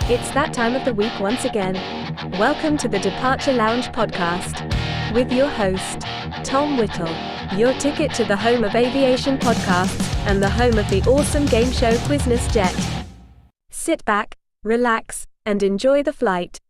It's that time of the week once again. Welcome to the Departure Lounge podcast with your host, Tom Whittle, your ticket to the home of aviation podcasts and the home of the awesome game show Quiznos Jet. Sit back, relax, and enjoy the flight.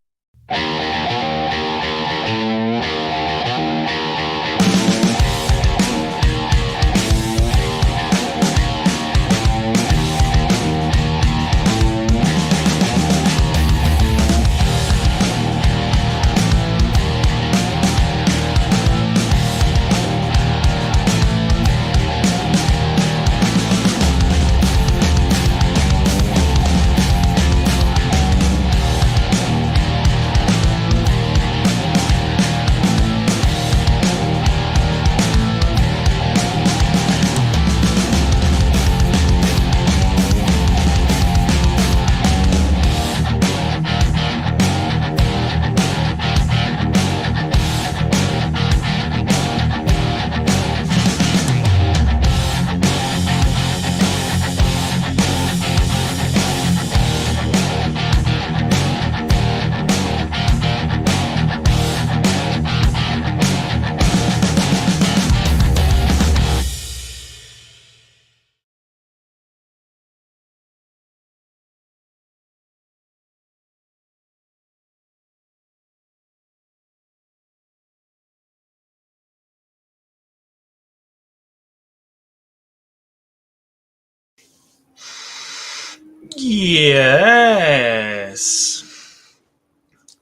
Yes.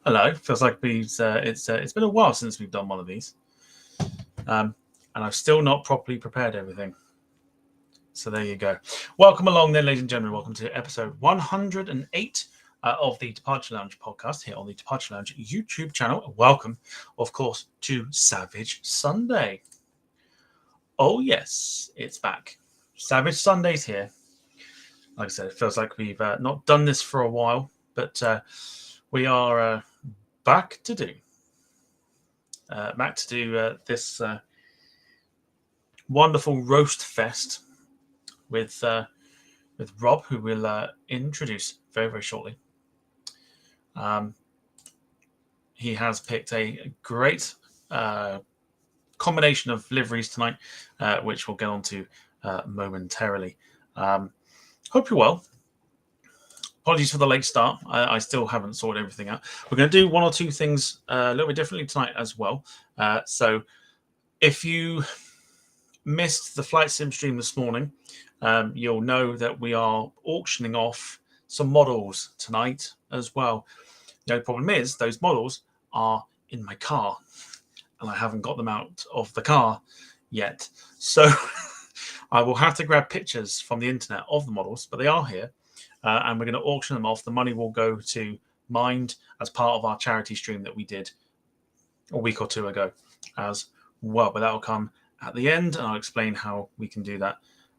Hello. Feels like it's been a while since we've done one of these, and I've still not properly prepared everything. So there you go. Welcome along, then, ladies and gentlemen. Welcome to episode 108 of the Departure Lounge podcast here on the Departure Lounge YouTube channel. Welcome, of course, to Savage Sunday. Oh yes, it's back. Savage Sunday's here. Like I said, it feels like we've not done this for a while, but we are back to do this wonderful roast fest with Rob, who we'll introduce very, very shortly. He has picked a great combination of liveries tonight, which we'll get on to momentarily. Hope you're well. Apologies for the late start. I still haven't sorted everything out. We're going to do one or two things a little bit differently tonight as well. So if you missed the Flight Sim stream this morning, you'll know that we are auctioning off some models tonight as well. The only problem is those models are in my car, and I haven't got them out of the car yet. So I will have to grab pictures from the internet of the models, but they are here. And we're going to auction them off. The money will go to Mind as part of our charity stream that we did a week or two ago as well. But that will come at the end, and I'll explain how we can do that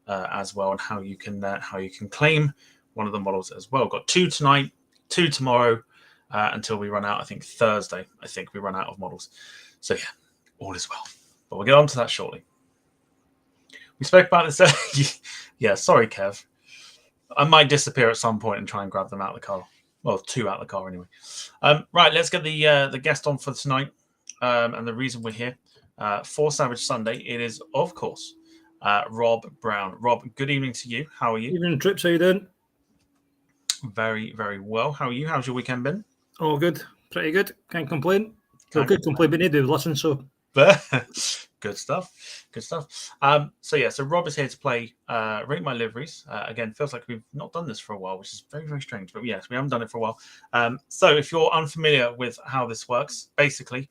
as well, and how you can claim one of the models as well. Got 2 tonight, 2 tomorrow, until we run out. I think Thursday. I think we run out of models. So yeah, all is well. But we'll get on to that shortly. We spoke about this. Yeah, sorry, Kev. I might disappear at some point and try and grab them out of the car. Well, 2 out of the car anyway. Right, let's get the guest on for tonight. And the reason we're here for Savage Sunday, it is, of course, Rob Brown. Rob, good evening to you. How are you? Evening, Trips. How you doing? Very, very well. How are you? How's your weekend been? All good. Pretty good. Can't complain. Good complain, but need to listen, so... Good stuff. So Rob is here to play Rate My Liveries. Again, feels like we've not done this for a while, which is very, very strange. But yes, we haven't done it for a while. So if you're unfamiliar with how this works, basically,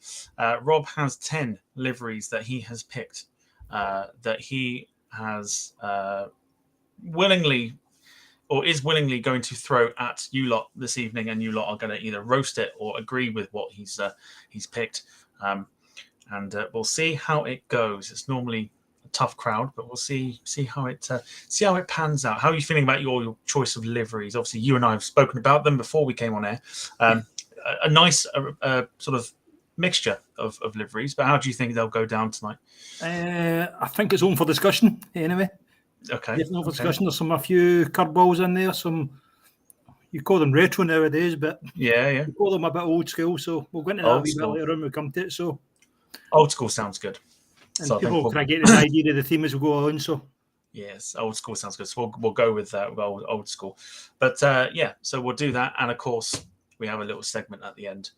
Rob has 10 liveries that he has picked, that he has willingly or is willingly going to throw at you lot this evening, and you lot are going to either roast it or agree with what he's picked. And we'll see how it goes. It's normally a tough crowd, but we'll see how it pans out. How are you feeling about your choice of liveries? Obviously, you and I have spoken about them before we came on air. A nice sort of mixture of liveries, but how do you think they'll go down tonight? I think it's open for discussion anyway. Okay. Definitely for discussion. There's a few curveballs in there, some you call them retro nowadays, but Yeah. we call them a bit old school. So we'll go into that a Old wee bit school. later on when we come to it. So, Old school sounds good. and So I think people can get the idea of the theme as we go on. So, yes, old school sounds good. So we'll go with old school. But yeah, so we'll do that, and of course we have a little segment at the end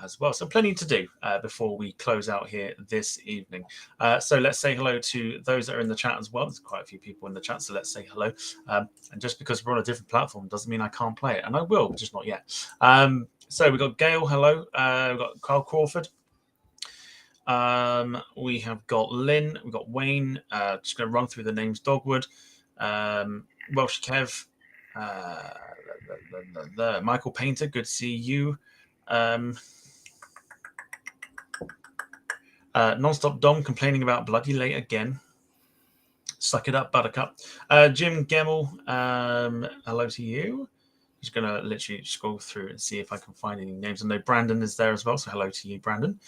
as well. So plenty to do before we close out here this evening. So let's say hello to those that are in the chat as well. There's quite a few people in the chat, so let's say hello. And just because we're on a different platform doesn't mean I can't play it, and I will, just not yet. So we've got Gail, hello. We've got Carl Crawford. We have got Lynn, we've got Wayne. Just going to run through the names: Dogwood, Welsh Kev, Michael Painter. Good to see you. Nonstop Dom complaining about bloody late again. Suck it up, Buttercup. Jim Gemmell, hello to you. Just going to literally scroll through and see if I can find any names. I know Brandon is there as well, so hello to you, Brandon.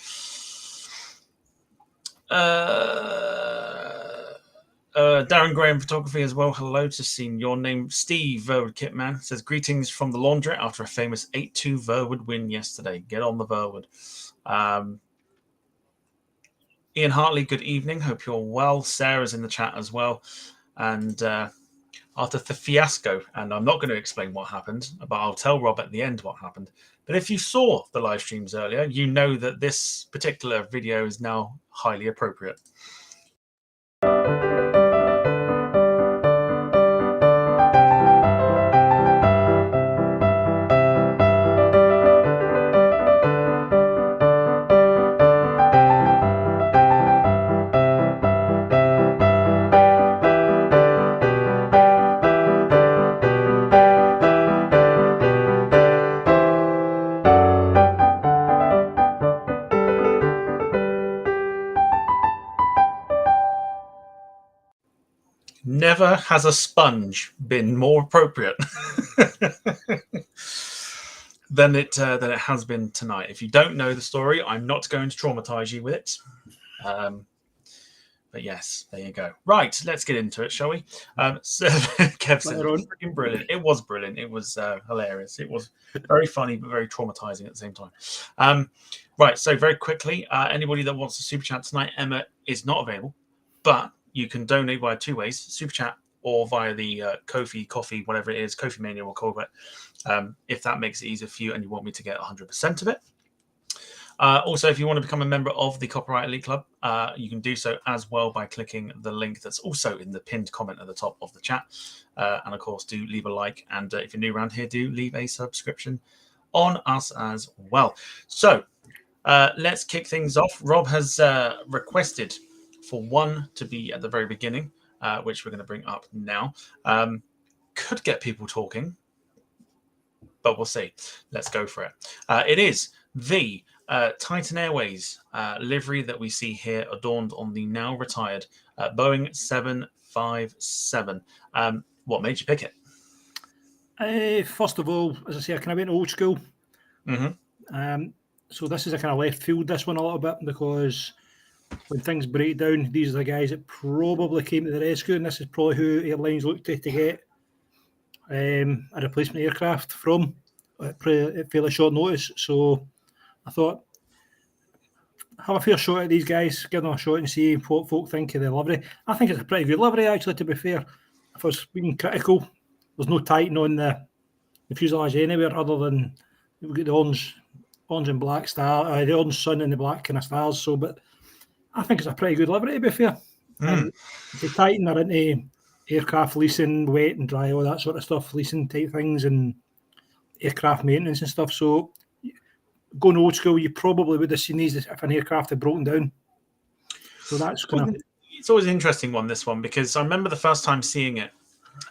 Darren Graham Photography as well. Hello to seeing your name. Steve Verwood Kitman says greetings from the laundrette after a famous 8-2 Verwood win yesterday. Get on the Verwood. Ian Hartley, good evening. Hope you're well. Sarah's in the chat as well. And after the fiasco, and I'm not going to explain what happened, but I'll tell Rob at the end what happened. But if you saw the live streams earlier, you know that this particular video is now highly appropriate. Never has a sponge been more appropriate than it has been tonight. If you don't know the story, I'm not going to traumatize you with it. But yes, there you go. Right, let's get into it, shall we? So Kev said, freaking brilliant. It was brilliant. It was hilarious. It was very funny, but very traumatizing at the same time. Right, so very quickly, anybody that wants to super chat tonight, Emma is not available, but you can donate via two ways: super chat or via the Ko-fi, coffee, whatever it is, Ko-fi Mania we'll call it. If that makes it easier for you and you want me to get 100% of it. Also, if you want to become a member of the Copyright Elite Club, you can do so as well by clicking the link that's also in the pinned comment at the top of the chat. And of course, do leave a like. And if you're new around here, do leave a subscription on us as well. So let's kick things off. Rob has requested for one to be at the very beginning, which we're going to bring up now. Could get people talking, but we'll see. Let's go for it. It is the Titan Airways livery that we see here adorned on the now retired Boeing 757. What made you pick it? First of all, as I say, I kind of went old school. Mm-hmm. So this is a kind of left field, this one a little bit, because when things break down, these are the guys that probably came to the rescue, and this is probably who airlines look to get a replacement aircraft from at fairly short notice. So I thought, have a fair shot at these guys, give them a shot and see what folk think of the livery. I think it's a pretty good livery, actually, to be fair. If I was being critical, there's no Titan on the fuselage anywhere other than we've got the orange and black star, the orange sun and the black kind of stars. So, but I think it's a pretty good livery, to be fair. And the Titan are into aircraft leasing, wet and dry, all that sort of stuff, leasing type things and aircraft maintenance and stuff. So going old school, you probably would have seen these if an aircraft had broken down. So that's kind of... It's always an interesting one, this one, because I remember the first time seeing it,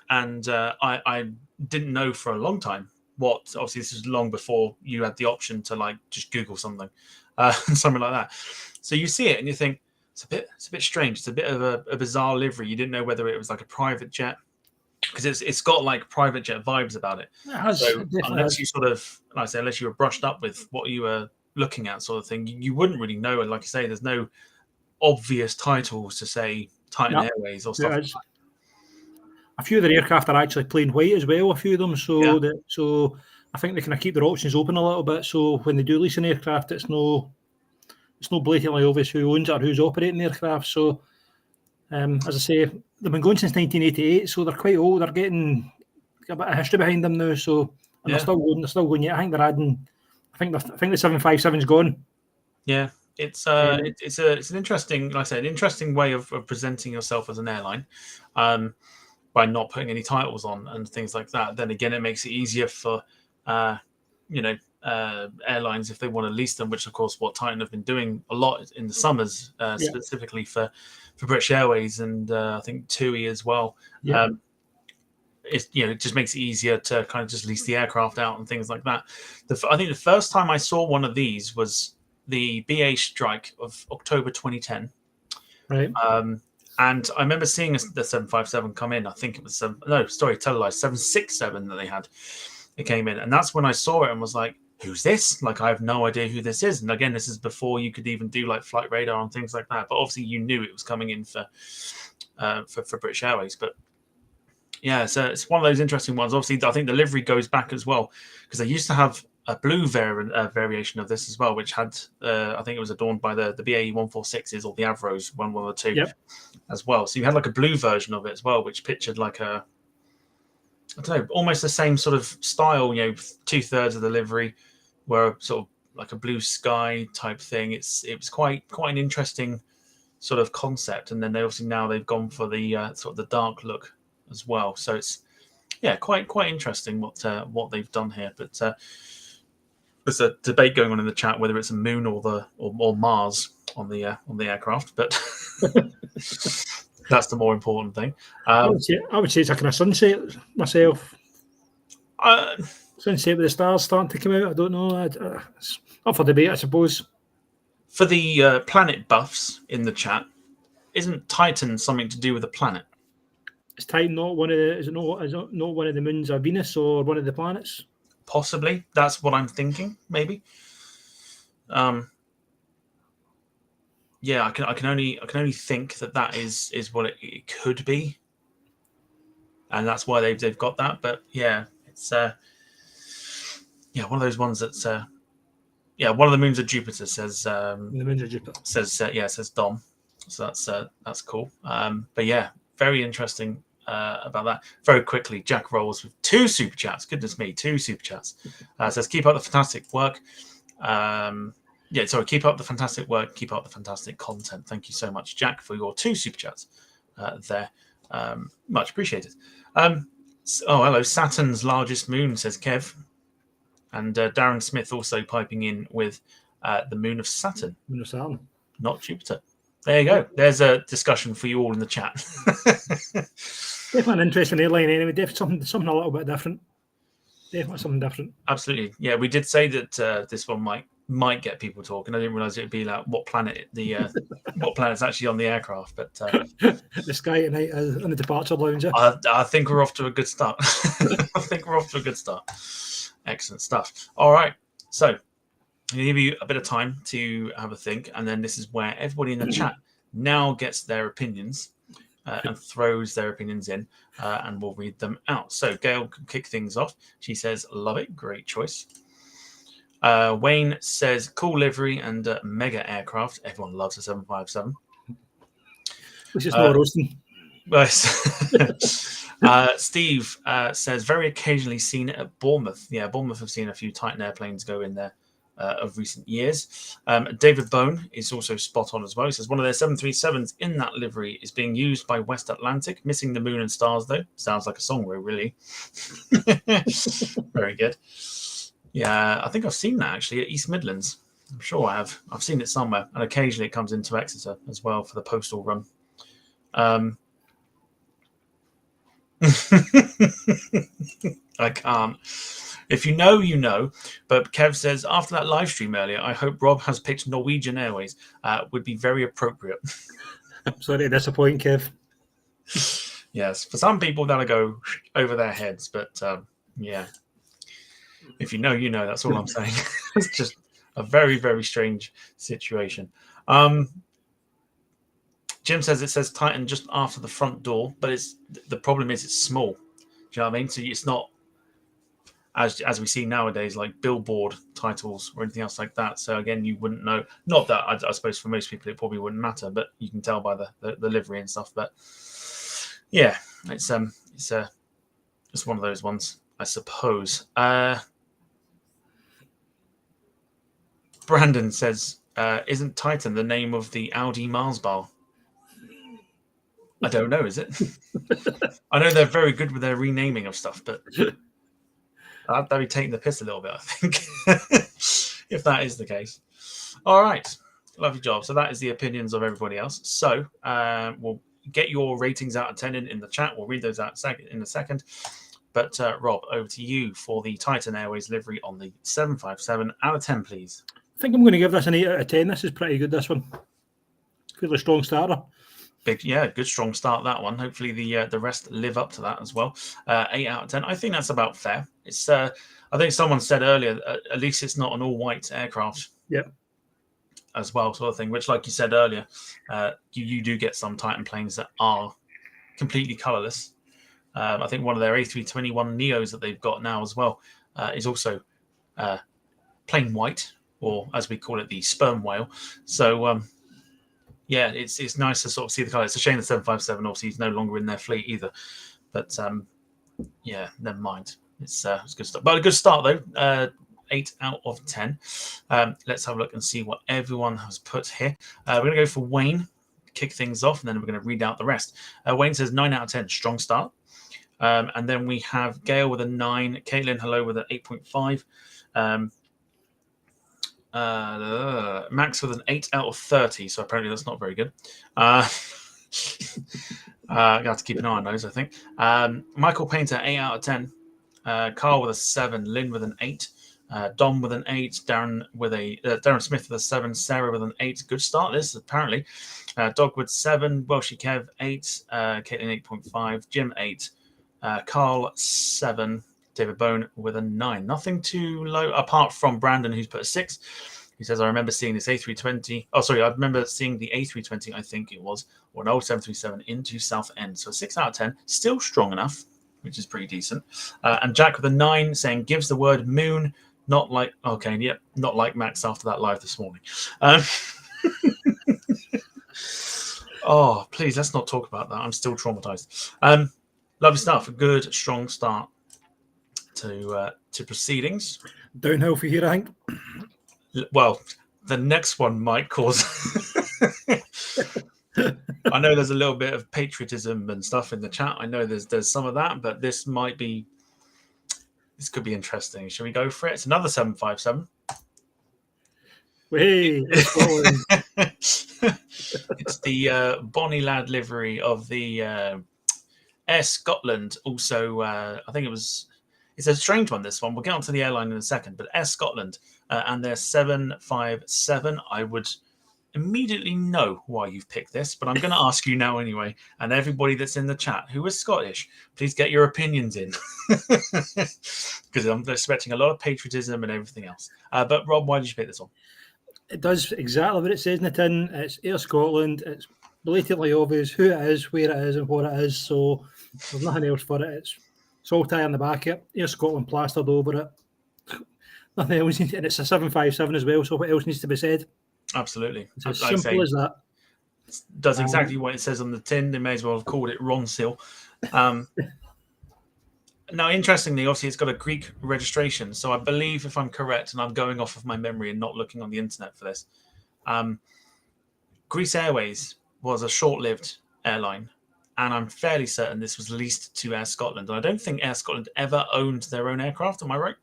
and I didn't know for a long time what, obviously this is long before you had the option to like just Google something, something like that. So you see it and you think, it's a bit strange. It's a bit of a bizarre livery. You didn't know whether it was like a private jet, because it's got like private jet vibes about it. It has, so it unless you sort of, like I say, unless you were brushed up with what you were looking at, sort of thing, you wouldn't really know. And like you say, there's no obvious titles to say Titan Airways or stuff like that. a few of their aircraft are actually plain white as well. A few of them, so Yeah. so I think they kind of keep their options open a little bit. So when they do lease an aircraft, it's no blatantly obvious who owns it or who's operating the aircraft. So as I say, they've been going since 1988, so they're quite old. They're getting a bit of history behind them now. So and they're still going. They're still going. Yet I think they're adding. I think the 757's gone. Yeah, it's an interesting, like I said, an interesting way of presenting yourself as an airline, by not putting any titles on and things like that. Then again, it makes it easier for, airlines if they want to lease them, which of course what Titan have been doing a lot in the summers, specifically for British Airways and I think TUI as well. Yeah. It just makes it easier to kind of just lease the aircraft out and things like that. I think the first time I saw one of these was the BA strike of October 2010. Right. And I remember seeing the 757 come in. I think it was 767 that they had. It came in, and that's when I saw it and was like, "Who's this?" Like, I have no idea who this is. And again, this is before you could even do like flight radar and things like that. But obviously, you knew it was coming in for British Airways. But yeah, so it's one of those interesting ones. Obviously, I think the livery goes back as well because they used to have a blue variation of this as well, which had I think it was adorned by the BAE 146s or the Avros, one or two, as well. So you had like a blue version of it as well, which pictured like I don't know, almost the same sort of style. 2/3 of the livery were sort of like a blue sky type thing. It was quite an interesting sort of concept. And then they've gone for the sort of the dark look as well. So it's quite interesting what they've done here. But there's a debate going on in the chat whether it's a moon or Mars on the aircraft, but that's the more important thing. I would say it's a kind of sunset myself. Sunset with the stars starting to come out. I don't know. It's up for debate, I suppose. For the planet buffs in the chat, isn't Titan something to do with a planet? Is Titan not one of the? Is it not one of the moons of Venus or one of the planets? Possibly. That's what I'm thinking. Maybe. I can only think that is what it could be, and that's why they've got that. But yeah, it's one of those ones that's one of the moons of Jupiter says The moons of Jupiter says Dom, so that's cool. But yeah, very interesting about that. Very quickly, Jack rolls with 2 super chats. Goodness me, 2 super chats. Says keep up the fantastic work. Keep up the fantastic work. Keep up the fantastic content. Thank you so much, Jack, for your 2 super chats there. Much appreciated. Hello, Saturn's largest moon, says Kev. And Darren Smith also piping in with the moon of Saturn. Moon of Saturn. Not Jupiter. There you go. There's a discussion for you all in the chat. Definitely an interesting airline anyway. Definitely something a little bit different. Definitely something different. Absolutely. Yeah, we did say that this one might get people talking. I didn't realize it would be like what planet's actually on the aircraft. But the sky at night in the departure lounge. I think we're off to a good start. Excellent stuff. All right. So I'll give you a bit of time to have a think, and then this is where everybody in the chat now gets their opinions and throws their opinions in, and we'll read them out. So Gail can kick things off. She says, love it. Great choice. Wayne says, cool livery and mega aircraft. Everyone loves a 757. Which is more roasting. Steve says, very occasionally seen it at Bournemouth. Yeah, Bournemouth have seen a few Titan airplanes go in there of recent years. David Bone is also spot on as well. He says, one of their 737s in that livery is being used by West Atlantic, missing the moon and stars, though. Sounds like a song, really. Very good. Yeah, I think I've seen that, actually, at East Midlands. I'm sure I have. I've seen it somewhere. And occasionally it comes into Exeter as well for the postal run. I can't. If you know, you know. But Kev says, after that live stream earlier, I hope Rob has picked Norwegian Airways. Would be very appropriate. I'm sorry to disappoint, Kev. Yes, for some people that'll go over their heads, but yeah. If you know, you know. That's all I'm saying. It's just a very, very strange situation. Jim says it says Titan just after the front door, but the problem is it's small. Do you know what I mean? So it's not as we see nowadays, like billboard titles or anything else like that. So again, you wouldn't know. Not that I suppose for most people it probably wouldn't matter, but you can tell by the livery and stuff. But yeah, it's one of those ones, I suppose. Brandon says, "Isn't Titan the name of the Audi Mars bar?" I don't know. Is it? I know they're very good with their renaming of stuff, but that'd be taking the piss a little bit, I think, if that is the case. All right. Lovely job. So that is the opinions of everybody else. So we'll get your ratings out of 10 in the chat. We'll read those out in a second. But Rob, over to you for the Titan Airways livery on the 757 out of 10, please. I think I'm going to give this an 8 out of 10. This is pretty good, this one. Fairly strong starter. Good strong start, that one. Hopefully the rest live up to that as well. 8 out of 10. I think that's about fair. It's I think someone said earlier, at least it's not an all-white aircraft. Yep. As well, sort of thing, which, like you said earlier, you do get some Titan planes that are completely colourless. I think one of their A321 Neos that they've got now as well is also plain white, or as we call it, the sperm whale. So, yeah, it's nice to sort of see the colour. It's a shame the 757 obviously is no longer in their fleet either. But, yeah, never mind. It's good stuff. But a good start, though. 8 out of 10. Let's have a look and see what everyone has put here. We're going to go for Wayne, kick things off, and then we're going to read out the rest. Wayne says 9 out of 10, strong start. And then we have Gail with a 9, Caitlin, hello, with an 8.5. Max with an 8 out of 30, so apparently that's not very good. I have to keep an eye on those, I think. Michael Painter, 8 out of 10. Carl with a 7, Lynn with an 8. Dom with an 8, Darren Smith with a 7, Sarah with an 8. Good start this, apparently. Dogwood 7, Welshie Kev 8, Caitlin 8.5, Jim 8, Carl 7, David Bone with a 9. Nothing too low, apart from Brandon, who's put a 6. He says, I remember seeing this A320. Oh, sorry, I remember seeing the A320, I think it was, or an old 737 into Southend. So 6 out of 10, still strong enough, which is pretty decent. And Jack with a 9 saying, gives the word moon. Not like, okay, yep, not like Max after that live this morning. Oh, please, let's not talk about that. I'm still traumatized. Lovely stuff. A good, strong start to proceedings. Downhill for here, I think. Well, the next one might cause... I know there's a little bit of patriotism and stuff in the chat. I know there's some of that, but this could be interesting. Shall we go for it? It's another 757. Hey, it's the Bonnie Lad livery of the Air Scotland. Also, I think it's a strange one, this one. We'll get onto the airline in a second, but Air Scotland and their 757. I would immediately know why you've picked this, but I'm going to ask you now anyway, and everybody that's in the chat who is Scottish, please get your opinions in, because I'm expecting a lot of patriotism and everything else. But Rob, why did you pick this one? It does exactly what it says in the tin. It's Air Scotland. It's blatantly obvious who it is, where it is, and what it is, so there's nothing else for it. It's Saltire on the back of it, Air Scotland plastered over it. Nothing else, and it's a 757 as well, so what else needs to be said? Absolutely. It's as simple as that. It does exactly what it says on the tin. They may as well have called it Ronsil. Now, interestingly, obviously, it's got a Greek registration. So I believe, if I'm correct, and I'm going off of my memory and not looking on the internet for this, Greece Airways was a short-lived airline. And I'm fairly certain this was leased to Air Scotland. And I don't think Air Scotland ever owned their own aircraft. Am I right?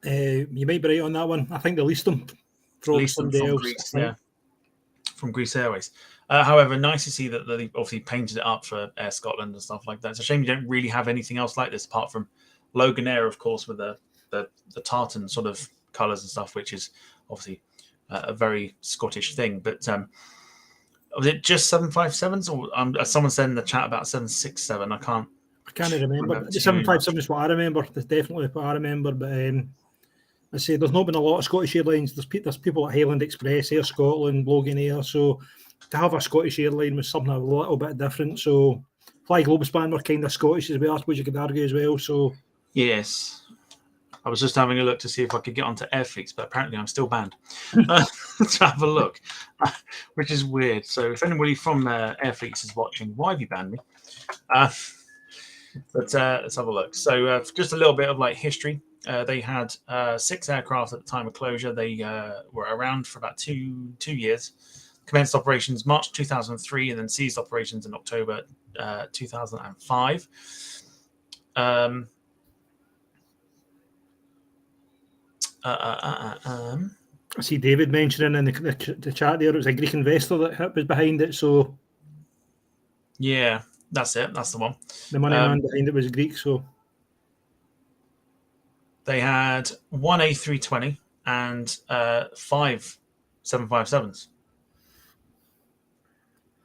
You might be right on that one. I think they leased them from somebody else. Greece, yeah, from Greece Airways. However, nice to see that they obviously painted it up for Air Scotland and stuff like that. It's a shame you don't really have anything else like this apart from Logan Air, of course, with the tartan sort of colours and stuff, which is obviously a very Scottish thing. But was it just 757s, or someone said in the chat about 767? I can't remember. The 757 is what I remember. That's definitely what I remember. But I say there's not been a lot of Scottish airlines. There's people at Highland Express, Air Scotland, Logan Air. So to have a Scottish airline was something a little bit different. So Fly Globespan were kind of Scottish as well, I suppose you could argue as well. So Yes. I was just having a look to see if I could get onto Airfix, but apparently I'm still banned. To have a look, which is weird. So if anybody from Airfix is watching, why have you banned me? But let's have a look. So just a little bit of like history. They had 6 aircraft at the time of closure. They were around for about two years. Commenced operations March 2003 and then ceased operations in October 2005. I see David mentioning in the chat there it was a Greek investor that was behind it. So Yeah, that's it. That's the one. the money man behind it was Greek. So they had 1 A320 and 5 757s.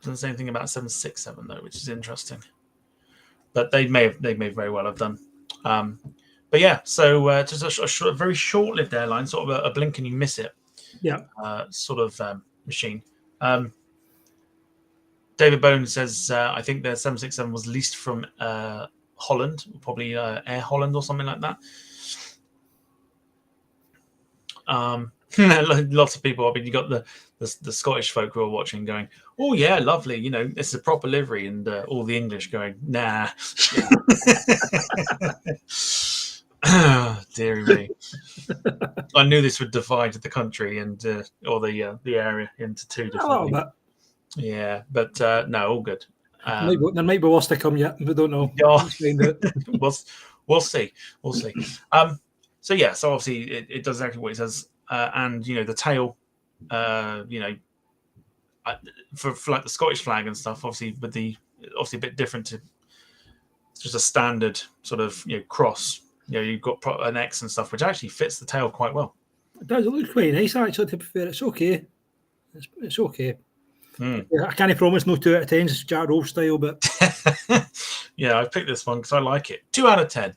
Doesn't say anything about 767 though, which is interesting. But they may very well have done. But yeah, so just a very short-lived airline, sort of a blink and you miss it. Yeah. Sort of machine. David Bone says, I think the 767 was leased from Holland, probably Air Holland or something like that. Lots of people. I mean, you got the Scottish folk who are watching, going, "Oh yeah, lovely. You know, this is a proper livery," and all the English going, "Nah." Deary me. I knew this would divide the country and or the area into two different. A little bit. Yeah, but no, all good. There might be worse to come yet. We don't know. We'll see. We'll see. So yeah, so obviously it does exactly what it says, and you know the tail, you know, for like the Scottish flag and stuff. Obviously, a bit different to just a standard sort of cross. You know, you've got an X and stuff, which actually fits the tail quite well. It does. It looks quite nice actually. To be fair, it's okay. It's okay. I can't promise no 2 out of 10s. It's Jack Rolfe style, but yeah, I picked this one because I like it. 2 out of 10.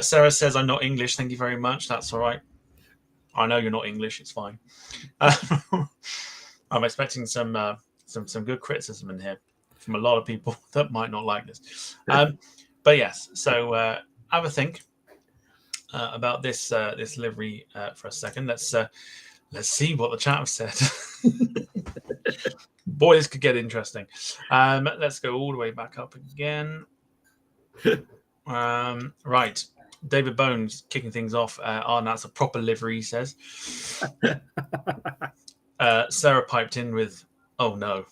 Sarah says, "I'm not English. Thank you very much. That's all right. I know you're not English. It's fine." I'm expecting some good criticism in here from a lot of people that might not like this. But yes, so have a think about this livery for a second. Let's see what the chat have said. Boy, this could get interesting. Let's go all the way back up again. Right. David Bones kicking things off. That's a proper livery, he says. Sarah piped in with, "Oh no."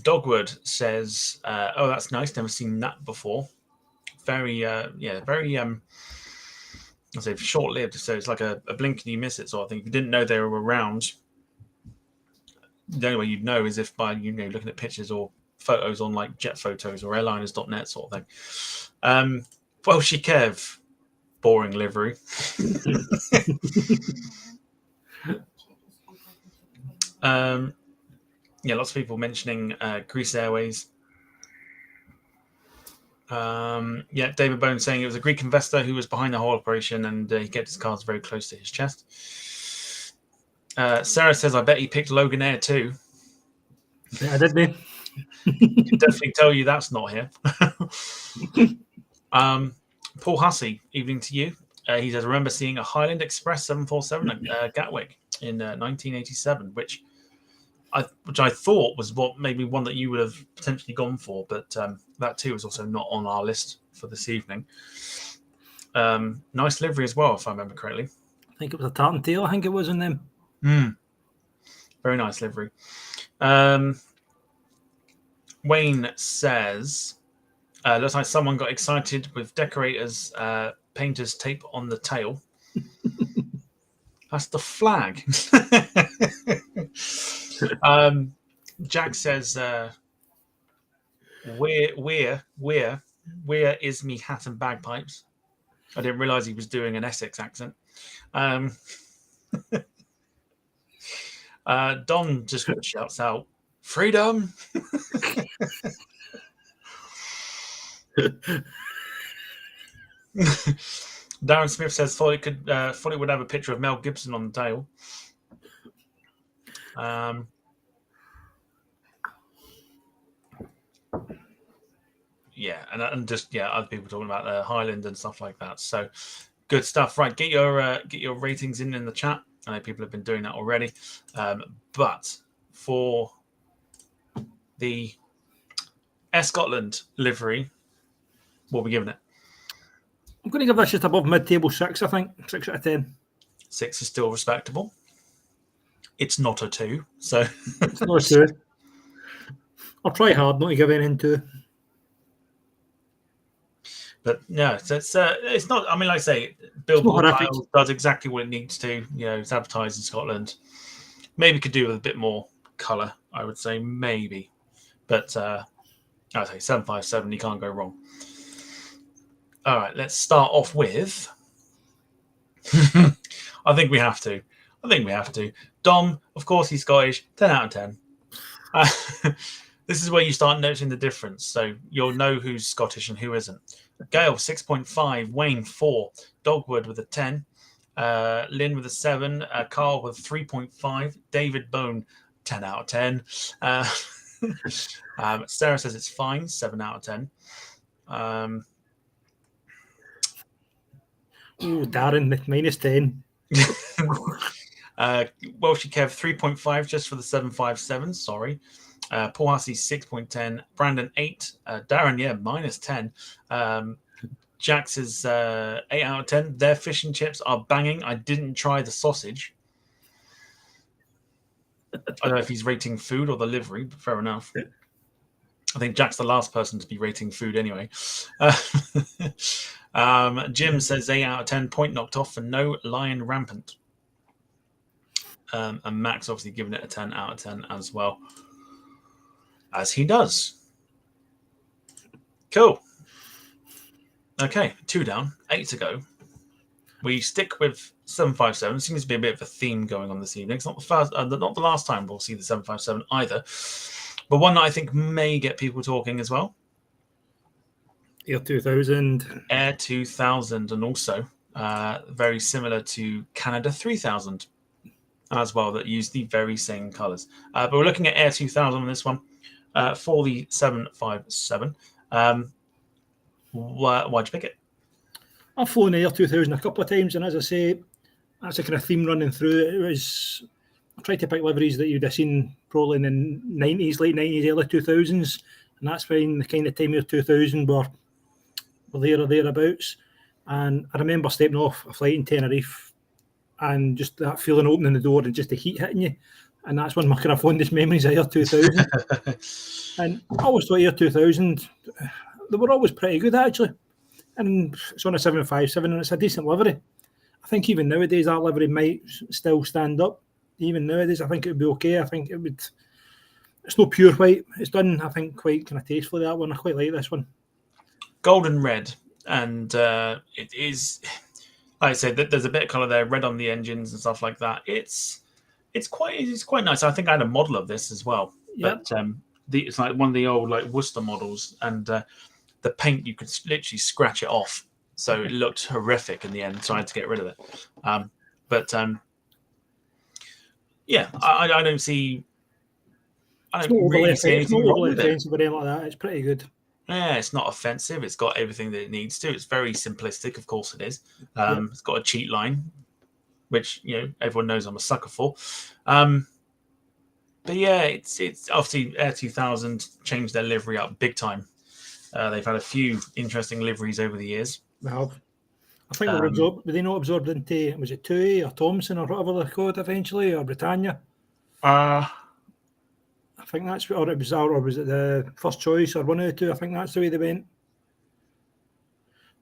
Dogwood says, "Oh, that's nice. Never seen that before." Very, very, I say short-lived. So it's like a blink and you miss it sort of thing. If you didn't know they were around, the only way you'd know is if by looking at pictures or photos on like jet photos or airliners.net sort of thing. Well, she Kev, boring livery. Yeah, lots of people mentioning Greece Airways. Yeah, David Bone saying it was a Greek investor who was behind the whole operation and he kept his cards very close to his chest. Sarah says, "I bet he picked Logan Air too." I did, man. I can definitely tell you that's not here. Paul Hussey, evening to you. He says, "I remember seeing a Highland Express 747 at Gatwick in 1987, which I thought was maybe one that you would have potentially gone for, but that too is also not on our list for this evening. Nice livery as well, if I remember correctly. I think it was a tartan tail. I think it was in them. Very nice livery. Wayne says, "Looks like someone got excited with decorators, painters tape on the tail." That's the flag. Jack says, where is me hat and bagpipes? I didn't realise he was doing an Essex accent. Don just shouts out, "Freedom!" Darren Smith says thought it would have a picture of Mel Gibson on the tail. Yeah, and just other people talking about the Highland and stuff like that. So good stuff. Right, get your ratings in the chat. I know people have been doing that already, but for the Air Scotland livery, what are we giving it? I'm going to give this just above mid-table 6, I think. 6 out of 10. 6 is still respectable. It's not a 2, so it's not a 2. I'll try hard not to give anything 2. But no, so it's not. I mean, like I say, Billboard does exactly what it needs to. It's advertised in Scotland. Maybe could do with a bit more colour. I would say maybe, but I'd say 757. You can't go wrong. All right, let's start off with. I think we have to. Dom, of course, he's Scottish. 10 out of 10. This is where you start noticing the difference. So you'll know who's Scottish and who isn't. Gail, 6.5. Wayne, 4. Dogwood with a 10. Lynn with a 7. Carl with 3.5. David Bone, 10 out of 10. Sarah says it's fine. 7 out of 10. Darren, -10. Welshie Kev, 3.5 just for the 757. Sorry. Paul Hussey, 6.10. Brandon, 8. Darren, -10. Jax is 8 out of 10. Their fish and chips are banging. I didn't try the sausage. I don't know if he's rating food or the livery, but fair enough. I think Jack's the last person to be rating food anyway. Jim says 8 out of 10. Point knocked off for no lion rampant. And Max obviously giving it a 10 out of 10 as well. As he does. Cool. Okay, 2 down, 8 to go. We stick with 757. Seems to be a bit of a theme going on this evening. It's not the first, not the last time we'll see the 757 either, but one that I think may get people talking as well. Air 2000. Air 2000, and also very similar to Canada 3000 as well, that use the very same colours. But we're looking at Air 2000 on this one for the 757. Why'd you pick it? I've flown Air 2000 a couple of times, and as I say, that's a kind of theme running through. I tried to pick liveries that you'd have seen probably in the 90s, late 90s, early 2000s, and that's when the kind of time of 2000 were there or thereabouts. And I remember stepping off a flight in Tenerife and just that feeling opening the door and just the heat hitting you. And that's one of my kind of fondest memories of Air 2000. And I always thought Air 2000, they were always pretty good, actually. And it's on a 757, and it's a decent livery. I think even nowadays that livery might still stand up. Even nowadays, I think it would be okay. I think it would. It's no pure white. It's done, I think, quite kind of tastefully, that one. I quite like this one. Golden red, and it is, like I said, there's a bit of colour there, red on the engines and stuff like that. It's quite nice. I think I had a model of this as well. Yep. But it's like one of the old like Worcester models, and the paint, you could literally scratch it off, so it looked horrific in the end. So I had to get rid of it. I don't see. I don't really see anything wrong with it. Or anything like that. It's pretty good. Yeah, it's not offensive. It's got everything that it needs to. It's very simplistic, of course it is. It's got a cheat line, which everyone knows I'm a sucker for. But yeah, it's obviously Air 2000 changed their livery up big time. They've had a few interesting liveries over the years. They have. I think they were absorbed. Were they not absorbed into, was it TUI or Thomson or whatever they're called eventually, or Britannia? I think that's, or was it the First Choice or one of the two? I think that's the way they went.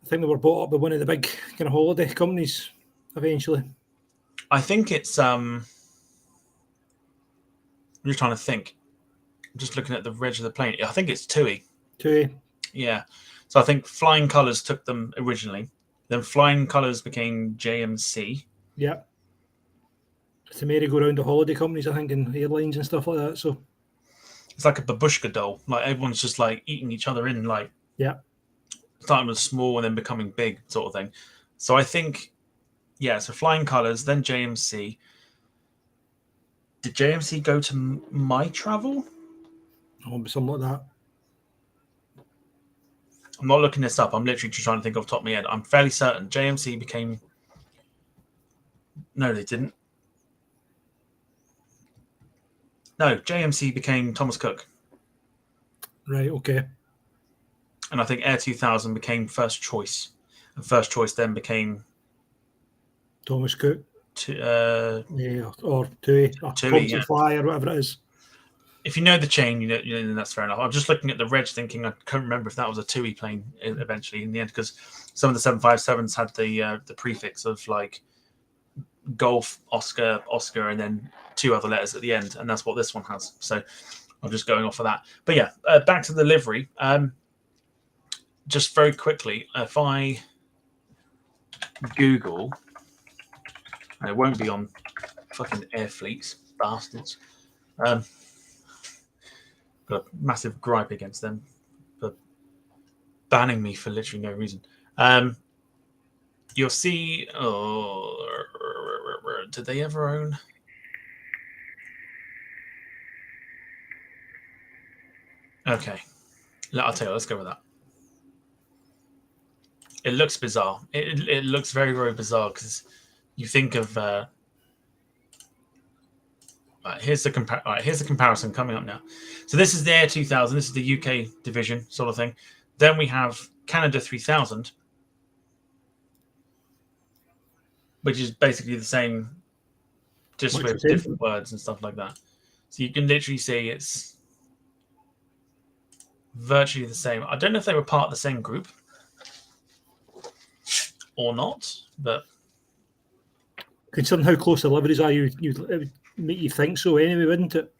I think they were bought up by one of the big kind of holiday companies eventually. I think it's I'm just trying to think. I'm just looking at the reg of the plane. I think it's TUI. TUI. Yeah. So I think Flying Colours took them originally. Then Flying Colours became JMC. Yeah. It's a merry-go-round of holiday companies, I think, and airlines and stuff like that. So it's like a babushka doll. Like everyone's just like eating each other in, like starting with small and then becoming big, sort of thing. So I think, yeah, so Flying Colours, then JMC. Did JMC go to My Travel? Or something like that. I'm not looking this up. I'm literally just trying to think off the top of my head. I'm fairly certain JMC became... No, they didn't. No, JMC became Thomas Cook. Right, okay. And I think Air 2000 became First Choice. And First Choice then became... Thomas Cook. Yeah, or TUI, or TUI, Thompson Fly, or whatever it is. If you know the chain, you know that's fair enough. I'm just looking at the reg, thinking I can't remember if that was a TUI plane eventually in the end, because some of the 757s had the prefix of like Golf, Oscar, and then 2 other letters at the end, and that's what this one has. So I'm just going off of that. But yeah, back to the livery. Just very quickly, if I Google, and it won't be on fucking Airfleets, bastards. Got a massive gripe against them for banning me for literally no reason. You'll see. Oh, did they ever own? Okay, I'll tell you. Let's go with that. It looks bizarre. It looks very, very bizarre because you think of. Here's the comparison coming up now. So this is the Air 2000. This is the UK division sort of thing. Then we have Canada 3000, which is basically the same, just with different words and stuff like that. So you can literally see it's virtually the same. I don't know if they were part of the same group or not, but considering how close the liveries are, it would make you think so anyway, wouldn't it?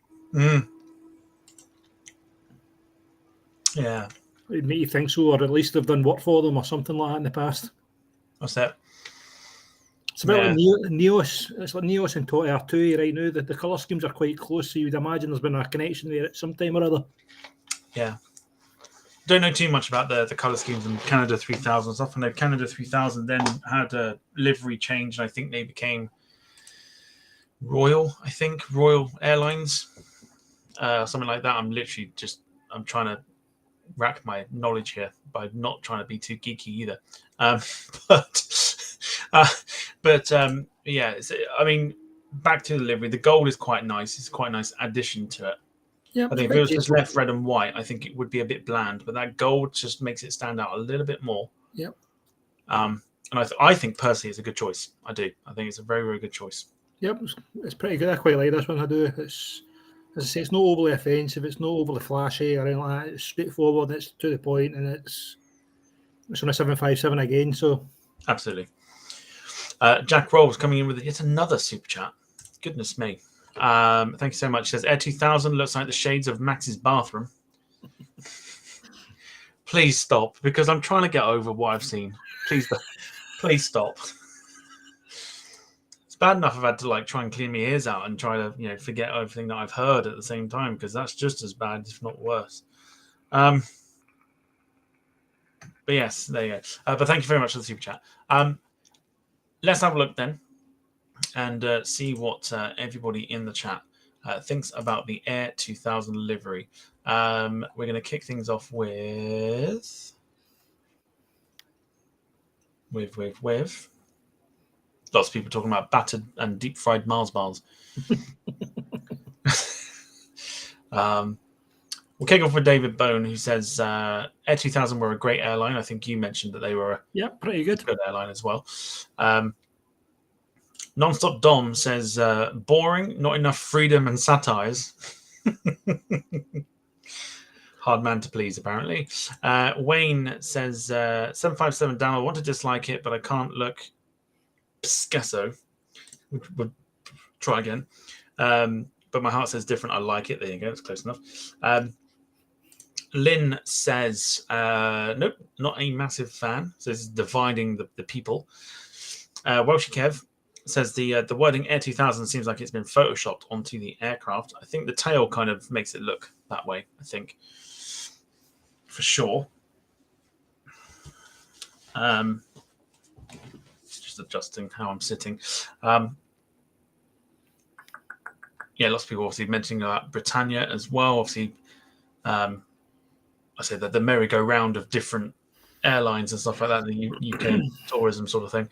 Yeah. It would make you think so, or at least they've done work for them or something like that in the past. What's that? It's a bit like Neos. It's like Neos and Totti are TUI right now. The colour schemes are quite close, so you'd imagine there's been a connection there at some time or other. Yeah. Don't know too much about the colour schemes in Canada 3000 stuff. I know Canada 3000 then had a livery change, and I think they became Royal Airlines, something like that. I'm trying to rack my knowledge here by not trying to be too geeky either. Yeah, I mean, back to the livery. The gold is quite nice. It's quite a nice addition to it. Yeah, I think if it was just left red and white, I think it would be a bit bland. But that gold just makes it stand out a little bit more. Yep. And I think personally it's a good choice. I do. I think it's a very, very good choice. Yep, it's pretty good. I quite like this one. I do. It's, as I say, it's not overly offensive. It's not overly flashy or anything like that. It's straightforward. It's to the point, and it's on a 757 again. So absolutely. Jack Rolls coming in with yet another super chat. Goodness me. Thank you so much. He says Air 2000 looks like the shades of Max's bathroom. Please stop, because I'm trying to get over what I've seen. Please stop. It's bad enough I've had to try and clean my ears out and try to forget everything that I've heard at the same time, because that's just as bad, if not worse. But yes, there you go. But thank you very much for the super chat. Let's have a look then and see what everybody in the chat thinks about the Air 2000 livery. We're going to kick things off with lots of people talking about battered and deep fried Mars bars. We'll kick off with David Bone, who says Air 2000 were a great airline. I think you mentioned that they were a pretty good airline as well. Nonstop Dom says boring, not enough freedom and satires. Hard man to please, apparently. Wayne says 757 down. I want to dislike it, but I can't look. Scasso. We'll try again. But my heart says different. I like it. There you go. It's close enough. Lynn says, nope, not a massive fan. So this is dividing the people. Welsh Kev says the wording Air 2000 seems like it's been photoshopped onto the aircraft. I think the tail kind of makes it look that way, I think. For sure. just adjusting how I'm sitting. Lots of people obviously mentioning about Britannia as well. Obviously, I say that the merry-go-round of different airlines and stuff like that, the UK tourism sort of thing.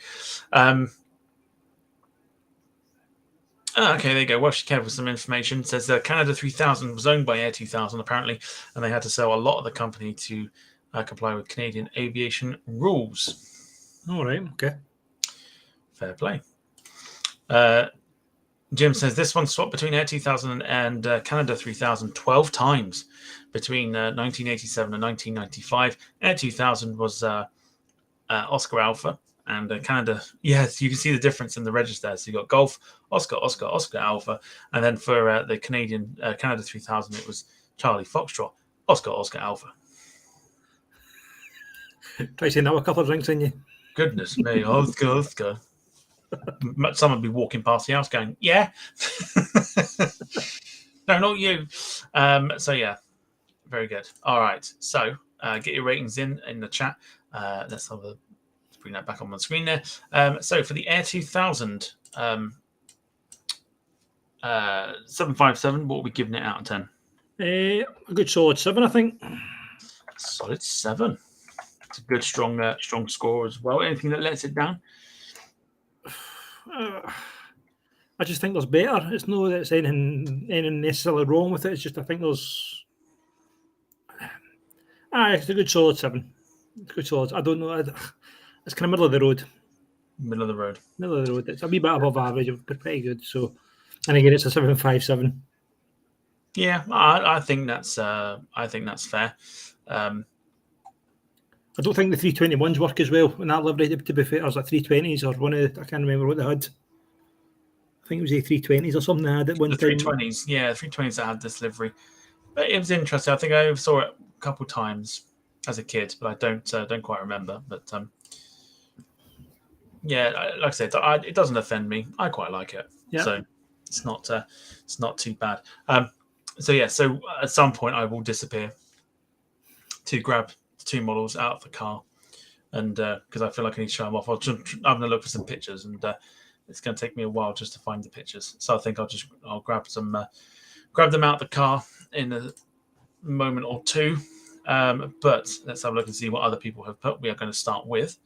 Okay, there you go. Welsh Kev with some information. It says Canada 3000 was owned by Air 2000 apparently, and they had to sell a lot of the company to comply with Canadian aviation rules. All right, okay. Fair play. Jim says this one swapped between Air 2000 and Canada 3000 12 times between 1987 and 1995. Air 2000 was Oscar Alpha, and Canada, yes, you can see the difference in the register. So you got Golf, Oscar, Oscar, Oscar Alpha, and then for the Canadian Canada 3000, it was Charlie Foxtrot, Oscar, Oscar Alpha. Try saying that with a couple of drinks in you. Goodness me, Oscar, Oscar. Someone would be walking past the house going, yeah. No, not you. So yeah, very good. All right, so get your ratings in the chat. Let's bring that back on the screen there. So for the Air 2000 757, what are we giving it out of 10? A good solid 7, I think. Solid 7. It's a good, strong score as well. Anything that lets it down? I just think there's better. It's not that it's anything necessarily wrong with it. It's just I think there's. It's a good solid 7. It's a good solid. I don't know. It's kind of middle of the road. Middle of the road. Middle of the road. It's a wee bit above average, but pretty good. So, and again, it's a 757. Yeah, I think that's fair. I don't think the 321s work as well in that livery. To be fair, there's like 320s or one of I can't remember what they had. I think it was A320s or something they had at one the time. 320s, yeah, 320s that had this livery. But it was interesting. I think I saw it a couple times as a kid, but I don't quite remember. But yeah, like I said, it doesn't offend me. I quite like it, so it's not too bad. So at some point I will disappear to grab the two models out of the car, and because I feel like I need to show them off. I'm going to look for some pictures, and it's going to take me a while just to find the pictures. So I think I'll grab them out of the car in a moment or two. But let's have a look and see what other people have put. We are going to start with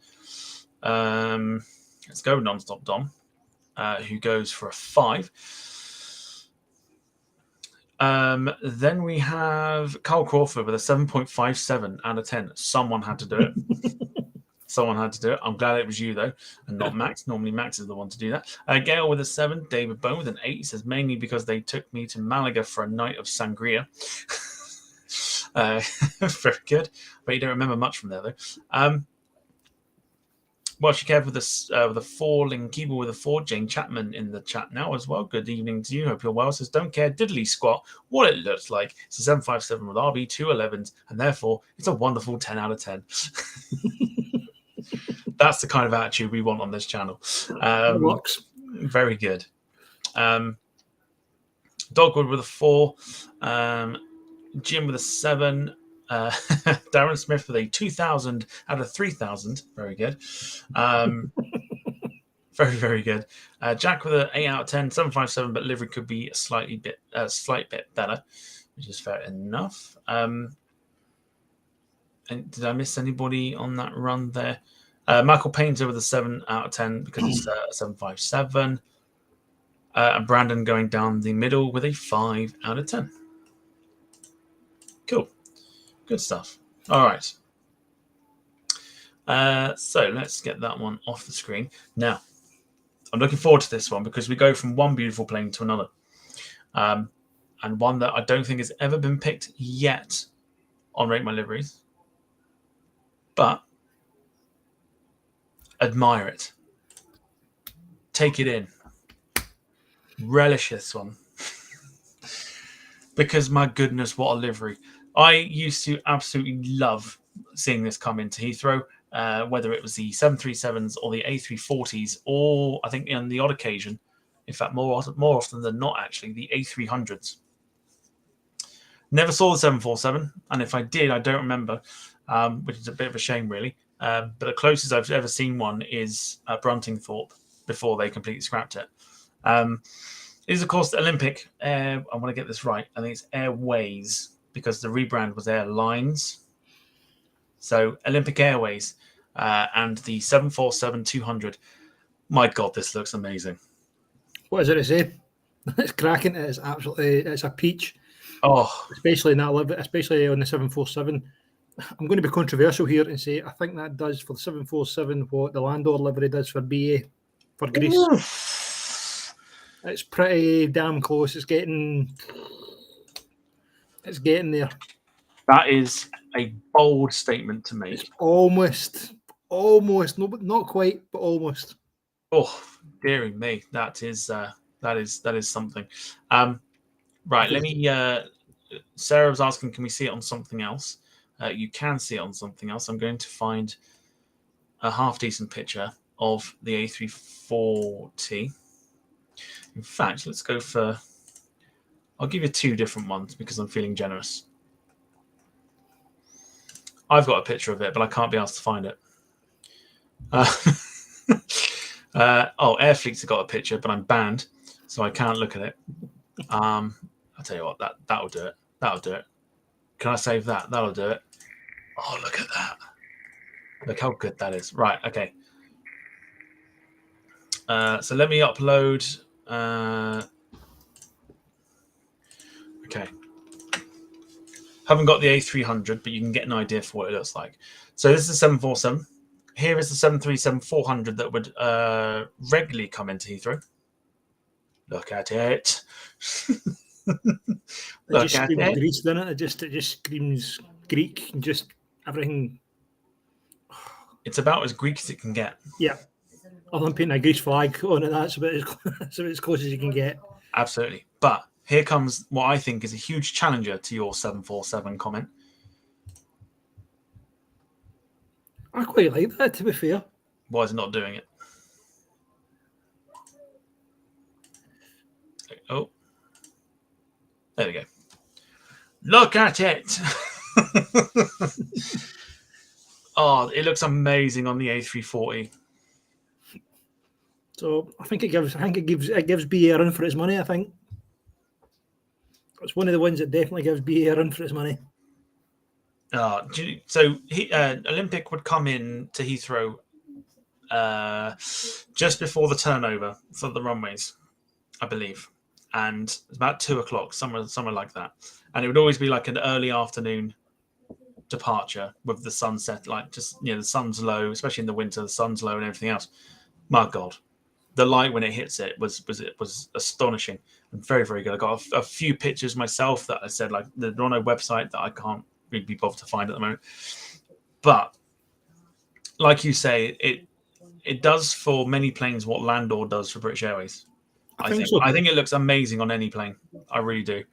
let's go Nonstop Dom, who goes for a 5. Then we have Carl Crawford with a 7.57 out of 10. Someone had to do it. I'm glad it was you, though, and not Max. Normally, Max is the one to do that. Gail with a 7. David Bone with an 8. He says, mainly because they took me to Malaga for a night of sangria. Very good. But you don't remember much from there, though. Welsh Kev with a 4. Linkiba with a 4. Jane Chapman in the chat now as well. Good evening to you. Hope you're well. Says, don't care diddly squat what it looks like. It's a 757 with RB 211s, and therefore it's a wonderful 10 out of 10. That's the kind of attitude we want on this channel. It works. Very good. Dogwood with a 4. Jim with a 7. Darren Smith with a 2,000 out of 3,000. Very good. Very, very good. Jack with an 8 out of 10. 757, but livery could be a slight bit better, which is fair enough. And did I miss anybody on that run there? Michael Painter with a 7 out of 10 because it's a 757. And Brandon going down the middle with a 5 out of 10. Cool. Good stuff. All right. So let's get that one off the screen. Now, I'm looking forward to this one because we go from one beautiful plane to another. And one that I don't think has ever been picked yet on Rate My Liveries. But admire it. Take it in. Relish this one. Because my goodness, what a livery. I used to absolutely love seeing this come into Heathrow, whether it was the 737s or the A340s, or I think on the odd occasion, in fact, more often than not, actually, the A300s. Never saw the 747, and if I did, I don't remember, which is a bit of a shame, really. But the closest I've ever seen one is Bruntingthorpe before they completely scrapped it. It is, of course, the Olympic Air. I want to get this right. I think it's Airways because the rebrand was Airlines. So Olympic Airways and the 747-200. My God, this looks amazing. What is it to say? It's cracking. It's absolutely. It's a peach. Oh, Especially in that especially on the 747. I'm going to be controversial here and say I think that does for the 747 what the Landor livery does for BA for Greece. oof. It's pretty damn close. It's getting there. That is a bold statement to make. It's almost, no, but not quite, but almost. Oh, dearie me, that is something. Right, let me. Sarah was asking, can we see it on something else? You can see it on something else. I'm going to find a half decent picture of the A340. In fact, let's go for. I'll give you two different ones because I'm feeling generous. I've got a picture of it, but I can't be asked to find it. Airfleet's have got a picture, but I'm banned, so I can't look at it. I'll tell you what, that'll do it. That'll do it. Can I save that? That'll do it. Oh, look at that. Look how good that is. Right, okay. So let me upload. Okay. Haven't got the A300, but you can get an idea for what it looks like. So this is the 747. Here is the 737-400 that would regularly come into Heathrow. Look at it. It just screams Greece, doesn't it? It just screams Greek and just everything. It's about as Greek as it can get. Yeah. Other than painting a Greece flag on it, that's about as close as you can get. Absolutely. But here comes what I think is a huge challenger to your 747 comment. I quite like that, to be fair. Why is it not doing it? Oh. There we go. Look at it. Oh, it looks amazing on the A340. So I think it gives BA a run for its money. I think it's one of the ones that definitely gives BA a run for its money. So Olympic would come in to Heathrow just before the turnover for the runways, I believe, and it's about 2:00, somewhere like that, and it would always be like an early afternoon departure with the sunset, like just the sun's low, especially in the winter, the sun's low and everything else. My God, the light when it hits it was astonishing and very, very good. I got a few pictures myself that I said like they're on a website that I can't really be bothered to find at the moment, but like you say, it does for many planes what Landor does for British Airways. I think so. I think it looks amazing on any plane. I really do.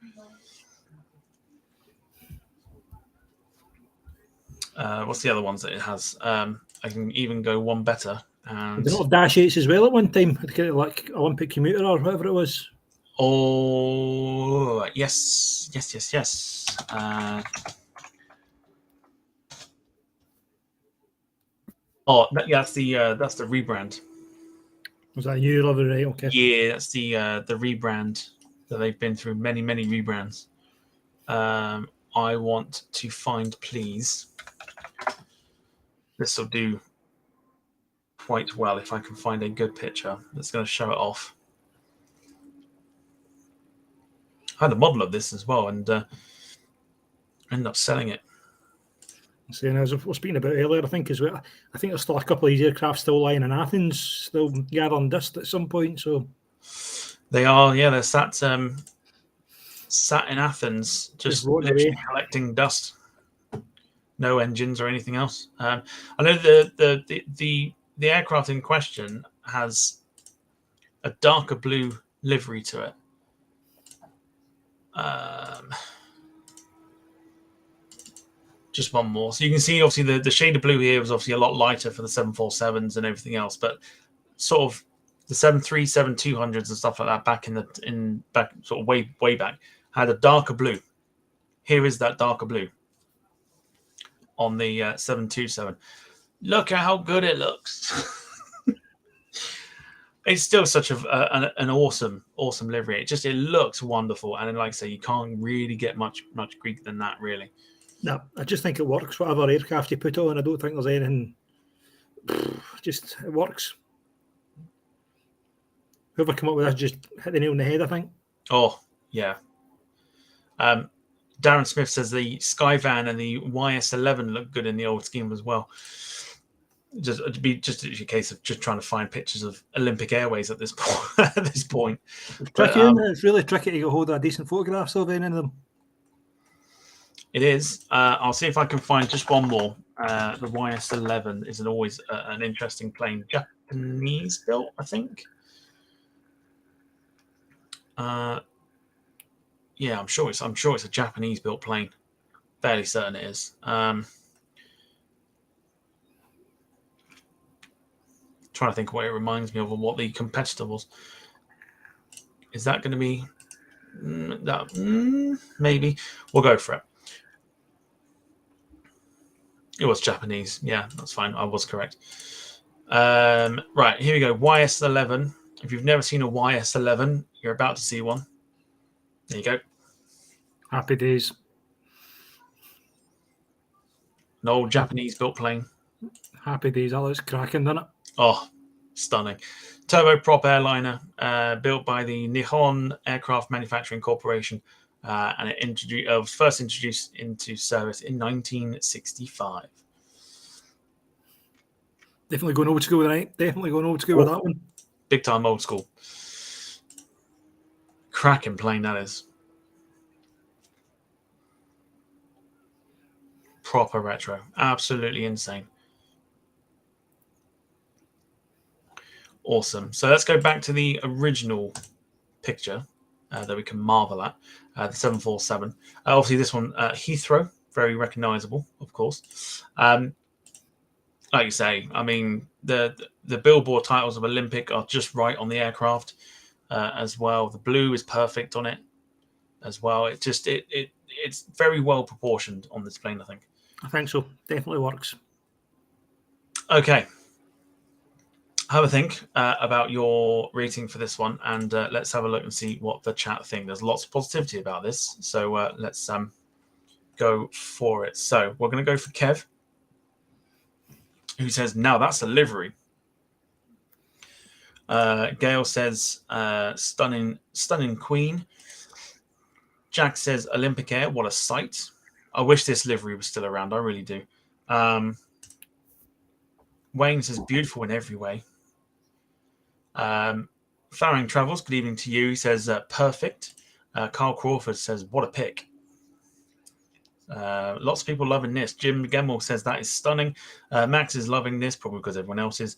What's the other ones that it has? I can even go one better. And did it have Dash 8s as well at one time? Like Olympic Commuter or whatever it was. Oh yes. That's the rebrand. Was that a new livery, right? Okay. Yeah, that's the rebrand that they've been through many rebrands. I want to find, please. This will do quite well if I can find a good picture that's going to show it off. I had a model of this as well and ended up selling it. Saying as we were speaking about earlier, I think as well. I think there's still a couple of these aircraft still lying in Athens, still gathering dust at some point. So they are, yeah, they're sat in Athens, just literally collecting dust. No engines or anything else. I know the aircraft in question has a darker blue livery to it. Just one more. So you can see, obviously, the shade of blue here was obviously a lot lighter for the 747s and everything else, but sort of the 737-200s and stuff like that back back sort of way back had a darker blue. Here is that darker blue on the 727. Look at how good it looks. It's still such an awesome livery. It looks wonderful, and then, like I say, you can't really get much Greek than that, really. No, I just think it works. Whatever aircraft you put on, I don't think there's anything. Just it works. Whoever came up with this just hit the nail on the head, I think. Oh yeah. Darren Smith says the Skyvan and the YS11 look good in the old scheme as well. It'd be just a case of just trying to find pictures of Olympic Airways at this point. It's tricky, isn't it? It's really tricky to get hold of decent photographs of any of them. It is. I'll see if I can find just one more. The YS11 is always an interesting plane. Japanese built, I think. Yeah, I'm sure it's a Japanese built plane. Fairly certain it is. Trying to think what it reminds me of and what the competitor was. Is that going to be that? Maybe we'll go for it. It was Japanese. Yeah, that's fine. I was correct. Right, here we go. YS11. If you've never seen a YS11, you're about to see one. There you go. Happy days. An old Japanese-built plane. Happy days. That looks cracking, doesn't it? Oh, stunning. Turboprop airliner built by the Nihon Aircraft Manufacturing Corporation, and it was first introduced into service in 1965. Definitely going old school tonight. Definitely going old school with that one. Big time old school. Cracking plane, that is. Proper retro. Absolutely insane. Awesome. So let's go back to the original picture that we can marvel at, the 747. Obviously, this one, Heathrow, very recognizable, of course. Like you say, I mean, the billboard titles of Olympic are just right on the aircraft as well. The blue is perfect on it as well. It's very well proportioned on this plane, I think. I think so. Definitely works. Okay. Have a think about your rating for this one, and let's have a look and see what the chat think. There's lots of positivity about this, so let's go for it. So we're going to go for Kev, who says, now that's a livery. Gail says, stunning queen. Jack says, Olympic Air, what a sight. I wish this livery was still around. I really do. Wayne says, beautiful in every way. Faring Travels, good evening to you. He says, perfect. Carl Crawford says, what a pick. Lots of people loving this. Jim Gemmell says, that is stunning. Max is loving this, probably because everyone else is.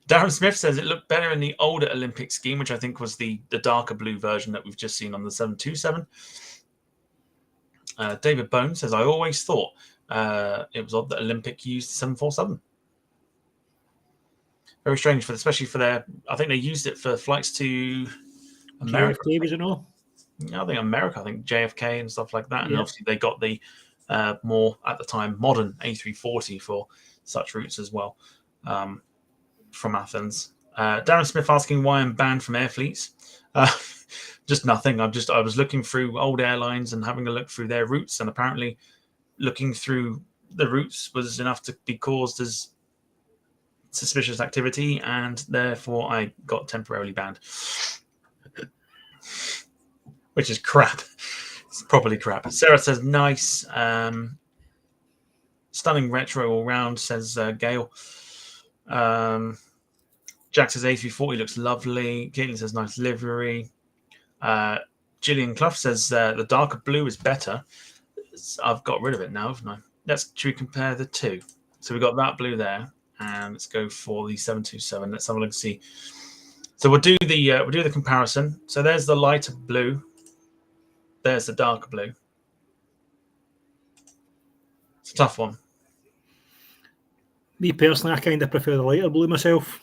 Darren Smith says, it looked better in the older Olympic scheme, which I think was the darker blue version that we've just seen on the 727. David Bone says, I always thought it was odd that Olympic used the 747. Very strange, especially for their. I think they used it for flights to America. JFK, was it all? Yeah, I think America. I think JFK and stuff like that. And obviously they got the more at the time modern A340 for such routes as well from Athens. Darren Smith asking why I'm banned from air fleets. Just nothing. I was looking through old airlines and having a look through their routes, and apparently looking through the routes was enough to be caused as suspicious activity, and therefore I got temporarily banned. Which is crap. It's properly crap. Sarah says, nice. Stunning retro all round, says Gail. Jack says, A340 looks lovely. Caitlin says, nice livery. Gillian Clough says, the darker blue is better. I've got rid of it now, haven't I? Should we compare the two? So we've got that blue there. And let's go for the 727. Let's have a look and see. So we'll do the comparison. So there's the lighter blue. There's the darker blue. It's a tough one. Me personally, I kind of prefer the lighter blue myself.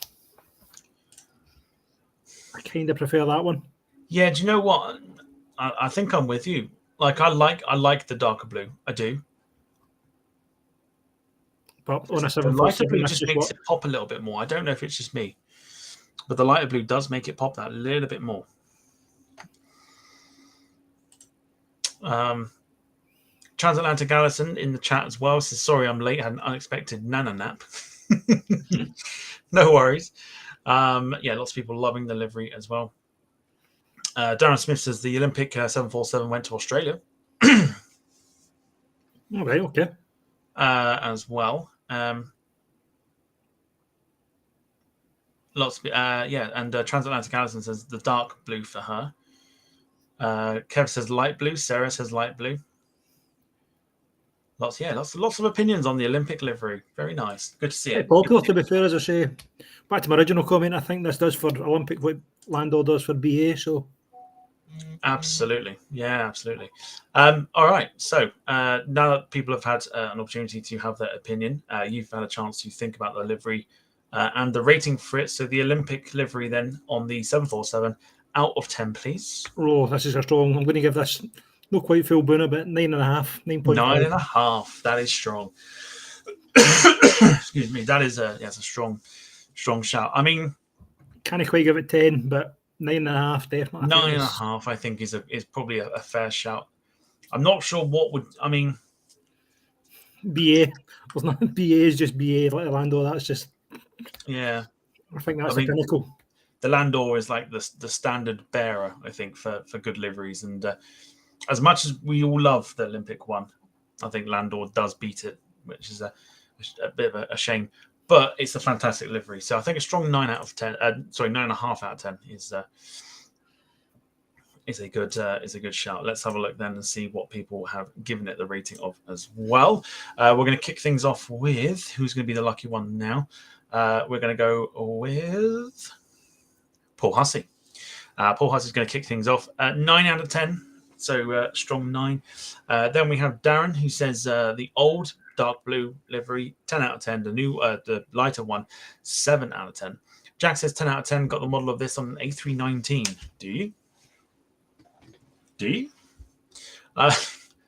I kind of prefer that one. Yeah, do you know what? I think I'm with you. Like I like the darker blue. I do. But on a The 747, lighter blue this just just makes worked. it pop a little bit more. I don't know if it's just me, but the lighter blue does make it pop that little bit more. Transatlantic Allison in the chat as well says, sorry I'm late, had an unexpected nana nap. No worries. Yeah, lots of people loving the livery as well. Darren Smith says the Olympic 747 went to Australia. All right, okay. As well. Lots of and Transatlantic Allison says the dark blue for her. Kev says light blue. Sarah says light blue. Lots of opinions on the Olympic livery. Very nice. Good to see Quite it. popular, to be fair, as I say. Back to my original comment, I think this does for Olympic what Landau does for BA. So Absolutely. Yeah, absolutely. All right. So now that people have had an opportunity to have their opinion, you've had a chance to think about the livery and the rating for it. So the Olympic livery then on the 747, out of 10, please. oh, this is a strong. I'm going to give this not quite full booner, but 9.5, 9.5. 9.5. That is strong. Excuse me. That is a strong shout. I mean, Can't quite give it 10, but 9.5 definitely. 9.5. I think is probably a fair shout. I'm not sure what would. I mean, BA. There's not BA is just BA. Like Landau, that's just. yeah. I think that's the pinnacle. The Landor is like the standard bearer, I think, for good liveries. And as much as we all love the Olympic one, I think Landor does beat it, which is a bit of a shame. But it's a fantastic livery. So I think a strong 9 out of 10. 9.5 out of 10 is a good shout. Let's have a look then and see what people have given it the rating of as well. We're going to kick things off with who's going to be the lucky one now. We're going to go with Paul Hussey. Paul Hussey is going to kick things off. 9 out of 10, so strong 9. Then we have Darren, who says the old dark blue livery, 10 out of 10. The new, the lighter one, 7 out of 10. Jack says 10 out of 10. Got the model of this on an A319. Do you? I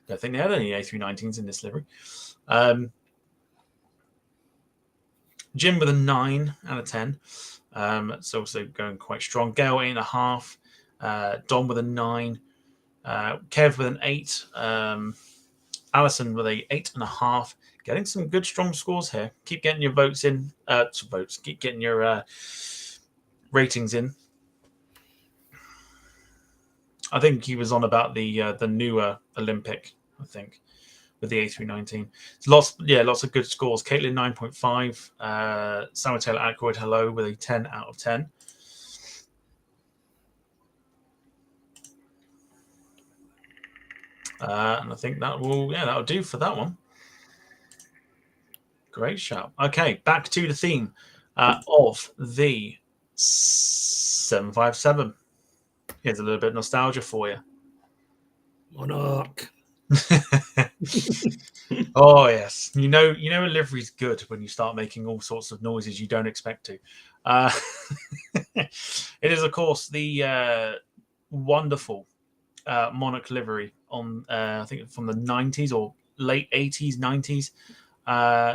don't think they had any A319s in this livery. Jim with a 9 out of 10. It's also going quite strong. Gail 8.5. Don with a 9. Kev with an 8. Alison with a 8.5. Getting some good strong scores here. Keep getting your votes in. Keep getting your ratings in. I think he was on about the newer Olympic, I think, with the A319. Lots of good scores. Caitlin 9.5. Samuel Taylor Ackroyd, hello, with a 10 out of 10. And I think that'll do for that one. Great shout. Okay, back to the theme of the 757. Here's a little bit of nostalgia for you. Monarch. Oh yes, you know a livery's good when you start making all sorts of noises you don't expect to. It is, of course, the wonderful Monarch livery on I think from the 90s or late 80s, 90s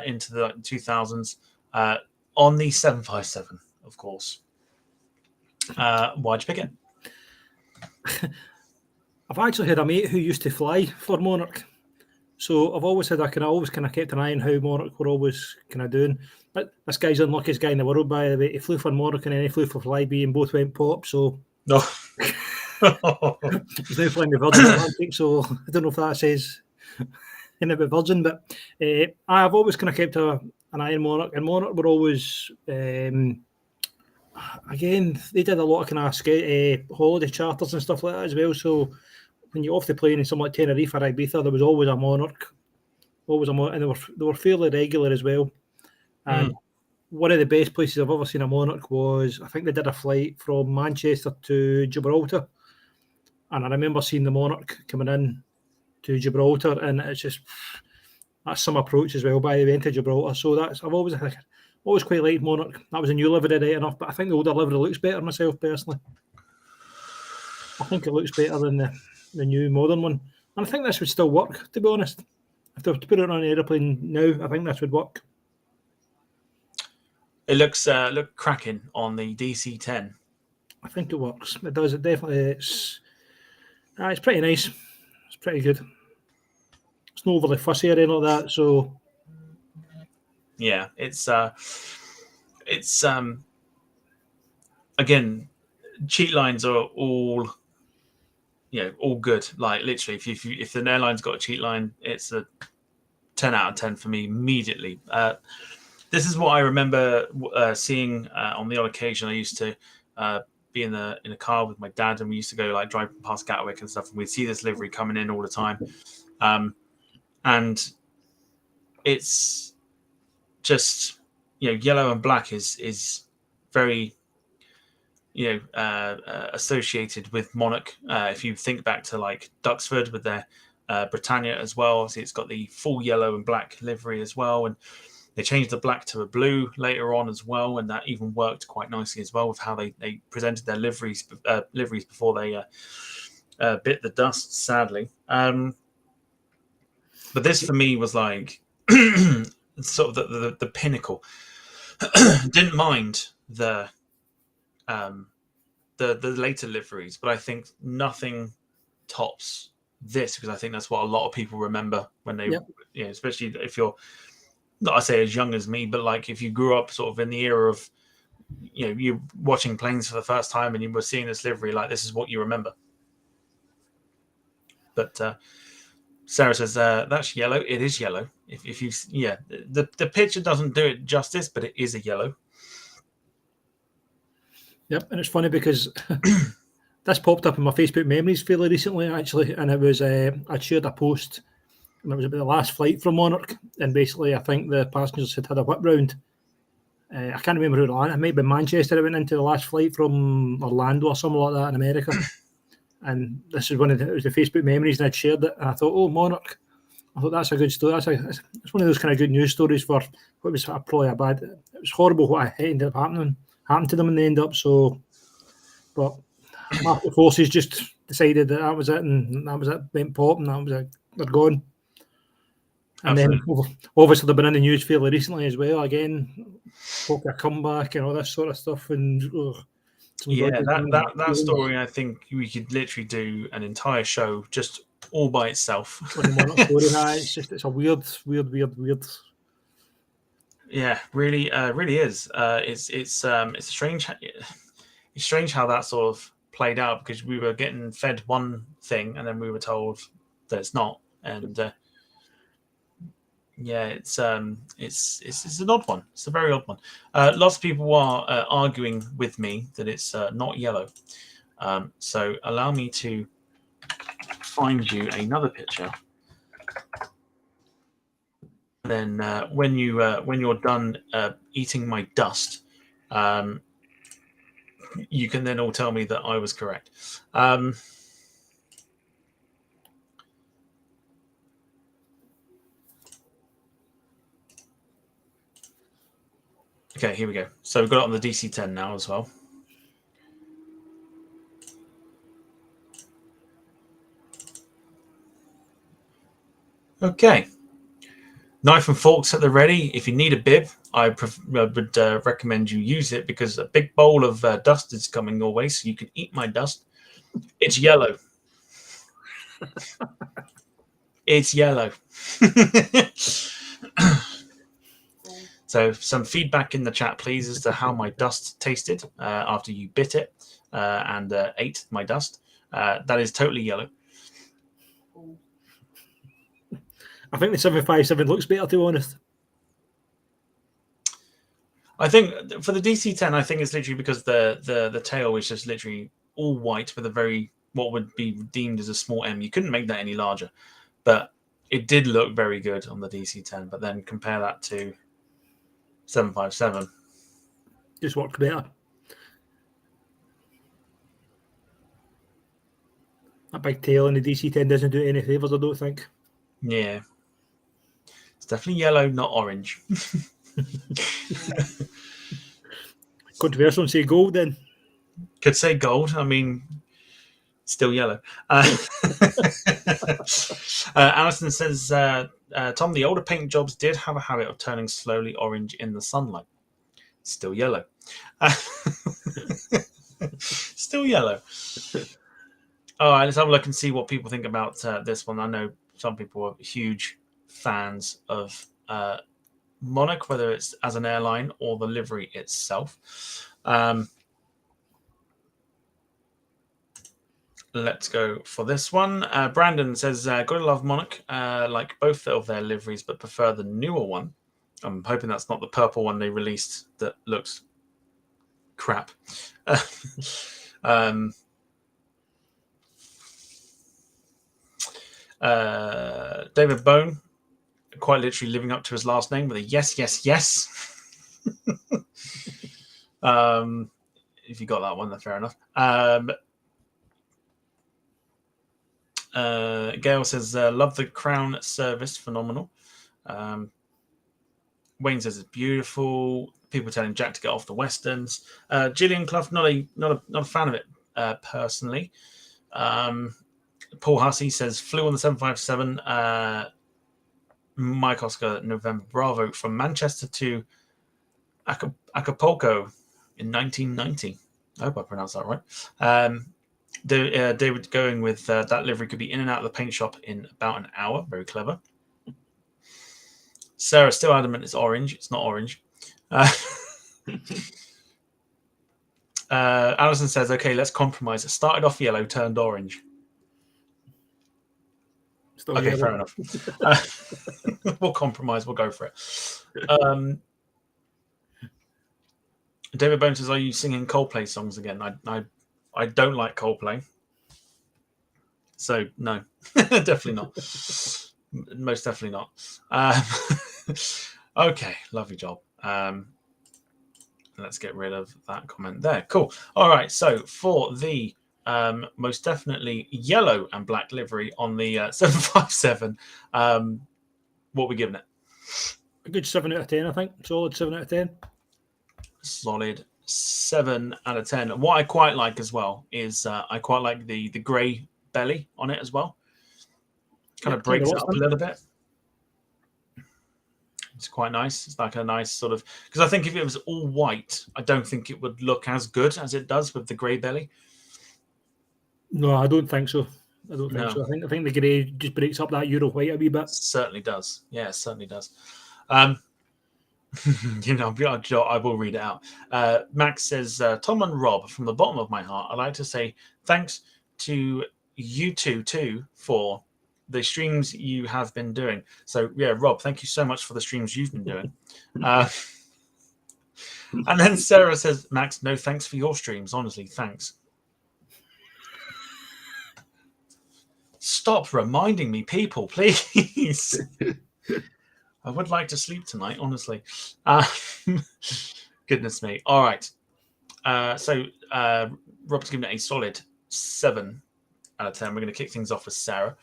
into the 2000s on the 757, of course. Why'd you pick it? I've actually had a mate who used to fly for Monarch. So I've always had always kept an eye on how Monarch were always kind of doing. But this guy's the unluckiest guy in the world, by the way. He flew for Monarch and then he flew for Flybe and both went pop. So No. He's now flying the Virgin Atlantic, so I don't know if that says anything about Virgin, but I've always kind of kept an eye on Monarch, and Monarch were always, again, they did a lot of kind of holiday charters and stuff like that as well. So when you're off the plane in something like Tenerife or Ibiza, there was always a Monarch, and they were fairly regular as well. And one of the best places I've ever seen a Monarch was, I think they did a flight from Manchester to Gibraltar. And I remember seeing the Monarch coming in to Gibraltar, and it's just, that's some approach as well by the way into Gibraltar. So I've always quite liked Monarch. That was a new livery right enough, but I think the older livery looks better myself personally. I think it looks better than the new modern one. And I think this would still work, to be honest. If they were to put it on an aeroplane now, I think this would work. It looks cracking on the DC-10. I think it works. It does. It definitely. It's pretty nice. It's pretty good. It's not overly fussy or anything like that. So yeah, it's again, cheat lines are all all good. Like literally, if an airline's got a cheat line, it's a 10 out of 10 for me immediately. This is what I remember seeing on the odd occasion. I used to be in a car with my dad, and we used to go like driving past Gatwick and stuff, and we'd see this livery coming in all the time, and it's just yellow and black is very associated with Monarch. If you think back to like Duxford with their Britannia as well, obviously it's got the full yellow and black livery as well, and they changed the black to a blue later on as well, and that even worked quite nicely as well with how they presented their liveries before they bit the dust, sadly. But this for me was like sort of the pinnacle. Didn't mind the later liveries, but I think nothing tops this, because I think that's what a lot of people remember when they, especially if you're not, I say as young as me, but like if you grew up sort of in the era of, you watching planes for the first time and you were seeing this livery, like this is what you remember. But Sarah says that's yellow. It is yellow. If you, the picture doesn't do it justice, but it is a yellow. Yep, and it's funny because this popped up in my Facebook memories fairly recently, actually, and it was I'd shared a post, and it was about the last flight from Monarch, and basically I think the passengers had a whip round. I can't remember who it was. It might be Manchester. It went into the last flight from Orlando or something like that in America. And this is it was the Facebook memories, and I'd shared it, and I thought, oh, Monarch. I thought that's a good story. It's one of those kind of good news stories for what was probably a bad. It was horrible what ended up happened to them in the end up. So, but market forces just decided that was it, and that was it. Went pop, and that was it. They're gone. And Absolutely. then obviously they've been in the news fairly recently as well. Again, talk a comeback and all this sort of stuff. And that story, I think we could literally do an entire show just all by itself. It's a weird. Yeah, really is. It's strange. It's strange how that sort of played out, because we were getting fed one thing and then we were told that it's not, and it's an odd one. It's a very odd one. Lots of people are arguing with me that it's not yellow. So allow me to find you another picture. Then when you're done eating my dust, you can then all tell me that I was correct. Okay, here we go. So we've got it on the DC-10 now as well. Okay. Knife and forks at the ready. If you need a bib, I would recommend you use it, because a big bowl of dust is coming your way, so you can eat my dust. It's yellow. It's yellow. So some feedback in the chat, please, as to how my dust tasted after you bit it and ate my dust. That is totally yellow. I think the 757 looks better, to be honest. I think for the DC-10, I think it's literally because the tail is just literally all white with a very, what would be deemed as a small M. You couldn't make that any larger, but it did look very good on the DC-10. But then compare that to 757. Just worked better. That big tail in the DC-10 doesn't do any favours, I don't think. Yeah. It's definitely yellow, not orange. Controversial and say gold then. Could say gold. I mean, still yellow. Alison says, Tom, the older paint jobs did have a habit of turning slowly orange in the sunlight. Still yellow. Still yellow. All right, let's have a look and see what people think about this one. I know some people are huge fans of Monarch, whether it's as an airline or the livery itself. Let's go for this one. Brandon says, gotta love Monarch, like both of their liveries, but prefer the newer one. I'm hoping that's not the purple one they released that looks crap. David Bone, quite literally living up to his last name with a yes, yes, yes. If you got that one, then fair enough. Gail says, love the crown service, phenomenal. Wayne says it's beautiful. People telling Jack to get off the westerns. Gillian Clough, not a fan of it personally. Paul Hussey says flew on the 757. Mike Oscar November Bravo from Manchester to Acapulco in 1990. I hope I pronounced that right. David going with that livery could be in and out of the paint shop in about an hour. Very clever. Sarah still adamant it's orange. It's not orange. Alison says, okay, let's compromise. It started off yellow, turned orange. Still okay, yellow. fair enough. We'll compromise. We'll go for it. David Bone says, are you singing Coldplay songs again? I don't like Coldplay. So, no, definitely not. Most definitely not. Okay, lovely job. Let's get rid of that comment there. Cool. All right, so for the most definitely yellow and black livery on the 757, what are we giving it? A good 7 out of 10, I think. Solid 7 out of 10. Solid 7 out of 10. What I quite like as well is I quite like the grey belly on it as well. Kind of breaks it up a little bit. It's quite nice. It's like a nice sort of, because I think if it was all white, I don't think it would look as good as it does with the grey belly. No, I don't think so. I don't think so. I think the grey just breaks up that Euro white a wee bit. Certainly does. Yeah, it certainly does. You know, I will read it out. Max says, Tom and Rob, from the bottom of my heart, I'd like to say thanks to you two too for the streams you have been doing. So yeah, Rob, thank you so much for the streams you've been doing. And then Sarah says, Max, no thanks for your streams. Honestly, thanks. Stop reminding me, people, please. I would like to sleep tonight, honestly. Goodness me. All right. So Rob's given it a solid 7 out of 10. We're going to kick things off with Sarah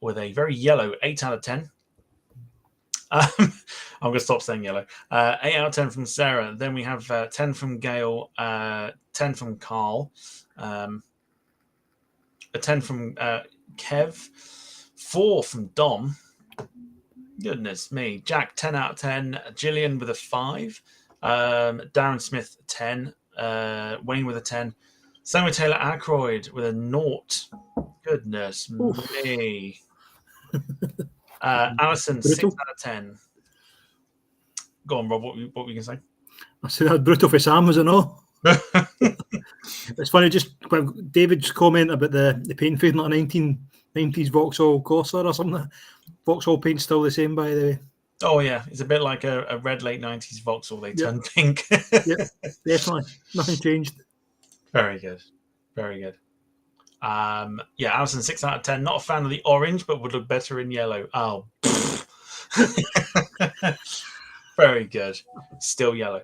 with a very yellow 8 out of 10. I'm going to stop saying yellow. 8 out of 10 from Sarah. Then we have 10 from Gail, 10 from Carl, a 10 from Kev, 4 from Dom. Goodness me. Jack, 10 out of 10. Gillian with a 5. Darren Smith, 10. Wayne with a 10. Samuel Taylor Ackroyd with a 0. Goodness me. Alison, 6 out of 10. Go on, Rob. What were you going to say? I said that's brutal for Sam, was it not? It's funny, just David's comment about the paint fading like a 1990s Vauxhall Corsair or something. Vauxhall paint's still the same, by the way. Oh, yeah. It's a bit like a red late 90s Vauxhall. They turned pink. Yep, definitely. Nothing changed. Very good. Very good. Yeah, Alison, 6 out of 10. Not a fan of the orange, but would look better in yellow. Oh. Very good. Still yellow.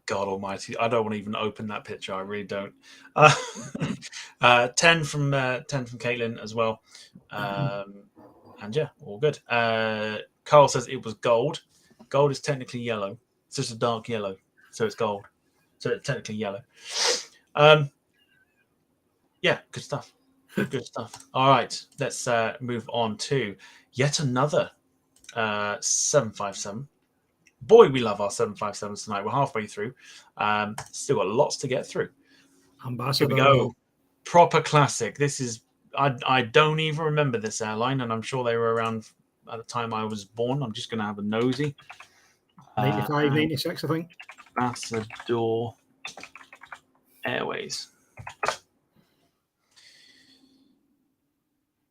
God almighty, I don't want to even open that picture. I really don't. 10 from Caitlin as well. And yeah, all good. Carl says it was gold. Gold is technically yellow. It's just a dark yellow, so it's gold. So it's technically yellow. Yeah, good stuff. Good stuff. All right, let's move on to yet another 757. Boy, we love our 757s tonight. We're halfway through. Still got lots to get through. Ambassador. Here we go. Proper classic. This is, I don't even remember this airline, and I'm sure they were around at the time I was born. I'm just going to have a nosy. 95, 96, I think. Ambassador Airways.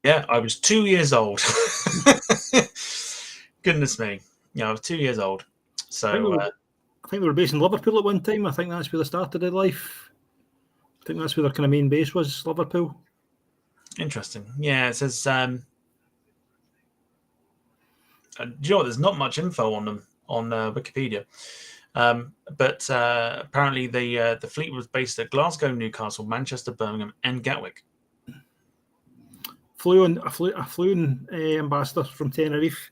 Yeah, I was 2 years old. Goodness me. Yeah, I was 2 years old. So I think they were based in Liverpool at one time. I think that's where they started their life. I think that's where their kind of main base was, Liverpool. Interesting. Yeah, it says, do you know what? There's not much info on them on Wikipedia. But apparently the fleet was based at Glasgow, Newcastle, Manchester, Birmingham, and Gatwick. Flew in Ambassador from Tenerife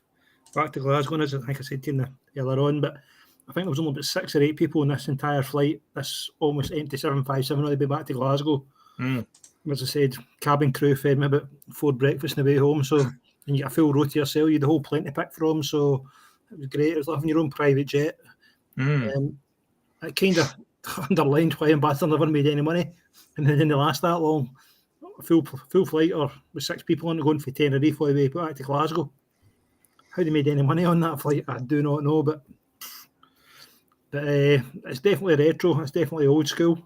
back to Glasgow, as I think I said to you earlier on, but I think there was only about 6 or 8 people in this entire flight, this almost empty 757 on the way back to Glasgow. As I said, cabin crew fed me about 4 breakfasts on the way home, so and you get a full row to yourself, you had the whole plane to pick from, so it was great. It was like having your own private jet. It kind of underlined why Ambassador never made any money, and then didn't last that long. A full flight or with 6 people on going for Tenerife all the way back to Glasgow. How they made any money on that flight, I do not know, but it's definitely retro. It's definitely old school,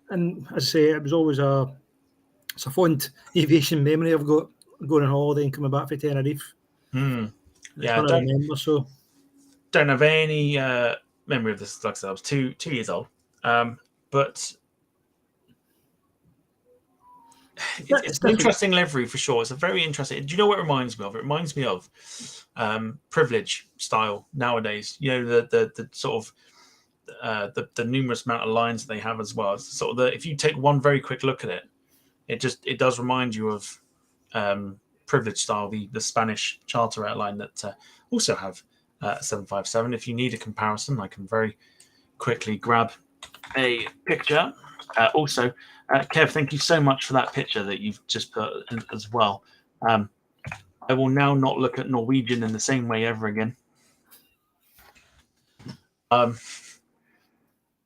and as I say, it was always it's a fond aviation memory I've got, going on holiday and coming back for Tenerife. Yeah, I remember. So don't have any memory of this. Like I said, I was 2 years old, but it's an interesting livery for sure. It's a very interesting. Do you know what it reminds me of? It reminds me of Privilege style nowadays. You know, the sort of the numerous amount of lines that they have as well. It's sort of if you take one very quick look at it, it does remind you of Privilege style, the Spanish charter airline that also have 757. If you need a comparison, I can very quickly grab a picture. Also, Kev, thank you so much for that picture that you've just put in as well. I will now not look at Norwegian in the same way ever again. Nor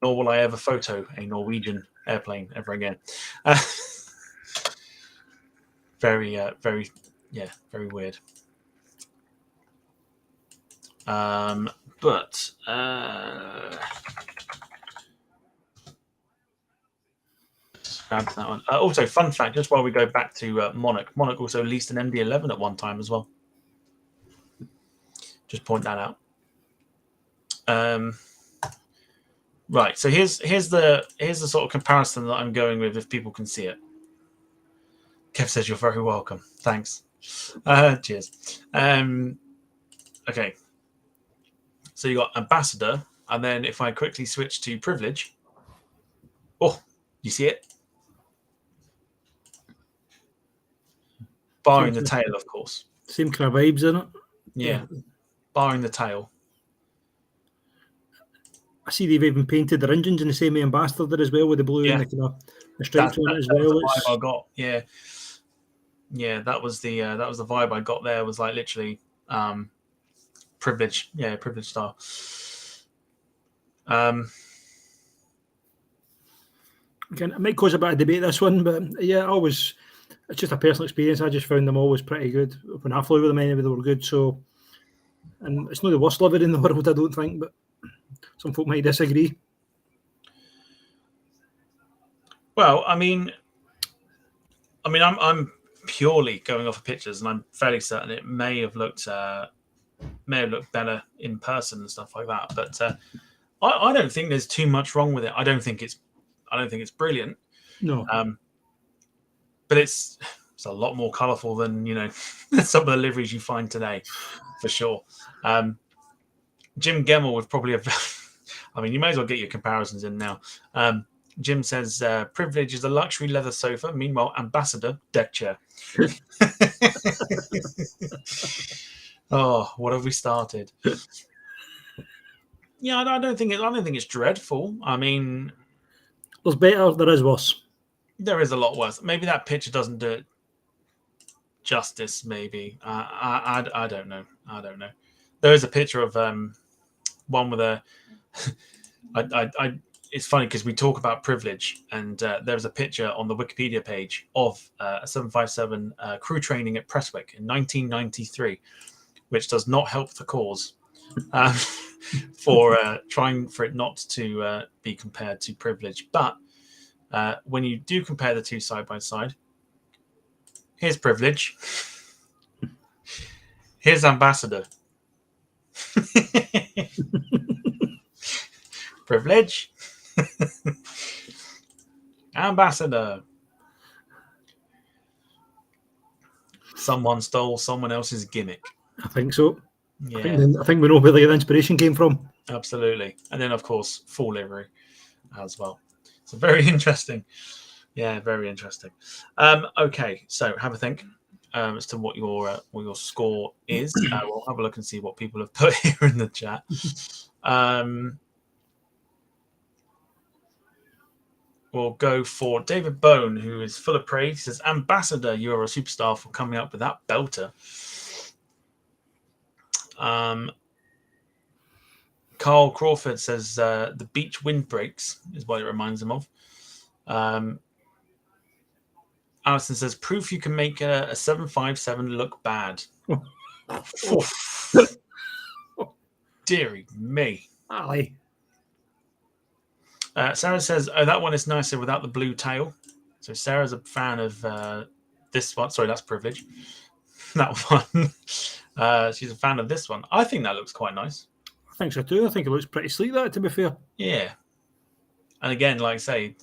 will I ever photo a Norwegian airplane ever again. Very weird. But grab that one. Also, fun fact, just while we go back to Monarch also leased an MD-11 at one time as well. Just point that out. Right, so here's the sort of comparison that I'm going with, if people can see it. Kev says you're very welcome. Thanks. Cheers. Okay. So you got Ambassador, and then if I quickly switch to Privilege, oh, you see it? Barring the tail, of course. Same kind of vibes in it. Yeah. Barring the tail. I see they've even painted their engines in the same way Ambassador did as well, with the blue and the kind of the stripes on it as well. That was the vibe I got. Yeah, that was the vibe I got there. Was like literally Privilege. Yeah, Privilege style. Again, it might cause a bit of debate, this one, but yeah, it's just a personal experience. I just found them always pretty good. When I flew with them anyway, they were good. So, and it's not the worst livery in the world, I don't think, but some folk might disagree. Well, I mean, I'm purely going off of pictures, and I'm fairly certain it may have looked better in person and stuff like that. But I don't think there's too much wrong with it. I don't think it's brilliant. No. But it's a lot more colourful than some of the liveries you find today, for sure. Jim Gemmell would probably have. I mean, you may as well get your comparisons in now. Jim says, Privilege is a luxury leather sofa. Meanwhile, Ambassador, deck chair. Oh, what have we started? Yeah, I don't think it's dreadful. I mean, there's better, there is worse. There is a lot worse. Maybe that picture doesn't do it justice, maybe. I don't know. I don't know. There is a picture of one with a. It's funny because we talk about privilege, and there's a picture on the Wikipedia page of a 757 crew training at Prestwick in 1993, which does not help the cause for trying for it not to be compared to privilege. But when you do compare the two side by side, here's privilege, here's ambassador. Privilege. Ambassador. Someone stole someone else's gimmick. I think so. Yeah, I think we know where the inspiration came from. absolutely. And then, of course, full livery as well. So very interesting. Yeah, very interesting. Okay, so have a think as to what your score is. We'll have a look and see what people have put here in the chat. We'll go for David Bone, who is full of praise. He says, Ambassador, you are a superstar for coming up with that belter. Carl Crawford says, the beach windbreaks is what it reminds him of. Alison says, proof you can make a 757 look bad. Deary me. Aye. Sarah says, oh, that one is nicer without the blue tail. So Sarah's a fan of this one. Sorry, that's privilege. That one. She's a fan of this one. I think that looks quite nice. I think so too. I think it looks pretty sleek, that, to be fair. Yeah. And again, like I say,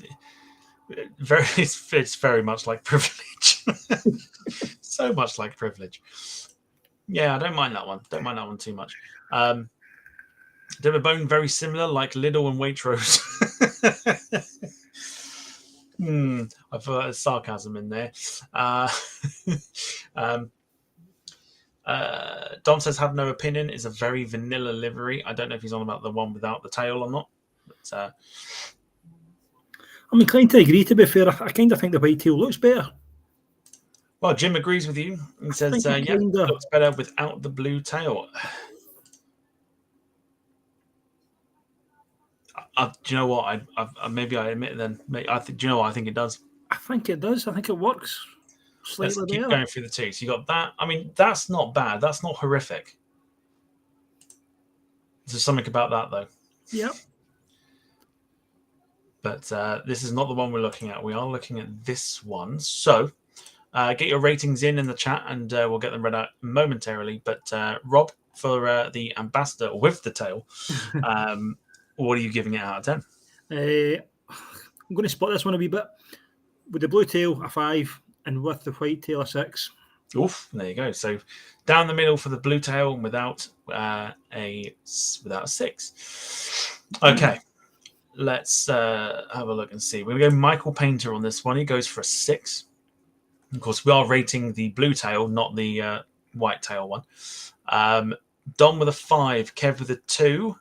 it's very much like privilege. So much like privilege. Yeah, I don't mind that one. Don't mind that one too much. David Bone, very similar, like Lidl and Waitrose. I've heard sarcasm in there. Dom says, have no opinion. Is a very vanilla livery. I don't know if he's on about the one without the tail or not. But, I'm inclined to agree, to be fair. I kind of think the white tail looks better. Well, Jim agrees with you. He says, yeah, it looks better without the blue tail. Do you know what? Maybe I admit then. Do you know what? I think it does. I think it does. I think it works slightly Let's keep better. going through the two. So you got that. I mean, that's not bad. That's not horrific. There's something about that, though. Yeah. But this is not the one we're looking at. We are looking at this one. So get your ratings in the chat, and we'll get them read out momentarily. But Rob, for the ambassador with the tail, what are you giving it out of 10? I'm going to split this one a wee bit. With the blue tail, a 5, and with the white tail, a 6. Oof, there you go. So down the middle for the blue tail, and without a 6. Okay, let's have a look and see. We're going to go Michael Painter on this one. He goes for a 6. Of course, we are rating the blue tail, not the white tail one. Dom with a 5, Kev with a 2.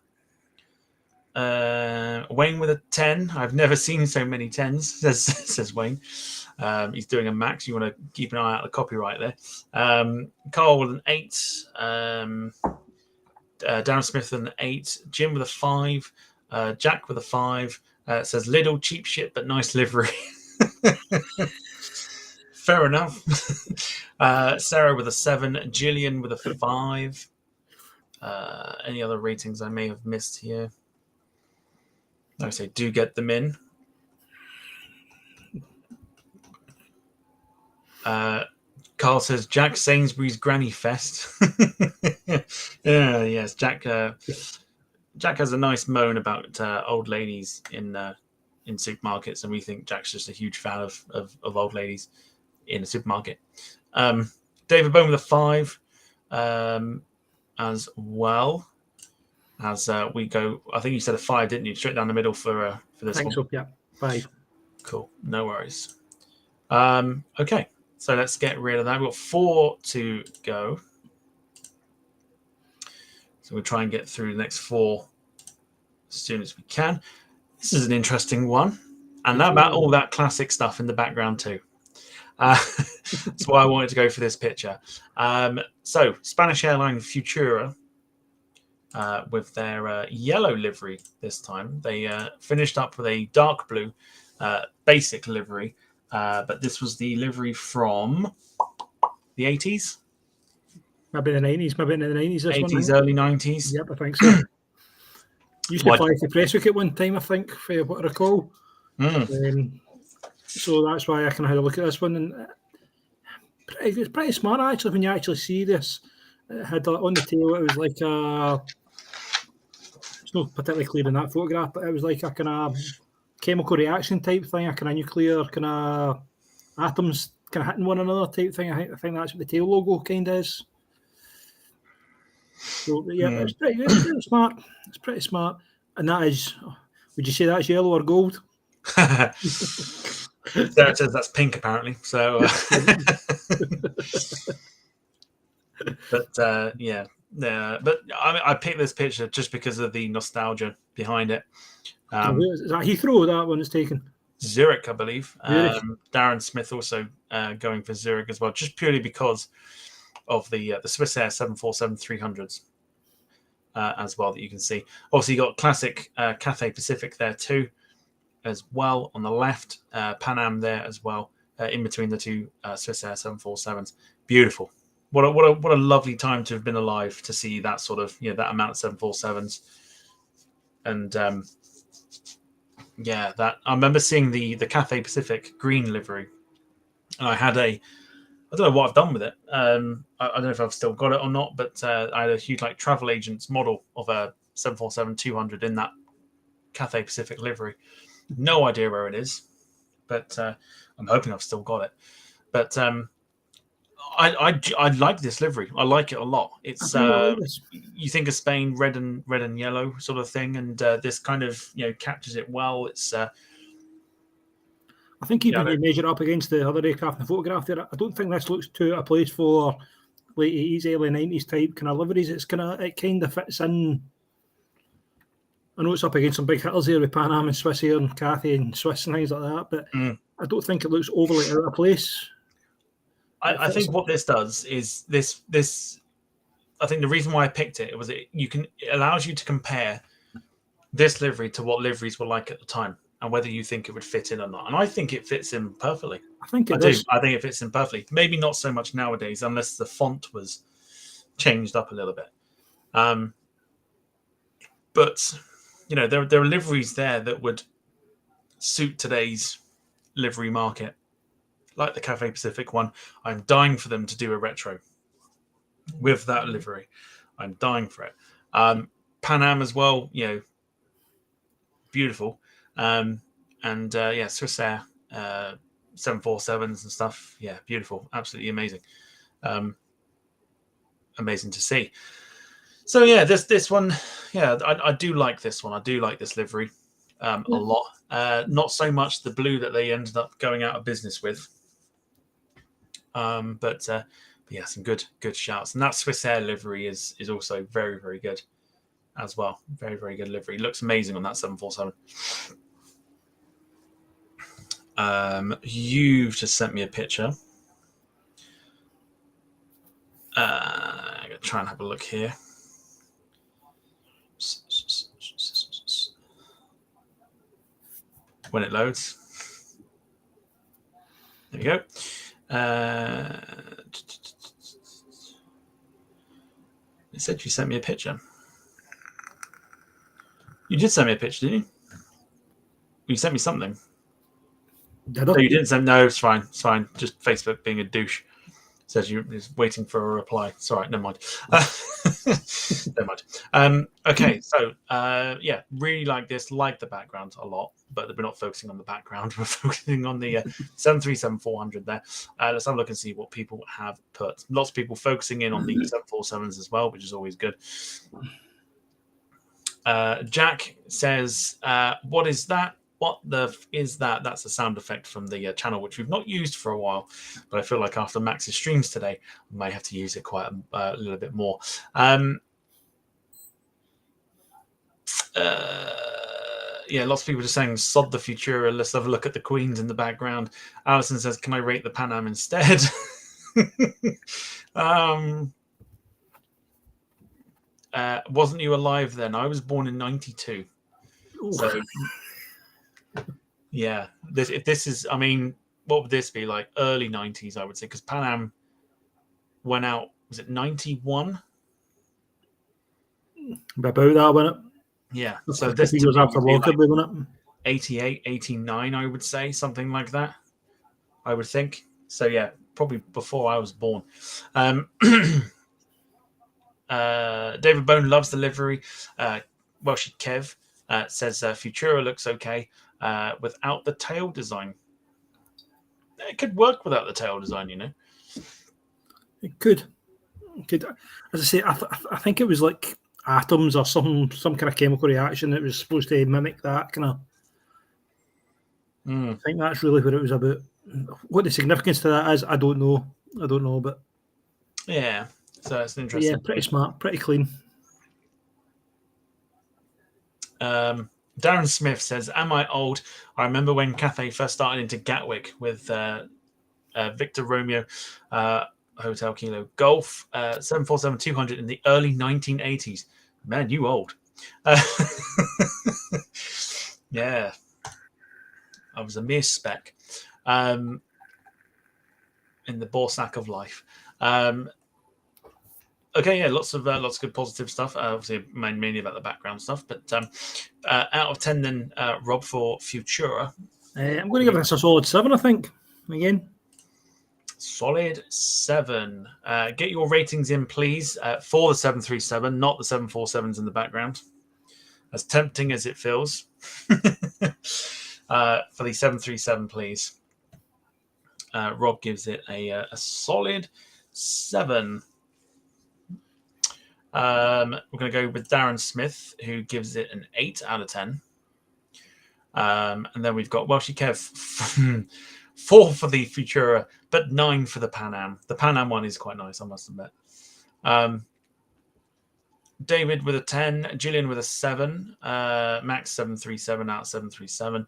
Wayne with a 10. I've never seen so many 10s, says Wayne. He's doing a max. You want to keep an eye out the copyright there. Carl with an 8. Darren Smith with an 8. Jim with a 5. Jack with a 5. Says Lidl, cheap shit, but nice livery. Fair enough. Sarah with a 7. Gillian with a 5. Any other ratings I may have missed here? Like I say, do get them in. Carl says, Jack Sainsbury's Granny Fest. Yes, Jack has a nice moan about old ladies in supermarkets, and we think Jack's just a huge fan of old ladies in a supermarket. David Bone with a 5 as well. As we go, I think you said a 5, didn't you? Straight down the middle for this one. I think so, yeah. 5. Cool, no worries. Okay, so let's get rid of that. We've got 4 to go. So we'll try and get through the next 4 as soon as we can. This is an interesting one. And about all that classic stuff in the background too. That's why I wanted to go for this picture. So Spanish airline Futura, with their yellow livery this time. They finished up with a dark blue basic livery, but this was the livery from the 80s? Maybe the 90s, maybe in the 90s, this 80s, one. early 90s. Yep, I think so. Used to What? fly to Prestwick at one time, I think, for what I recall. So that's why I kind of had a look at this one. And it's pretty smart, actually, when you actually see this. It had on the tail, it was like a... It's not particularly clear in that photograph, but it was like a kind of chemical reaction type thing, a kind of nuclear kind of atoms kind of hitting one another type thing. I think that's what the tail logo kind of is. So yeah, it's pretty smart. It's pretty smart, and that is. Would you say that's yellow or gold? Sarah says that's pink, apparently. So, but yeah. But I picked this picture just because of the nostalgia behind it. Is that Heathrow? That one is taken. Zurich, I believe. Zurich. Darren Smith also going for Zurich as well, just purely because of the Swiss Air 747-300s as well that you can see. Also, you got classic Cathay Pacific there too, as well on the left. Pan Am there as well, in between the two Swiss Air 747s. Beautiful. What a lovely time to have been alive to see that sort of that amount of 747s. And that I remember seeing the Cathay Pacific green livery, and I don't know what I've done with it. I don't know if I've still got it or not, but I had a huge travel agent's model of a 747-200 in that Cathay Pacific livery. No idea where it is, but I'm hoping I've still got it. But I like this livery. I like it a lot. It's you think of Spain, red and yellow sort of thing, and this kind of captures it well. It's I think even you measure up against the other aircraft in the photograph there, I don't think this looks too out of place for late 80s, early 90s type kind of liveries. It kind of fits in. I know it's up against some big hitters here with Pan Am and Swiss Air and Cathay and Swiss and things like that, but I don't think it looks overly out of place. I think what this does is this. I think the reason why I picked it was it allows you to compare this livery to what liveries were like at the time, and whether you think it would fit in or not. And I think it fits in perfectly. I think it does. I think it fits in perfectly. Maybe not so much nowadays, unless the font was changed up a little bit. But there are liveries there that would suit today's livery market, like the Cathay Pacific one. I'm dying for them to do a retro with that livery. I'm dying for it. Pan Am as well, beautiful. Swiss Air 747s and stuff. Yeah, beautiful. Absolutely amazing. Amazing to see. So yeah, this one, I do like this one. I do like this livery a lot. Not so much the blue that they ended up going out of business with. But yeah, some good shouts. And that Swiss Air livery is also very, very good as well. Very, very good livery. Looks amazing on that 747. You've just sent me a picture. I'm going to try and have a look here. When it loads. There we go. It said you sent me a picture. You did send me a picture, didn't you? You sent me something. Did I? No, you didn't send. No, it's fine. It's fine. Just Facebook being a douche. Says you're waiting for a reply. It's all right. Never mind. Never mind. Okay. So, really like this. Like the background a lot, but we're not focusing on the background. We're focusing on the 737-400 there. Let's have a look and see what people have put. Lots of people focusing in on the 747s as well, which is always good. Jack says, what is that? What the is that? That's a sound effect from the channel, which we've not used for a while, but I feel like after Max's streams today, we may have to use it quite a little bit more. lots of people just saying sod the Futura. Let's have a look at the Queens in the background. Alison says, "Can I rate the Pan Am instead?" Wasn't you alive then? I was born in '92. So yeah, this is, I mean, what would this be like? Early '90s, I would say, because Pan Am went out. Was it '91? About that, wasn't it? Yeah. A So couple this of to years me after would be like Lockerbie, wasn't it? 88, 89, I would say, something like that. I would think. So yeah, probably before I was born. David Bone loves the livery. Welsh Kev says Futura looks okay without the tail design. It could work without the tail design, you know. It could. As I say, I think it was like atoms or some kind of chemical reaction that was supposed to mimic that kind of. I think that's really what it was about. What the significance to that is, I don't know. But yeah, so it's an interesting. Pretty smart, pretty clean. Darren Smith says, "Am I old? I remember when Cathay first started into Gatwick with Victor Romeo, Hotel Kilo Golf 747-200 in the early 1980s. Man, you old." Yeah, I was a mere speck in the ball sack of life. Okay, yeah, lots of good positive stuff. Obviously, mainly about the background stuff. But out of 10, then Rob, for Futura, I'm going to give this a solid 7. I think again. Solid 7. Get your ratings in, please, for the 737, not the 747s in the background. As tempting as it feels. For the 737, please. Rob gives it a solid 7. We're going to go with Darren Smith, who gives it an 8 out of 10. And then we've got Welsh Kev, 4 for the Futura, but 9 for the Pan Am. The Pan Am one is quite nice, I must admit. David with a 10, Gillian with a 7, Max 737 out of 737.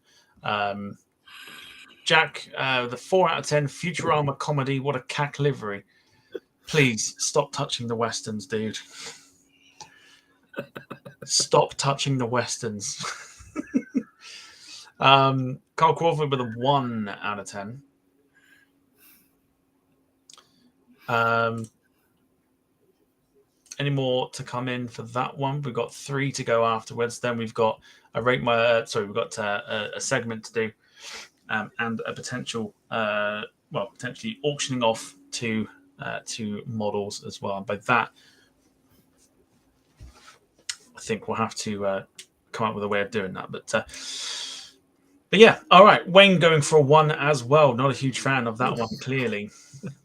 Jack with a 4 out of 10, Futurama comedy. What a cack livery. Please stop touching the Westerns, dude. Stop touching the Westerns. Carl Crawford with a 1 out of 10. Any more to come in for that one? We've got 3 to go afterwards. Then we've got a we've got a segment to do, and a potential, potentially auctioning off to models as well. And by that, I think we'll have to come up with a way of doing that. But yeah, all right. Wayne going for a 1 as well. Not a huge fan of that one, clearly,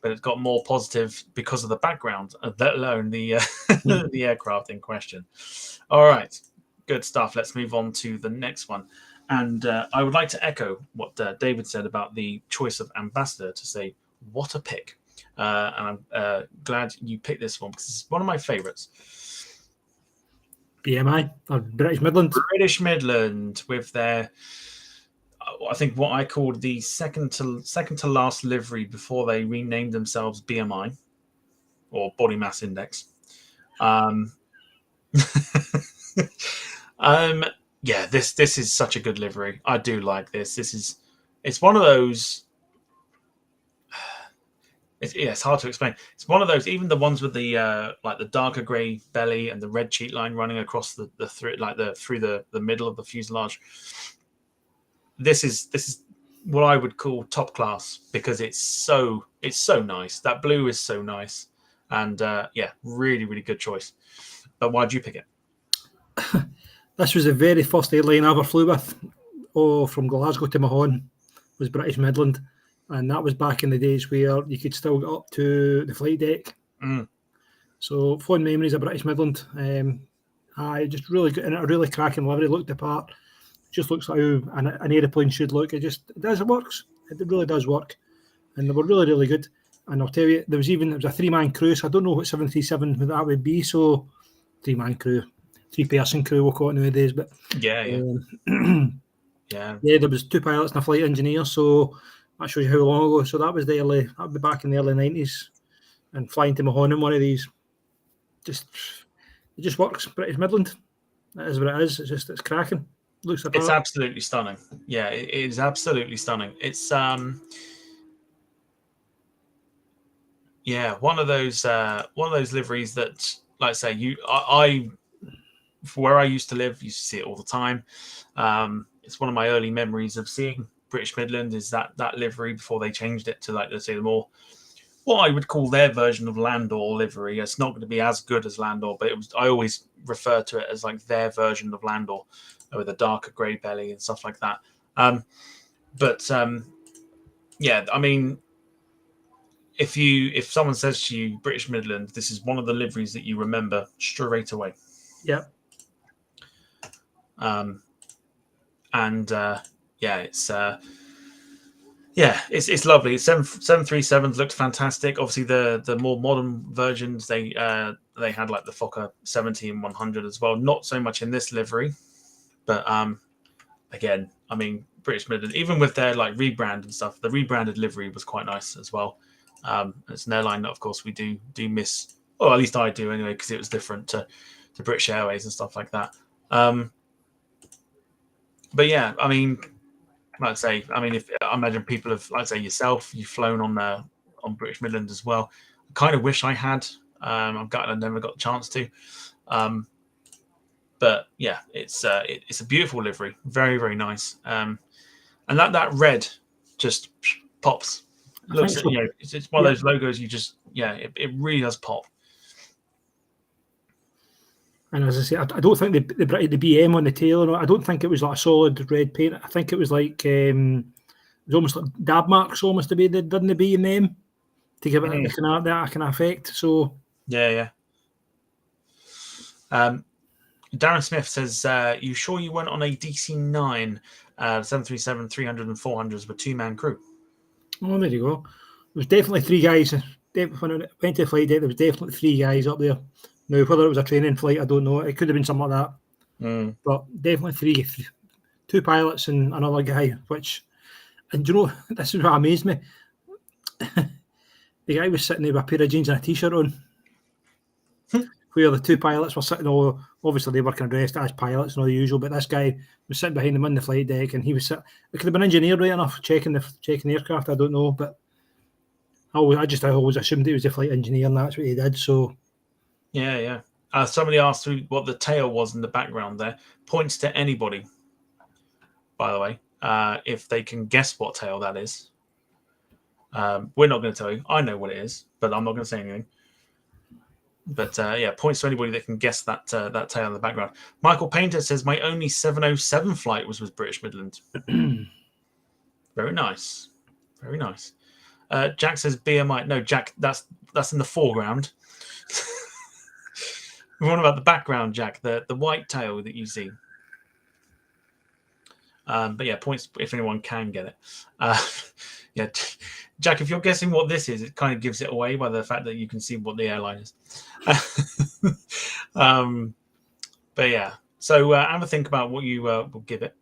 but it's got more positive because of the background, let alone the the aircraft in question. All right, good stuff. Let's move on to the next one. And I would like to echo what David said about the choice of ambassador, to say, what a pick. And I'm glad you picked this one because it's one of my favorites. BMI, or British Midland. British Midland with their, I think, what I called the second to last livery before they renamed themselves BMI, or Body Mass Index. Yeah, this is such a good livery. I do like this. It's one of those. It's hard to explain. It's one of those, even the ones with the like the darker grey belly and the red cheat line running across through the middle of the fuselage. This is what I would call top class because it's so nice. That blue is so nice, and really, really good choice. But why'd you pick it? This was the very first airline I ever flew with. From Glasgow to Mahon was British Midland. And that was back in the days where you could still get up to the flight deck. So fond memories of British Midland. I just really good, and a really cracking livery, looked the part. Just looks like how an aeroplane should look. It works. It really does work. And they were really, really good. And I'll tell you, there was a 3-man crew, so I don't know what 737 that would be. So 3-man crew. 3-person crew we'll call it nowadays. But Yeah. yeah, there was 2 pilots and a flight engineer. So that shows you how long ago. So that was that'd be back in the early 90s, and flying to Mahon in one of these, it just works. British Midland, that is what it is. It's cracking. Looks It's apart. absolutely stunning. Yeah, it is absolutely stunning. It's one of those liveries that, like I say, I where I used to live, used to see it all the time. It's one of my early memories of seeing British Midland is that livery before they changed it to, like, let's say, the more what I would call their version of Landor livery. It's not going to be as good as Landor, but I always refer to it as like their version of Landor with a darker grey belly and stuff like that. Yeah, I mean, if someone says to you British Midland, this is one of the liveries that you remember straight away. Yeah. It's lovely. 737s looked fantastic. Obviously, the more modern versions they had like the Fokker 17-100 as well. Not so much in this livery, but again, I mean, British Midland, even with their like rebrand and stuff, the rebranded livery was quite nice as well. It's an airline that, of course, we do miss. Well, at least I do anyway, because it was different to British Airways and stuff like that. But yeah, I mean, like I say, if I imagine people have, like I say, yourself, you've flown on British Midland as well. I kind of wish I had. I've never got the chance to. But yeah, it's a beautiful livery, very, very nice. And that red just pops. Looks, So. It's one of those logos you just, it really does pop. And as I say, I don't think the BM on the tail, I don't think it was like a solid red paint. I think it was like it was almost like dab marks, almost to be done the B in them to give it that kind of effect. So yeah. Darren Smith says, "You sure you weren't on a DC-9 737 300 and 400s with 2-man crew?" Oh, there you go. There was definitely 3 guys. When I went to the flight deck, there was definitely 3 guys up there. Now, whether it was a training flight, I don't know. It could have been something like that. But definitely 2 pilots and another guy, and do you know, this is what amazed me. The guy was sitting there with a pair of jeans and a t-shirt on, where the 2 pilots were sitting obviously they were kind of dressed as pilots and all the usual, but this guy was sitting behind them on the flight deck, and he was it could have been engineer right enough, checking the aircraft, I don't know, but I always assumed he was a flight engineer and that's what he did, so... Yeah. Somebody asked me what the tail was in the background there. Points to anybody, by the way, if they can guess what tail that is. We're not going to tell you. I know what it is, but I'm not going to say anything. But points to anybody that can guess that tail in the background. Michael Painter says, my only 707 flight was with British Midland. Very nice. Very nice. Jack says BMI. No, Jack, that's in the foreground. What about the background, Jack? The white tail that you see. But yeah, points if anyone can get it. Jack, if you're guessing what this is, it kind of gives it away by the fact that you can see what the airline is. But yeah, so have a think about what you will give it.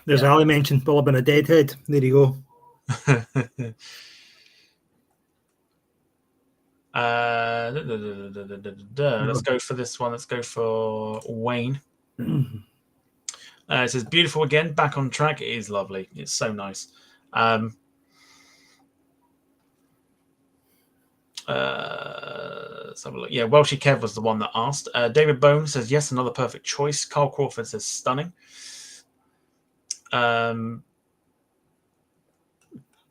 There's Ali mentioned will have been a deadhead. There you go. Let's go for this one. Let's go for Wayne. It says beautiful again, back on track. It is lovely. It's so nice. Let's have a look. Yeah, Welshie Kev was the one that asked. David Bone says yes, another perfect choice. Carl Crawford says stunning.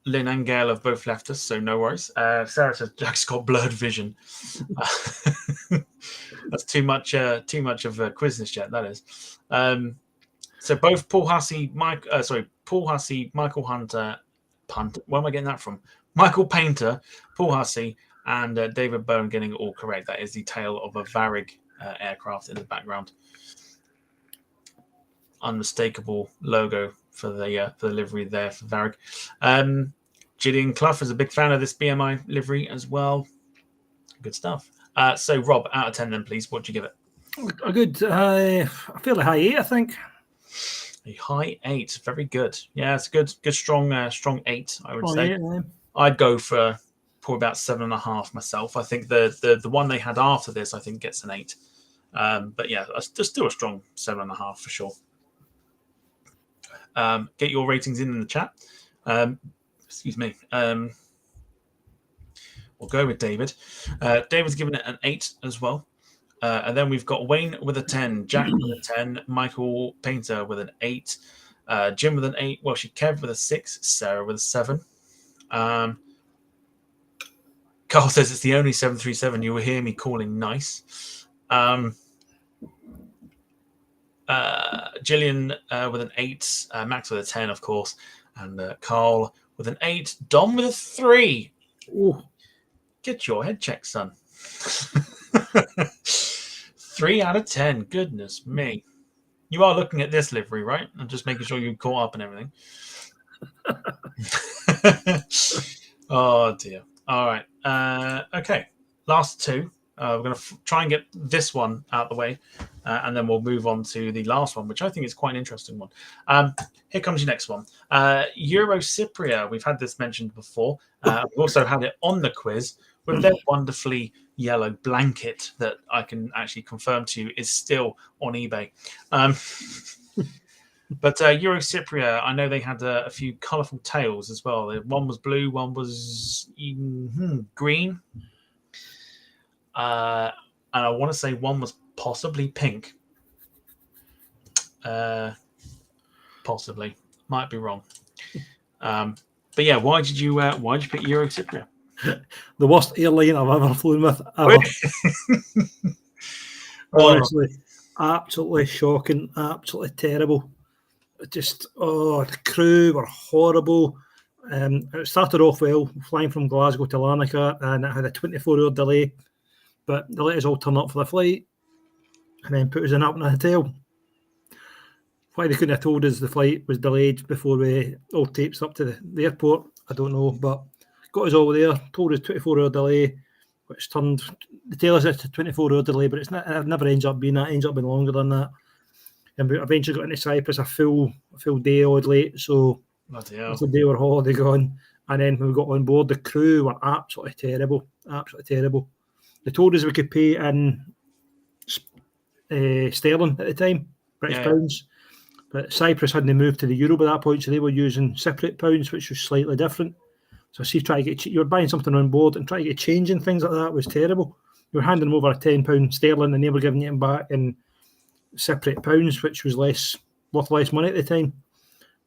Lynn and Gail have both left us, so no worries. Sarah says Jack's got blurred vision. That's too much of a quizness chat, that is. So both Paul Hussey, Michael Hunter, where am I getting that from? Michael Painter, Paul Hussey, and David Bone getting it all correct. That is the tail of a Varig aircraft in the background. Unmistakable logo for the livery there for Varig. Gillian Clough is a big fan of this BMI livery as well. Good stuff. So, Rob, out of 10 then, please. What do you give it? A good, a fairly high 8, I think. A high 8. Very good. Yeah, it's a good, strong 8, I would say. 8, I'd go for probably about 7.5 myself. I think the one they had after this, I think, gets an 8. But yeah, just still a strong 7.5 for sure. Get your ratings in the chat. Excuse me. We'll go with David. David's given it an 8 as well. And then we've got Wayne with a 10, Jack with a 10, Michael Painter with an 8, Jim with an 8, Kev with a 6, Sarah with a 7. Carl says it's the only 737 you will hear me calling nice. Gillian with an 8, Max with a 10, of course, and Carl with an 8, Dom with a 3. Ooh. Get your head checked, son. 3 out of 10. Goodness me. You are looking at this livery, right? I'm just making sure you're caught up and everything. Oh, dear. All right. Okay. Last 2. We're going to try and get this one out of the way, and then we'll move on to the last one, which I think is quite an interesting one. Here comes your next one. Eurocypria. We've had this mentioned before. We've also had it on the quiz with their wonderfully yellow blanket that I can actually confirm to you is still on eBay. But Eurocypria, I know they had a few colourful tails as well. One was blue, one was green. And I want to say one was possibly pink. Possibly. Might be wrong. But yeah, why did you pick Eurocypria? The worst airline I've ever flown with, ever. Honestly, absolutely shocking, absolutely terrible. The crew were horrible. It started off well, flying from Glasgow to Larnaca, and it had a 24-hour delay, but they let us all turn up for the flight and then put us in up in a hotel. Why they couldn't have told us the flight was delayed before we all taped up to the airport, I don't know, but got us all there, told us 24-hour delay, which turned, they tell us it's a 24-hour delay, but it never ends up being that, it ends up being longer than that. And we eventually got into Cyprus a full day odd late, so it was a day our holiday gone. And then when we got on board, the crew were absolutely terrible. They told us we could pay in sterling at the time, British pounds. But Cyprus hadn't moved to the euro by that point, so they were using Cypriot pounds, which was slightly different. So see, you were buying something on board and trying to get change and things like that was terrible. You were handing them over a £10 sterling and they were giving you them back in Cypriot pounds, which was worth less money at the time.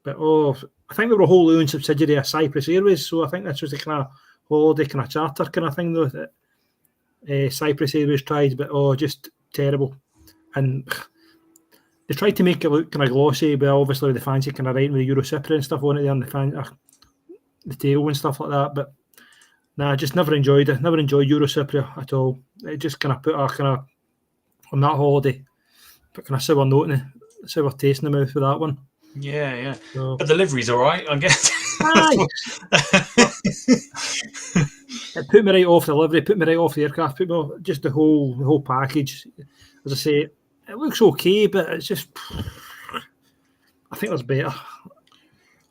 But I think they were a wholly owned subsidiary of Cyprus Airways, so I think this was the kind of holiday, kind of charter kind of thing though that Cyprus Airways tried, but just terrible. And they tried to make it look kind of glossy, but obviously with the fancy kind of writing with Eurocypria and stuff on it there, and the tail and stuff like that. But I just never enjoyed it. Never enjoyed Eurocypria at all. It just kind of put a kind of on that holiday, but kind of sour note in it, sour taste in the mouth with that one. Yeah. So, but the livery's all right, I guess. It put me right off the livery, put me right off the aircraft, put me off just the whole package. As I say, it looks okay, but it's just, I think there's better.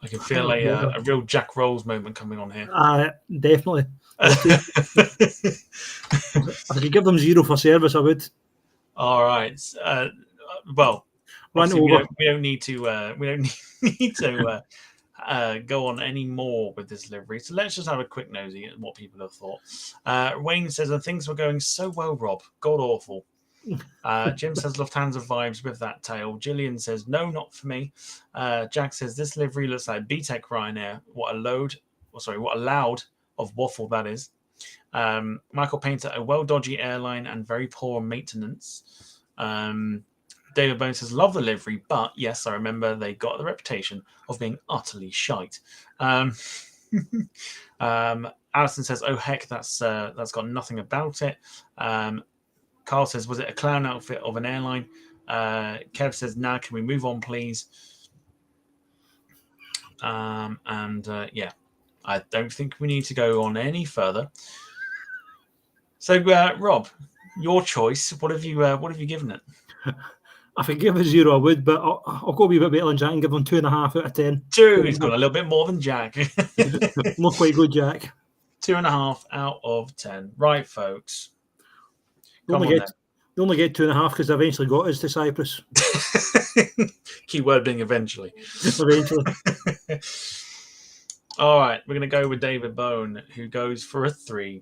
I can feel a real Jack Rolls moment coming on here. Definitely. If I could give them 0 for service, I would. All right. Well, run over. We don't need to go on any more with this livery. So let's just have a quick nosy at what people have thought. Wayne says, things were going so well, Rob. God awful. Jim says Lufthansa vibes with that tail. Gillian says no, not for me. Jack says this livery looks like BTEC Ryanair. What a loud of waffle that is. Michael Painter, a well dodgy airline and very poor maintenance. David Bone says love the livery, but yes, I remember they got the reputation of being utterly shite. Alison says, oh heck, that's got nothing about it. Carl says, was it a clown outfit of an airline? Kev says, nah, can we move on, please? Yeah. I don't think we need to go on any further. So, Rob, your choice. What have you given it? If I give a 0, I would, but I'll go a wee bit better than Jack and give him 2.5 out of 10. Two. He's got a little bit more than Jack. Not quite good, Jack. 2.5 out of 10. Right, folks. They only get 2.5 because they eventually got us to Cyprus. Keyword being eventually. Eventually. All right, we're going to go with David Bone, who goes for a 3.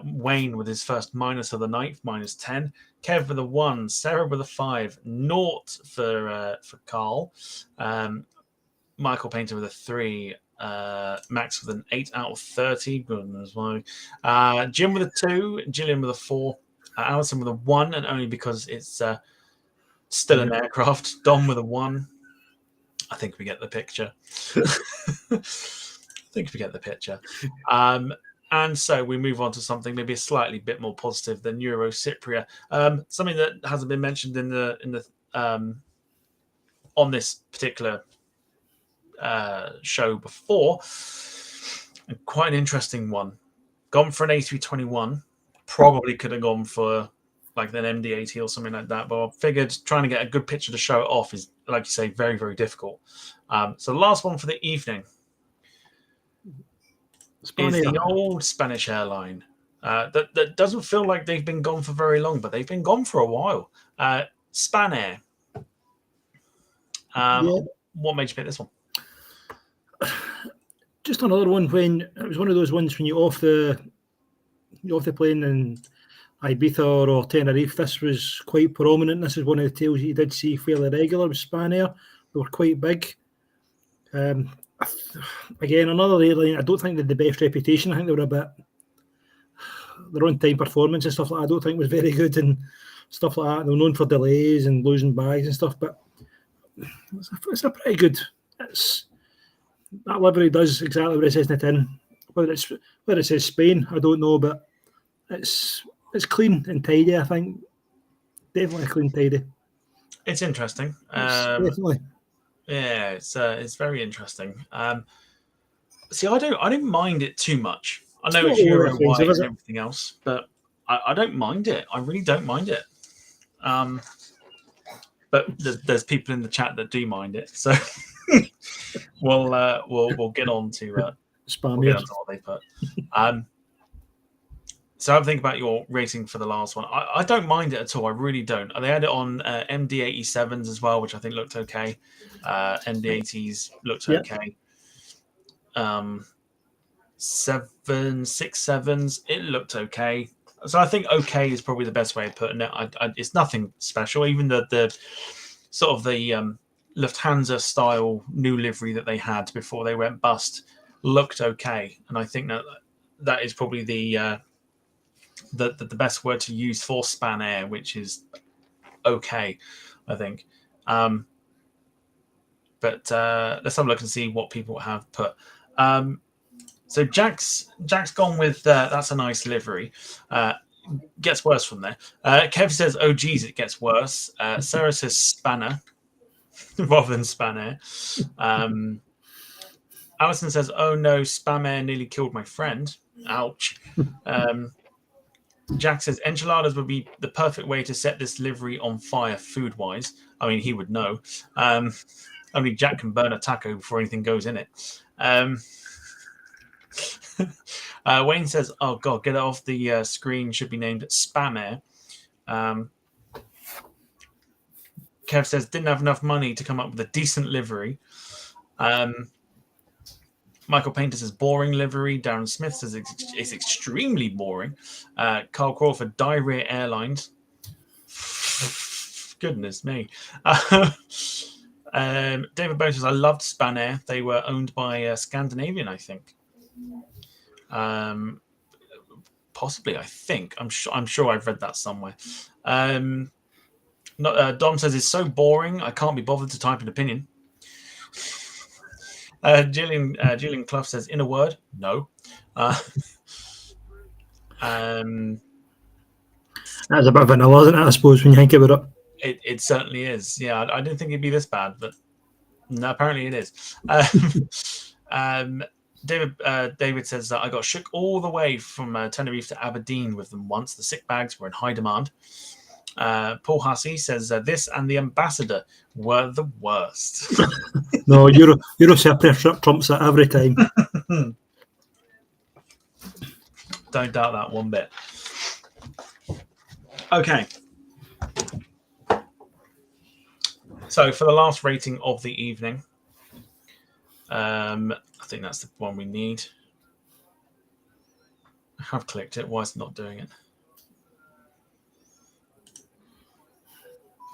Wayne with his first minus of the night, minus 10. Kev with a 1. Sarah with a 5. Naught for Carl. Michael Painter with a 3. Max with an 8 out of 30. Goodness why. Jim with a 2. Gillian with a 4. Alison with a 1, and only because it's still an aircraft. Dom with a 1. I think we get the picture. And so we move on to something maybe a slightly bit more positive than Euro Cypria. Something that hasn't been mentioned in the on this particular show before. And quite an interesting one. Gone for an A321. Probably could have gone for like an MD-80 or something like that, but I figured trying to get a good picture to show it off is, like you say, very, very difficult. So the last one for the evening is the old Spanish airline. That doesn't feel like they've been gone for very long, but they've been gone for a while. Spanair. What made you pick this one? Just another one when it was one of those ones when you're off the plane in Ibiza or Tenerife. This was quite prominent. This is one of the tails you did see fairly regular with Spanair. They were quite big. Again, another airline. I don't think they had the best reputation. I think they were a bit. Their on-time performance and stuff like that, I don't think was very good and stuff like that. They were known for delays and losing bags and stuff, but it's a pretty good. That livery does exactly what it says in the tin. Whether it says Spain, I don't know, but it's clean and tidy. I think definitely clean, tidy. It's interesting. Definitely. Yeah, it's very interesting. See, I don't mind it too much. I know it's Euro white and everything else, but I don't mind it. I really don't mind it. But there's people in the chat that do mind it, so we'll get on to what they put. So I'm thinking about your rating for the last one. I don't mind it at all. I really don't. They had it on MD-87s as well, which I think looked okay. MD-80s looked okay. 767s, it looked okay. So I think okay is probably the best way of putting it. It's nothing special. Even the sort of the Lufthansa style new livery that they had before they went bust looked okay, and I think that is probably the best word to use for Spanair, which is okay, I think. But let's have a look and see what people have put. So Jack's gone with that's a nice livery. Gets worse from there. Kev says, "Oh geez, it gets worse." Sarah says Spanner rather than Spanair. Alison says, "Oh no, Spamair nearly killed my friend. Ouch." Jack says enchiladas would be the perfect way to set this livery on fire food-wise. I mean, he would know. Only Jack can burn a taco before anything goes in it. Wayne says, "Oh God, get it off the screen. Should be named Spamair." Kev says, "Didn't have enough money to come up with a decent livery." Michael Painter says, "Boring livery." Darren Smith says, "It's extremely boring." Carl Crawford, Diarrhea Airlines. Goodness me. David Bow says, "I loved Spanair. They were owned by Scandinavian, I think." Possibly, I think. I'm sure I've read that somewhere. Dom says, "It's so boring. I can't be bothered to type an opinion." Gillian Clough says, "In a word, no." That's a bit vanilla, isn't it? I suppose when you think about it. It certainly is. Yeah, I didn't think it'd be this bad, but no, apparently it is. David says that I got shook all the way from Tenerife to Aberdeen with them once. The sick bags were in high demand. Paul Hussey says this and the Ambassador were the worst. No, Euro trumps it every time. Don't doubt that one bit. Okay. So for the last rating of the evening, I think that's the one we need. I have clicked it. Why is it not doing it?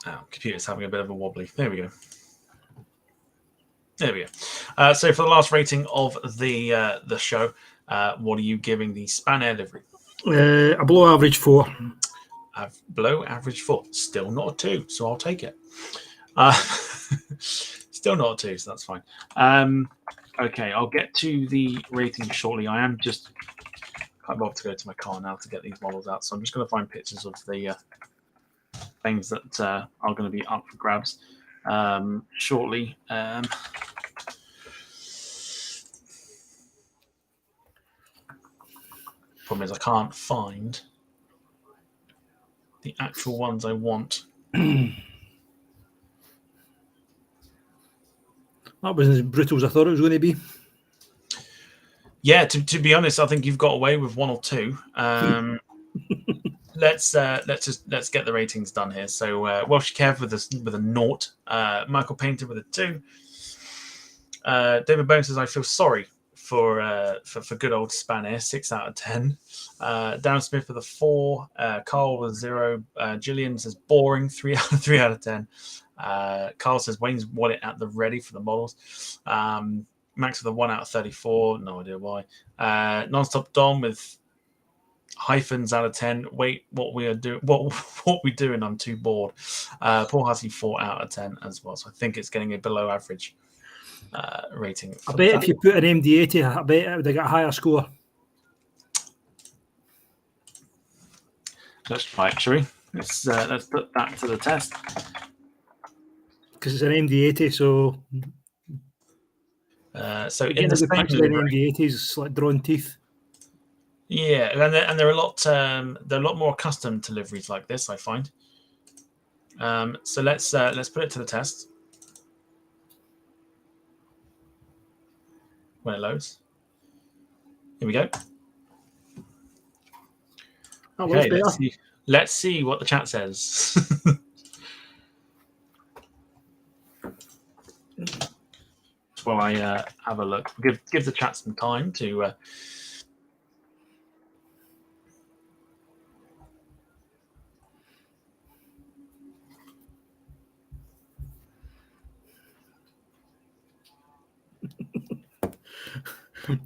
Oh, computer's having a bit of a wobbly. There we go. There we go. So for the last rating of the show, what are you giving the Spanair livery? A below average 4. Below average 4. Still not a 2, so I'll take it. Still not a 2, so that's fine. Okay, I'll get to the rating shortly. I am just can't bother to go to my car now to get these models out, so I'm just going to find pictures of the things that are going to be up for grabs shortly. Problem is I can't find the actual ones I want. That wasn't as brutal as I thought it was going to be. Yeah, to be honest, I think you've got away with 1 or 2. Let's get the ratings done here. So Welsh Kev with a 0, Michael Painter with a 2. David Bone says I feel sorry for good old Spanair, 6 out of 10. Darren Smith with a 4. Carl with 0. Gillian says boring, 3 out of 10. Carl says Wayne's wallet at the ready for the models. Max with a 1 out of 34. No idea why. Nonstop Dom with hyphens out of 10. Wait, what we doing? I'm too bored. Paul Hussey 4 out of 10 as well. So I think it's getting a below average rating. I bet if you put an MD80, I bet it would have got a higher score. Let's try it, shall we? Let's put that to the test. Because it's an MD80, so. So in the same livery, MD80s like drawn teeth. Yeah, and they're a lot more accustomed to liveries like this, I find. So let's put it to the test. When it loads. Here we go. Okay, let's see what the chat says. While I have a look, give the chat some time to.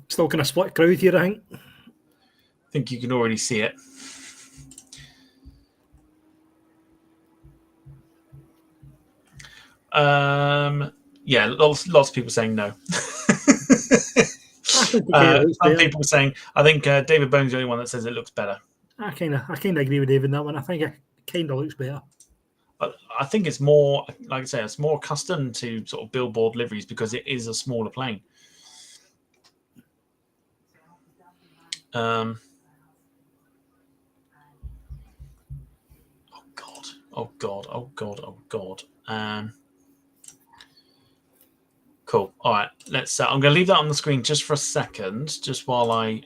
Still kind of split crowd here, I think. I think you can already see it. Yeah, lots of people saying no. Some people saying, I think David Bone's the only one that says it looks better. I kind of agree with David on that one. I think it kind of looks better. I think it's more, like I say, it's more accustomed to sort of billboard liveries because it is a smaller plane. Oh God. Cool. All right. Let's. I'm going to leave that on the screen just for a second, just while I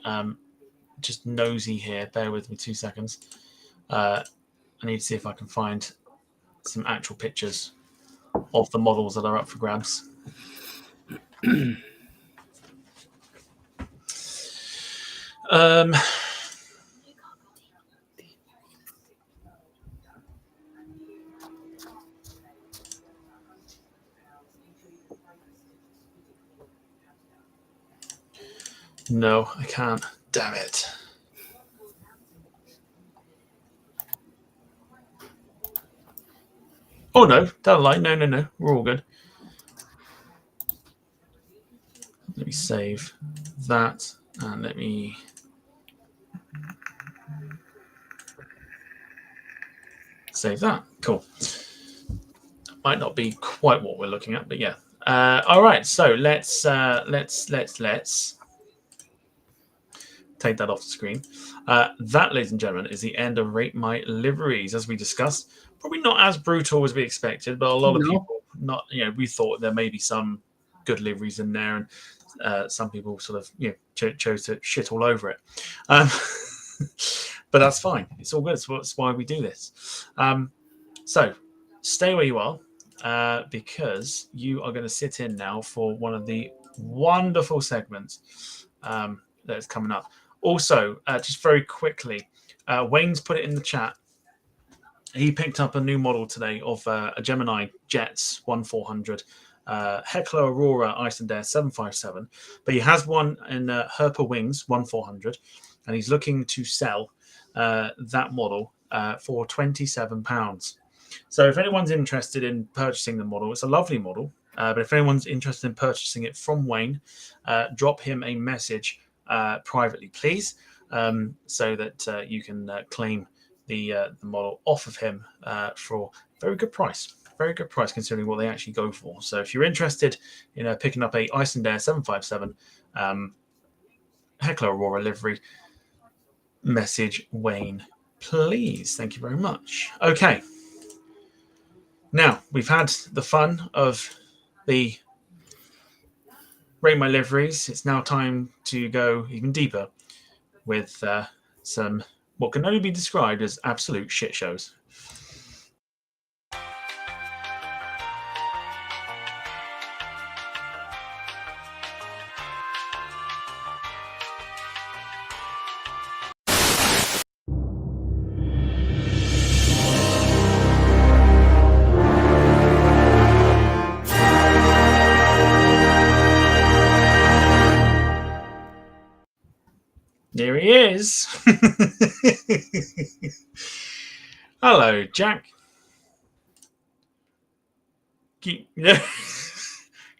just nosy here. Bear with me 2 seconds. I need to see if I can find some actual pictures of the models that are up for grabs. No, I can't. Damn it. Oh, no. Don't lie. No. We're all good. Let me save that and let me... save that. Cool. Might not be quite what we're looking at, but yeah. All right. So let's take that off the screen. That, ladies and gentlemen, is the end of Rate My Liveries, as we discussed. Probably not as brutal as we expected, but a lot of people we thought there may be some good liveries in there, and some people sort of chose to shit all over it. But that's fine. It's all good. That's why we do this. So stay where you are, because you are going to sit in now for one of the wonderful segments that is coming up. Also, just very quickly, Wayne's put it in the chat. He picked up a new model today of a Gemini Jets 1400 Heckler Aurora Icelandair 757, but he has one in Herpa Wings 1400, and he's looking to sell that model for £27. So if anyone's interested in purchasing the model, it's a lovely model, but if anyone's interested in purchasing it from Wayne, drop him a message privately, please, so that you can claim the model off of him for a very good price. Very good price considering what they actually go for. So if you're interested in picking up a Icelandair 757 Heckler Aurora livery, message Wayne, please. Thank you very much. Okay. Now, we've had the fun of the Rate My Liveries. It's now time to go even deeper with some what can only be described as absolute shit shows. There he is. Hello, Jack.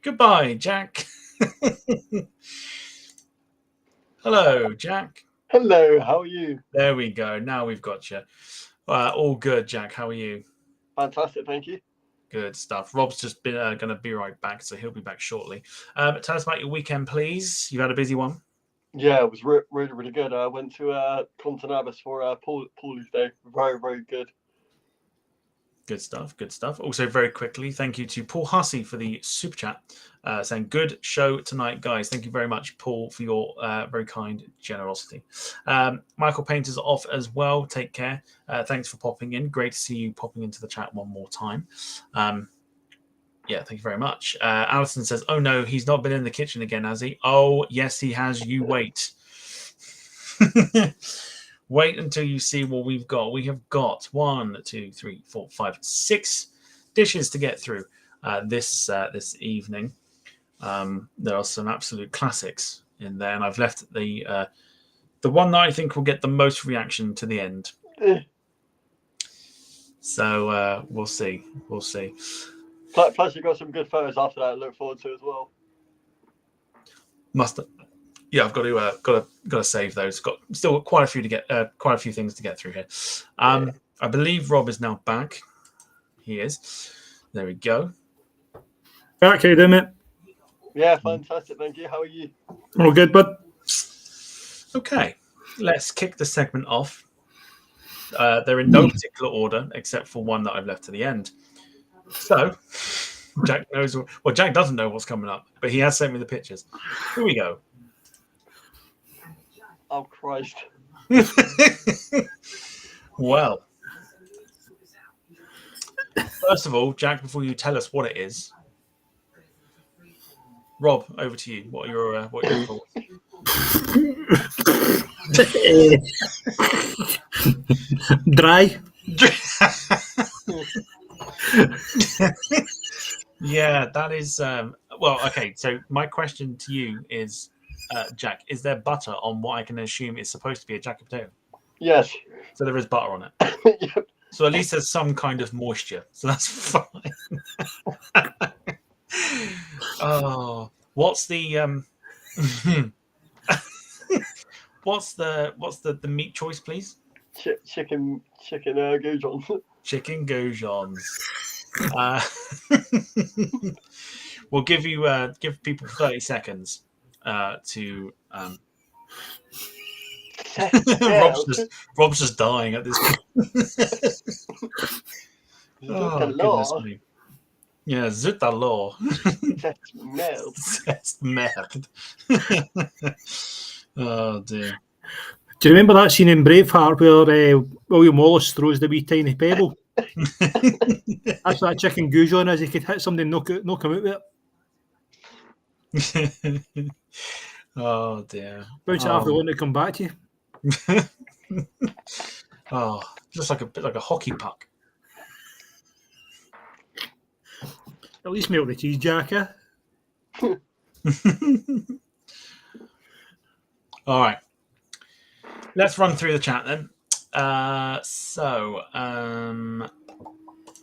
Goodbye, Jack. Hello, Jack. Hello, how are you? There we go. Now we've got you. All good, Jack. How are you? Fantastic, thank you. Good stuff. Rob's just been going to be right back, so he'll be back shortly. Tell us about your weekend, please. You had a busy one? Yeah, it was really, really good. I went to Contenabus for Paulie's Day. Very, very good. Good stuff. Good stuff. Also, very quickly, thank you to Paul Hussey for the super chat, saying, good show tonight, guys. Thank you very much, Paul, for your very kind generosity. Michael Painter's off as well. Take care. Thanks for popping in. Great to see you popping into the chat one more time. Yeah, thank you very much. Alison says, oh, no, he's not been in the kitchen again, has he? Oh, yes, he has. You wait. Wait until you see what we've got. We have got 1, 2, 3, 4, 5, 6 dishes to get through this evening. There are some absolute classics in there, and I've left the one that I think will get the most reaction to the end. So we'll see. We'll see. Plus, you got some good photos after that. I look forward to as well. Yeah, I've got to save those. Still got quite a few to get, quite a few things to get through here. I believe Rob is now back. He is. There we go. Back, how you doing, mate? Yeah, fantastic. Thank you. How are you? All good, bud. Okay, let's kick the segment off. They're in no particular order except for one that I've left to the end. So, Jack knows. Well, Jack doesn't know what's coming up, but he has sent me the pictures. Here we go. Oh, Christ. Well, first of all, Jack, before you tell us what it is, Rob, over to you. What are your thoughts? Dry. Yeah, that is. Well, okay. So my question to you is, Jack, is there butter on what I can assume is supposed to be a jacket potato? Yes. So there is butter on it. Yep. So at least there's some kind of moisture. So that's fine. Oh, what's the what's the meat choice, please? Chicken goujons. Chicken goujons. We'll give you give people 30 seconds to Rob's just dying at this point. Oh, goodness me. Yeah, zut alors. C'est merde. Oh, dear. Do you remember that scene in Braveheart where William Wallace throws the wee tiny pebble? That's what that chicken goujon is. He could hit somebody and knock him out with it. Oh, dear. Bounce it off the one to come back to you. Oh, just like a bit like a hockey puck. At least melt the cheese, Jacker. All right. Let's run through the chat then.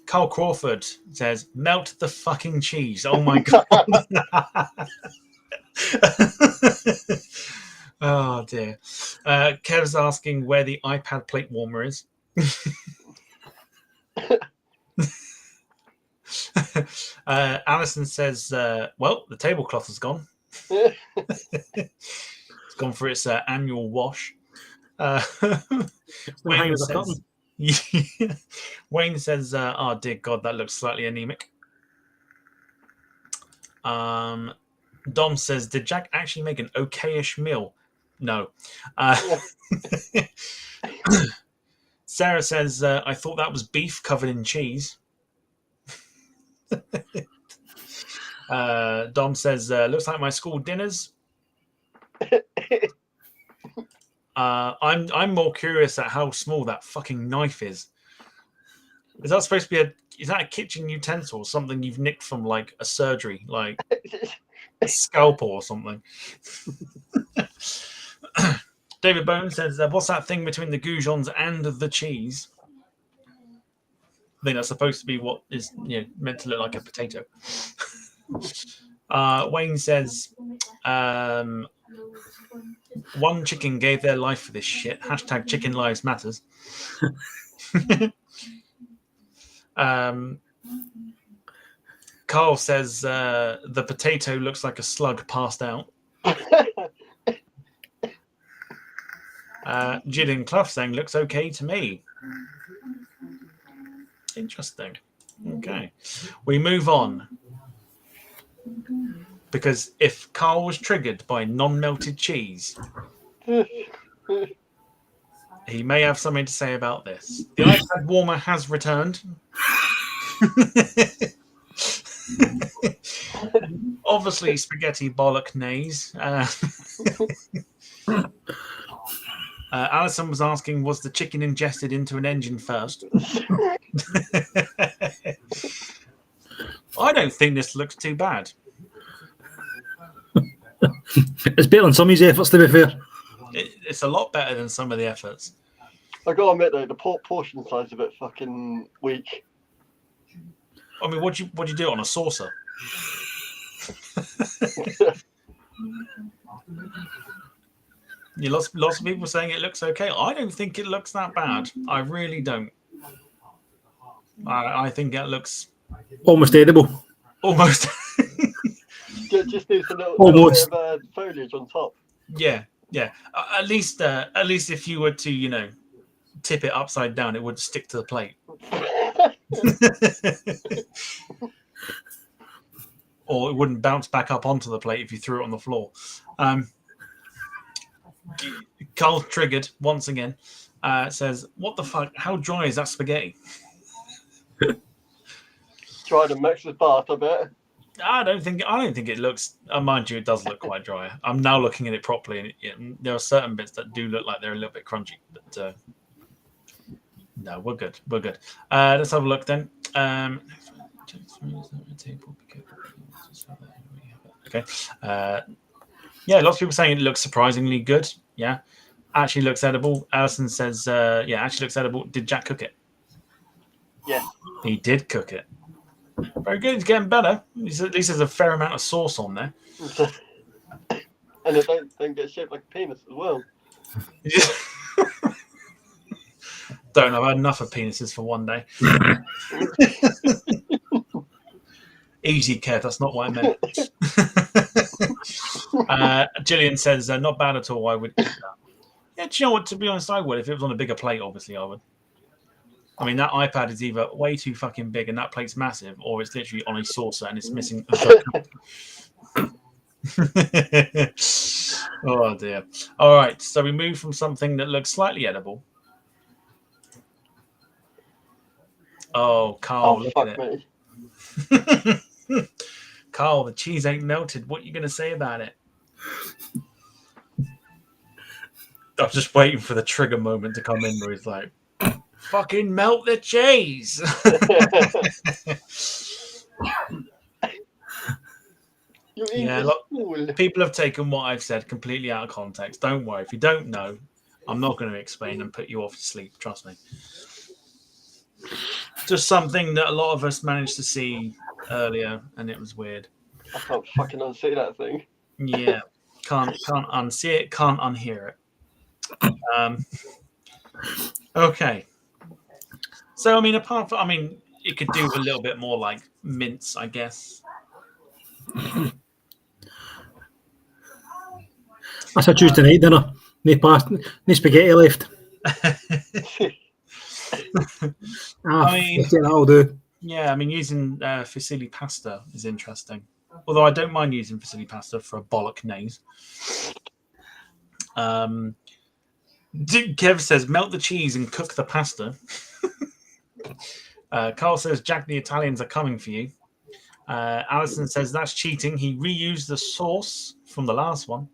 Carl Crawford says, melt the fucking cheese. Oh my God. Oh dear. Kev's asking where the iPad plate warmer is. Alison says, well, the tablecloth has gone. It's gone for its annual wash. Wayne says, Wayne says, oh dear God, that looks slightly anemic. Dom says, did Jack actually make an okayish meal? No. Sarah says, I thought that was beef covered in cheese. Dom says, looks like my school dinners. I'm more curious at how small that fucking knife is. Is that supposed to be is that a kitchen utensil or something you've nicked from like a surgery, like a scalpel or something? David Bone says, what's that thing between the goujons and the cheese? I think that's supposed to be what is meant to look like a potato. Wayne says, one chicken gave their life for this shit. Hashtag chicken lives matters. Carl says the potato looks like a slug passed out. Gillian Clough saying looks okay to me. Interesting. Okay. We move on. Because if Carl was triggered by non-melted cheese, he may have something to say about this. The iPad warmer has returned. Obviously, spaghetti bolognese. Alison was asking, was the chicken ingested into an engine first? I don't think this looks too bad. It's better than some of his efforts, to be fair. It's a lot better than some of the efforts. I gotta admit though, the portion size is a bit fucking weak. I mean, what'd you do it on a saucer? Lots of people saying it looks okay. I don't think it looks that bad. I really don't. I think it looks almost edible. Almost. Just do some little bit of foliage on top. Yeah. At least if you were to, tip it upside down, it would stick to the plate. Or it wouldn't bounce back up onto the plate if you threw it on the floor. Carl triggered once again. Says, "What the fuck? How dry is that spaghetti?" Try to mix the bath a bit. I don't think it looks. Mind you, it does look quite dry. I'm now looking at it properly, and there are certain bits that do look like they're a little bit crunchy. But no, we're good. Let's have a look then. Okay. Yeah, lots of people saying it looks surprisingly good. Yeah, actually looks edible. Alison says, yeah, actually looks edible. Did Jack cook it? Yeah. He did cook it. Very good. He's getting better. At least there's a fair amount of sauce on there. And it don't get shaped like a penis as well. Don't know. I've had enough of penises for one day. Easy, Kev. That's not what I meant. Gillian says, not bad at all. I would eat that. Yeah, you know what? To be honest, I would. If it was on a bigger plate, obviously, I would. I mean, that iPad is either way too fucking big and that plate's massive, or it's literally on a saucer and it's missing the Oh, dear. All right, so we move from something that looks slightly edible. Oh, Carl, look fuck at me. it. Carl, the cheese ain't melted. What are you going to say about it? I'm just waiting for the trigger moment to come in where he's like, fucking melt the cheese. Yeah, look, people have taken what I've said completely out of context. Don't worry. If you don't know, I'm not going to explain and put you off to sleep. Trust me. Just something that a lot of us managed to see earlier, and it was weird. I can't fucking unsee that thing. Yeah, can't unsee it, can't unhear it. Okay. So I mean, it could do a little bit more like mince, I guess. That's a Tuesday night dinner. No spaghetti left. I mean, that'll do. Yeah, I mean, using fusilli pasta is interesting. Although I don't mind using fusilli pasta for a bolognese. Kev says, melt the cheese and cook the pasta. Carl says, Jack, the Italians are coming for you. Alison says, that's cheating. He reused the sauce from the last one.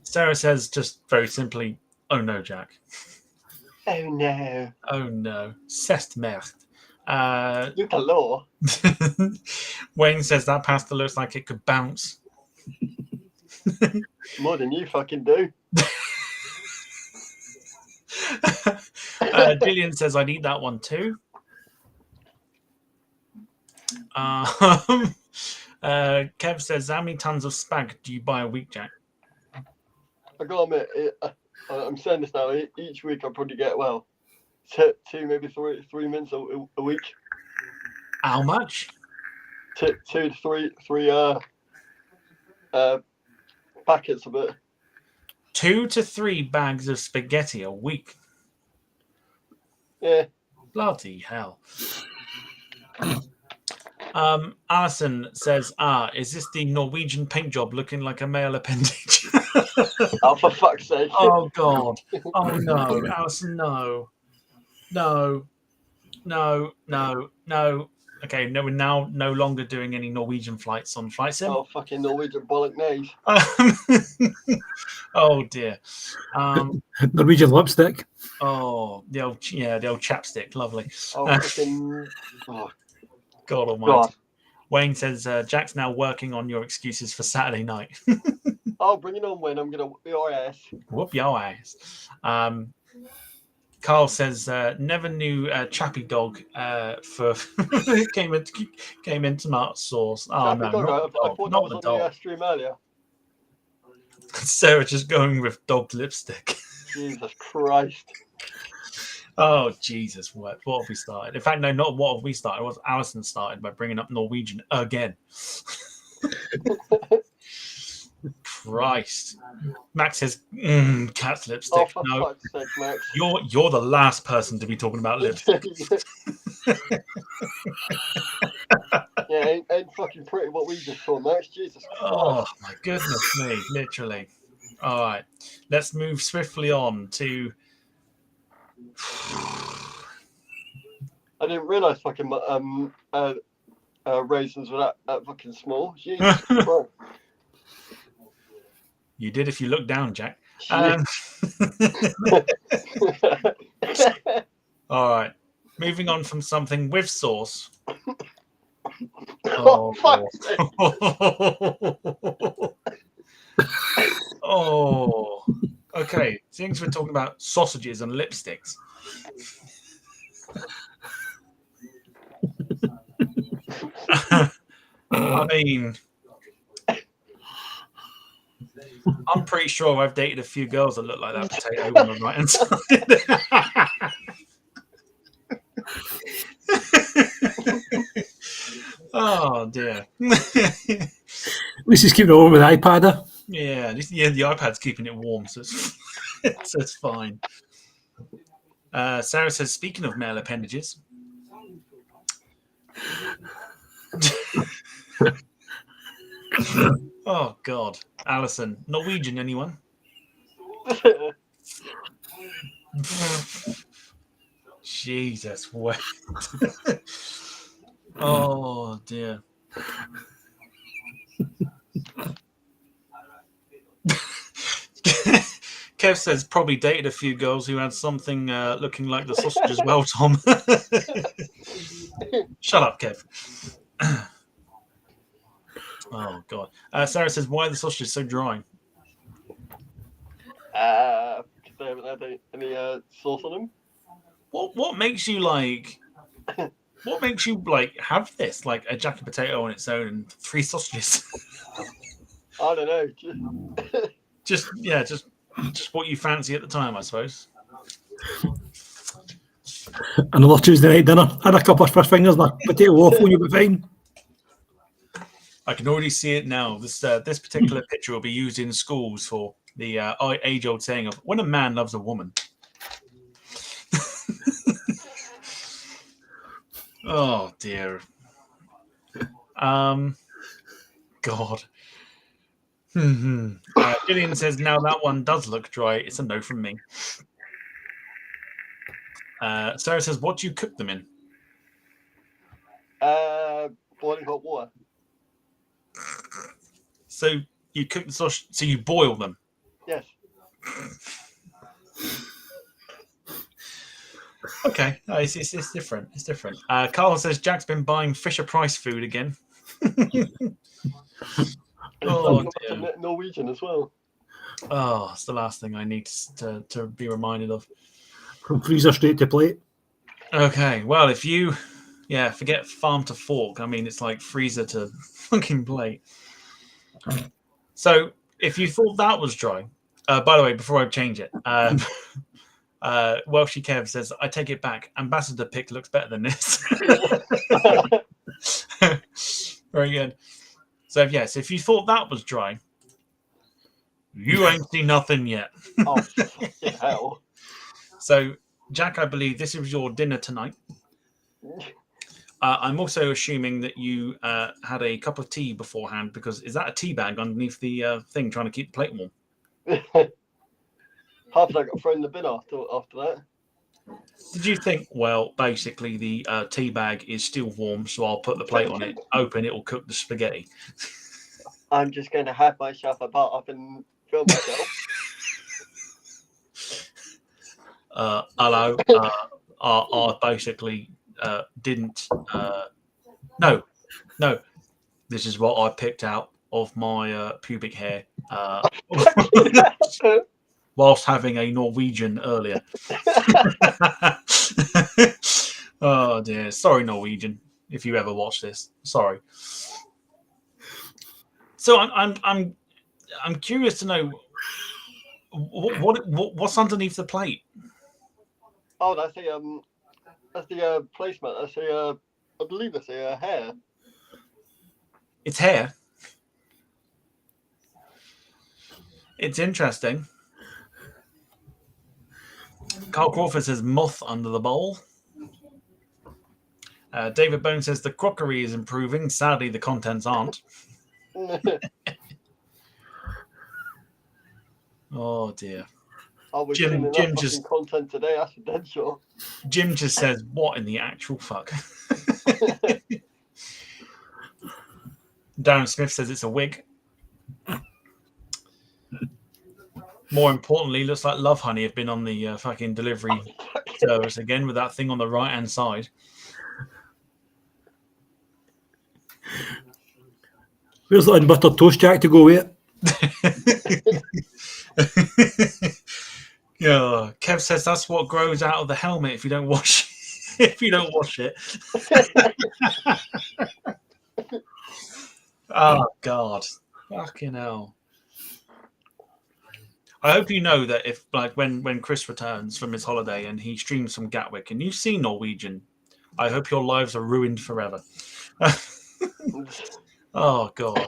Sarah says, just very simply, oh no, Jack. Oh no. Oh no. C'est merde. Look at law. Wayne says that pasta looks like it could bounce. More than you fucking do. Gillian says I'd eat that one too. Kev says, how many tons of spag do you buy a week, Jack? I gotta admit, I'm saying this now. Each week I probably get two, maybe three mints a week. How much? Two to three packets of it. 2 to 3 bags of spaghetti a week. Yeah. Bloody hell. Alison says, is this the Norwegian paint job looking like a male appendage? Oh, for fuck's sake. Oh, God. Oh, no. Alison, no. No. Okay, no, we're now no longer doing any Norwegian flights on Flight Sim. Oh, fucking Norwegian bolognese. Oh, dear. Norwegian lipstick. Oh, the old chapstick. Lovely. Oh, fucking... Oh. God almighty. God. Wayne says, Jack's now working on your excuses for Saturday night. Oh, bring it on, Wayne. I'm going to whoop your ass. Whoop your ass. Carl says, never knew Chappy Dog for came in tomato sauce. Oh, Chappy no, Dog, I thought that was on the stream earlier. Sarah just going with dog lipstick. Jesus Christ. Oh, Jesus, what have we started? In fact, no, not what have we started. It was Alison started by bringing up Norwegian again. Christ. Max says, cat's lipstick. Oh, for no, fuck's sake, Max. You're the last person to be talking about lipstick. Yeah, ain't fucking pretty what we just saw, Max. Jesus Christ. Oh, my goodness me, literally. All right, let's move swiftly on to... I didn't realise fucking raisins were that fucking small. Jesus Christ. You did if you look down, Jack. All right. Moving on from something with sauce. Oh, fuck. Oh. Okay. Since we're talking about sausages and lipsticks. I mean... I'm pretty sure I've dated a few girls that look like that potato on the right hand side. Oh dear. At least he's keeping it over with the iPad. Yeah, the iPad's keeping it warm, so it's fine. Sarah says, speaking of male appendages. Oh, God. Alison, Norwegian, anyone? Jesus, wait. Oh, dear. Kev says probably dated a few girls who had something looking like the sausage as well, Tom. Shut up, Kev. Oh, God. Sarah says, why are the sausages so dry? Because they haven't had any sauce on them. What makes you like... What makes you like have this, like a jacket potato on its own and 3 sausages? I don't know. just what you fancy at the time, I suppose. Another Tuesday night dinner. Had a couple of fish fingers and a potato waffle, you'll be fine. I can already see it now. This particular picture will be used in schools for the age-old saying of when a man loves a woman. Oh dear. God. Gillian says, now that one does look dry. It's a no from me. Sarah says, what do you cook them in? Boiling hot water. So you cook the sausage, so you boil them? Yes. Okay, it's different. It's different. Carl says Jack's been buying Fisher Price food again. Oh, dear. Norwegian as well. Oh, it's the last thing I need to be reminded of. From freezer straight to plate. Okay, well, if you, forget farm to fork. I mean, it's like freezer to fucking plate. So, if you thought that was dry, by the way, before I change it, Welshy Kev says, I take it back. Ambassador pick looks better than this. Very good. So, yes, if you thought that was dry, you ain't seen nothing yet. Oh, fucking hell. So, Jack, I believe this is your dinner tonight. I'm also assuming that you had a cup of tea beforehand, because is that a tea bag underneath the thing trying to keep the plate warm? Half of that got thrown in the bin after that. Did you think, well, basically the tea bag is still warm, so I'll put the plate on it, open it, will cook the spaghetti? I'm just going to have myself a part up and film myself. Hello. I basically didn't. No. This is what I picked out of my pubic hair whilst having a Norwegian earlier. Oh dear. Sorry, Norwegian, if you ever watch this. Sorry. So I'm curious to know what's underneath the plate. Oh, that's the placement. That's I believe that's a hair. It's hair. It's interesting. Carl Crawford says moth under the bowl. David Bone says the crockery is improving. Sadly, the contents aren't. Oh dear. Jim just content today. That's a dead shot. Jim just says, "What in the actual fuck?" Darren Smith says it's a wig. More importantly, looks like Love Honey have been on the fucking delivery service again with that thing on the right hand side. Where's the unbuttered toast, Jack, to go with it? Yeah, Kev says that's what grows out of the helmet if you don't wash it. Oh God, fucking hell! I hope you know that if, like, when Chris returns from his holiday and he streams from Gatwick and you see Norwegian, I hope your lives are ruined forever. Oh God!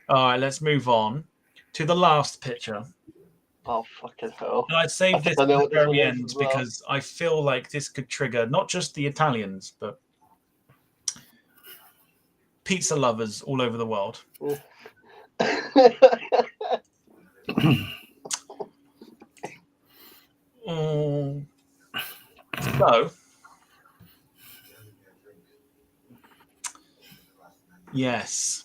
All right, let's move on. to the last picture. Oh, fucking hell. And I'd save I this think I at know the what this one very is end as well. because I feel like this could trigger not just the Italians, but pizza lovers all over the world. So, yes.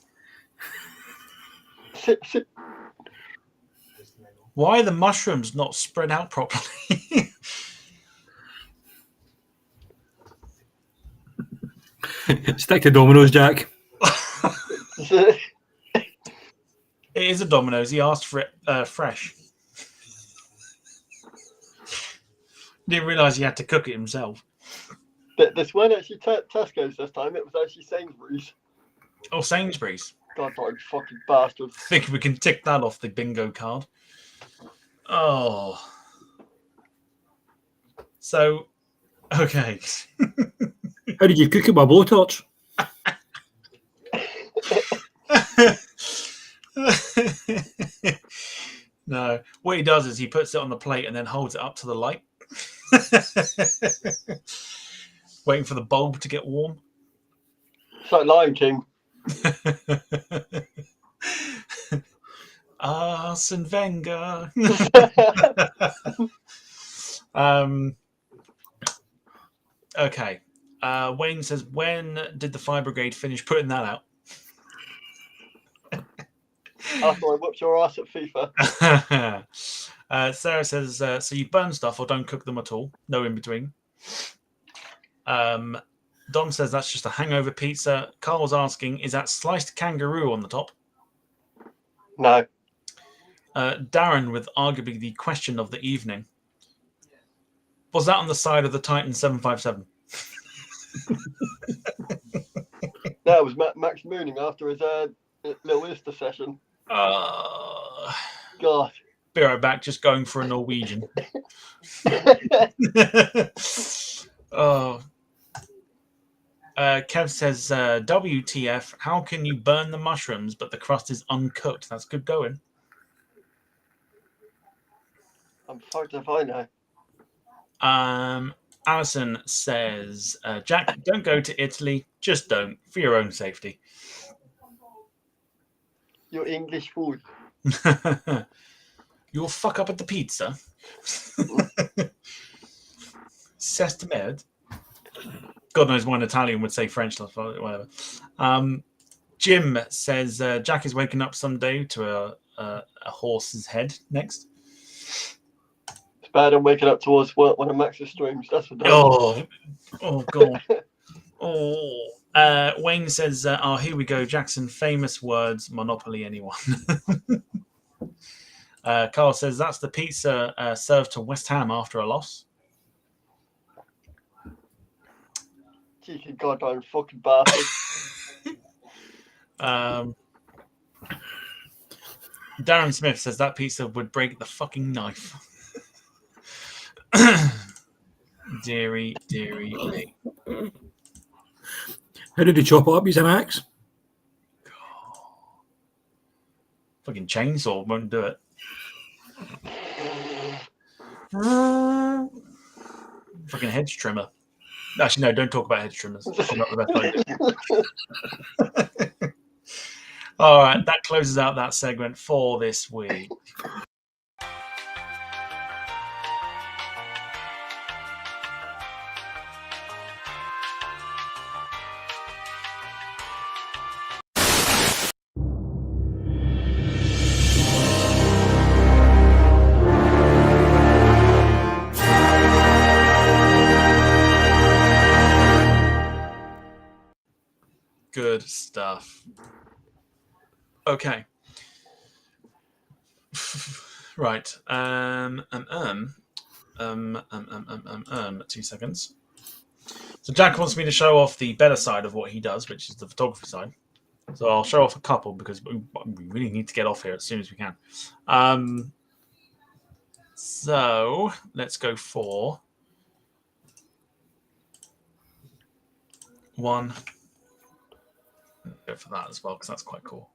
Why are the mushrooms not spread out properly? Stick to Domino's, Jack. It is a Domino's. He asked for it fresh. Didn't realise he had to cook it himself. This weren't actually Tesco's this time. It was actually Sainsbury's. Oh, Sainsbury's. Goddamn fucking bastards. I think we can tick that off the bingo card. Oh. So, okay. How did you cook it by blowtorch? No. What he does is he puts it on the plate and then holds it up to the light. Waiting for the bulb to get warm. It's like Lion King. Arsene Wenger. Okay. Wayne says, when did the fire brigade finish putting that out? After I whooped your ass at FIFA. Sarah says, so you burn stuff or don't cook them at all? No in between. Don says that's just a hangover pizza. Carl's asking, is that sliced kangaroo on the top? No. Darren with arguably the question of the evening. Was that on the side of the Titan 757? No, it was Max mooning after his little Insta session. God. Be right back, just going for a Norwegian. Oh. Kev says, WTF, how can you burn the mushrooms but the crust is uncooked? That's good going. I'm fucked if I know. Alison says, Jack, don't go to Italy. Just don't, for your own safety. You're English food. You'll fuck up at the pizza. C'est merde. God knows why an Italian would say French, whatever. Jim says, Jack is waking up someday to a horse's head next. It's bad I'm waking up towards one of Max's streams. That's what Oh, God. Wayne says, here we go. Jackson, famous words, Monopoly anyone. Carl says, that's the pizza served to West Ham after a loss. Cheeky goddamn fucking bastard. Darren Smith says that pizza would break the fucking knife. Deary me. How did he chop it up using an axe? Fucking chainsaw won't do it. Fucking hedge trimmer. Actually, no, don't talk about hedge trimmers. Not the best idea. All right, that closes out that segment for this week. Good stuff. Okay. Right. 2 seconds. So Jack wants me to show off the better side of what he does, which is the photography side. So I'll show off a couple because we really need to get off here as soon as we can. So let's go for one. Go for that as well because that's quite cool.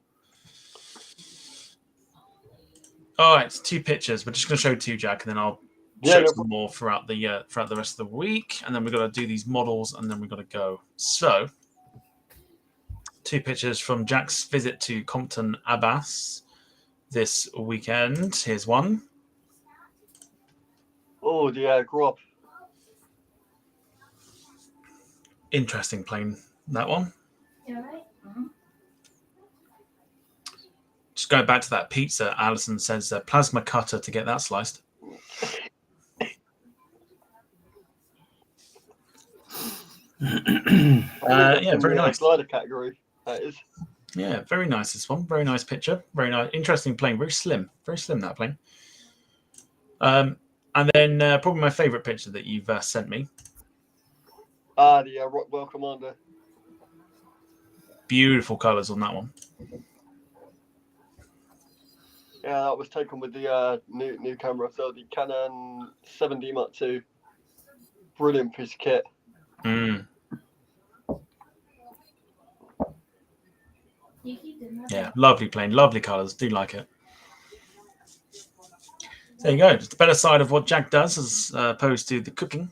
All right, 2 pictures. We're just going to show 2, Jack, and then I'll show some more throughout the rest of the week, and then we've got to do these models, and then we've got to go. So, 2 pictures from Jack's visit to Compton Abbas this weekend. Here's one. Oh, the grub. Interesting plane, that one. You all right? Mm-hmm. Just going back to that pizza, Alison says plasma cutter to get that sliced. Yeah, very nice. Glider category, that is. Yeah, very nice, this one. Very nice picture. Very nice. Interesting plane. Very slim, that plane. And then probably my favourite picture that you've sent me. The Rockwell Commander. Beautiful colours on that one. Yeah, that was taken with the new camera. So the Canon 7D Mark II. Brilliant piece of kit. Yeah, lovely plane, lovely colours. Do like it. There you go. It's the better side of what Jack does as opposed to the cooking.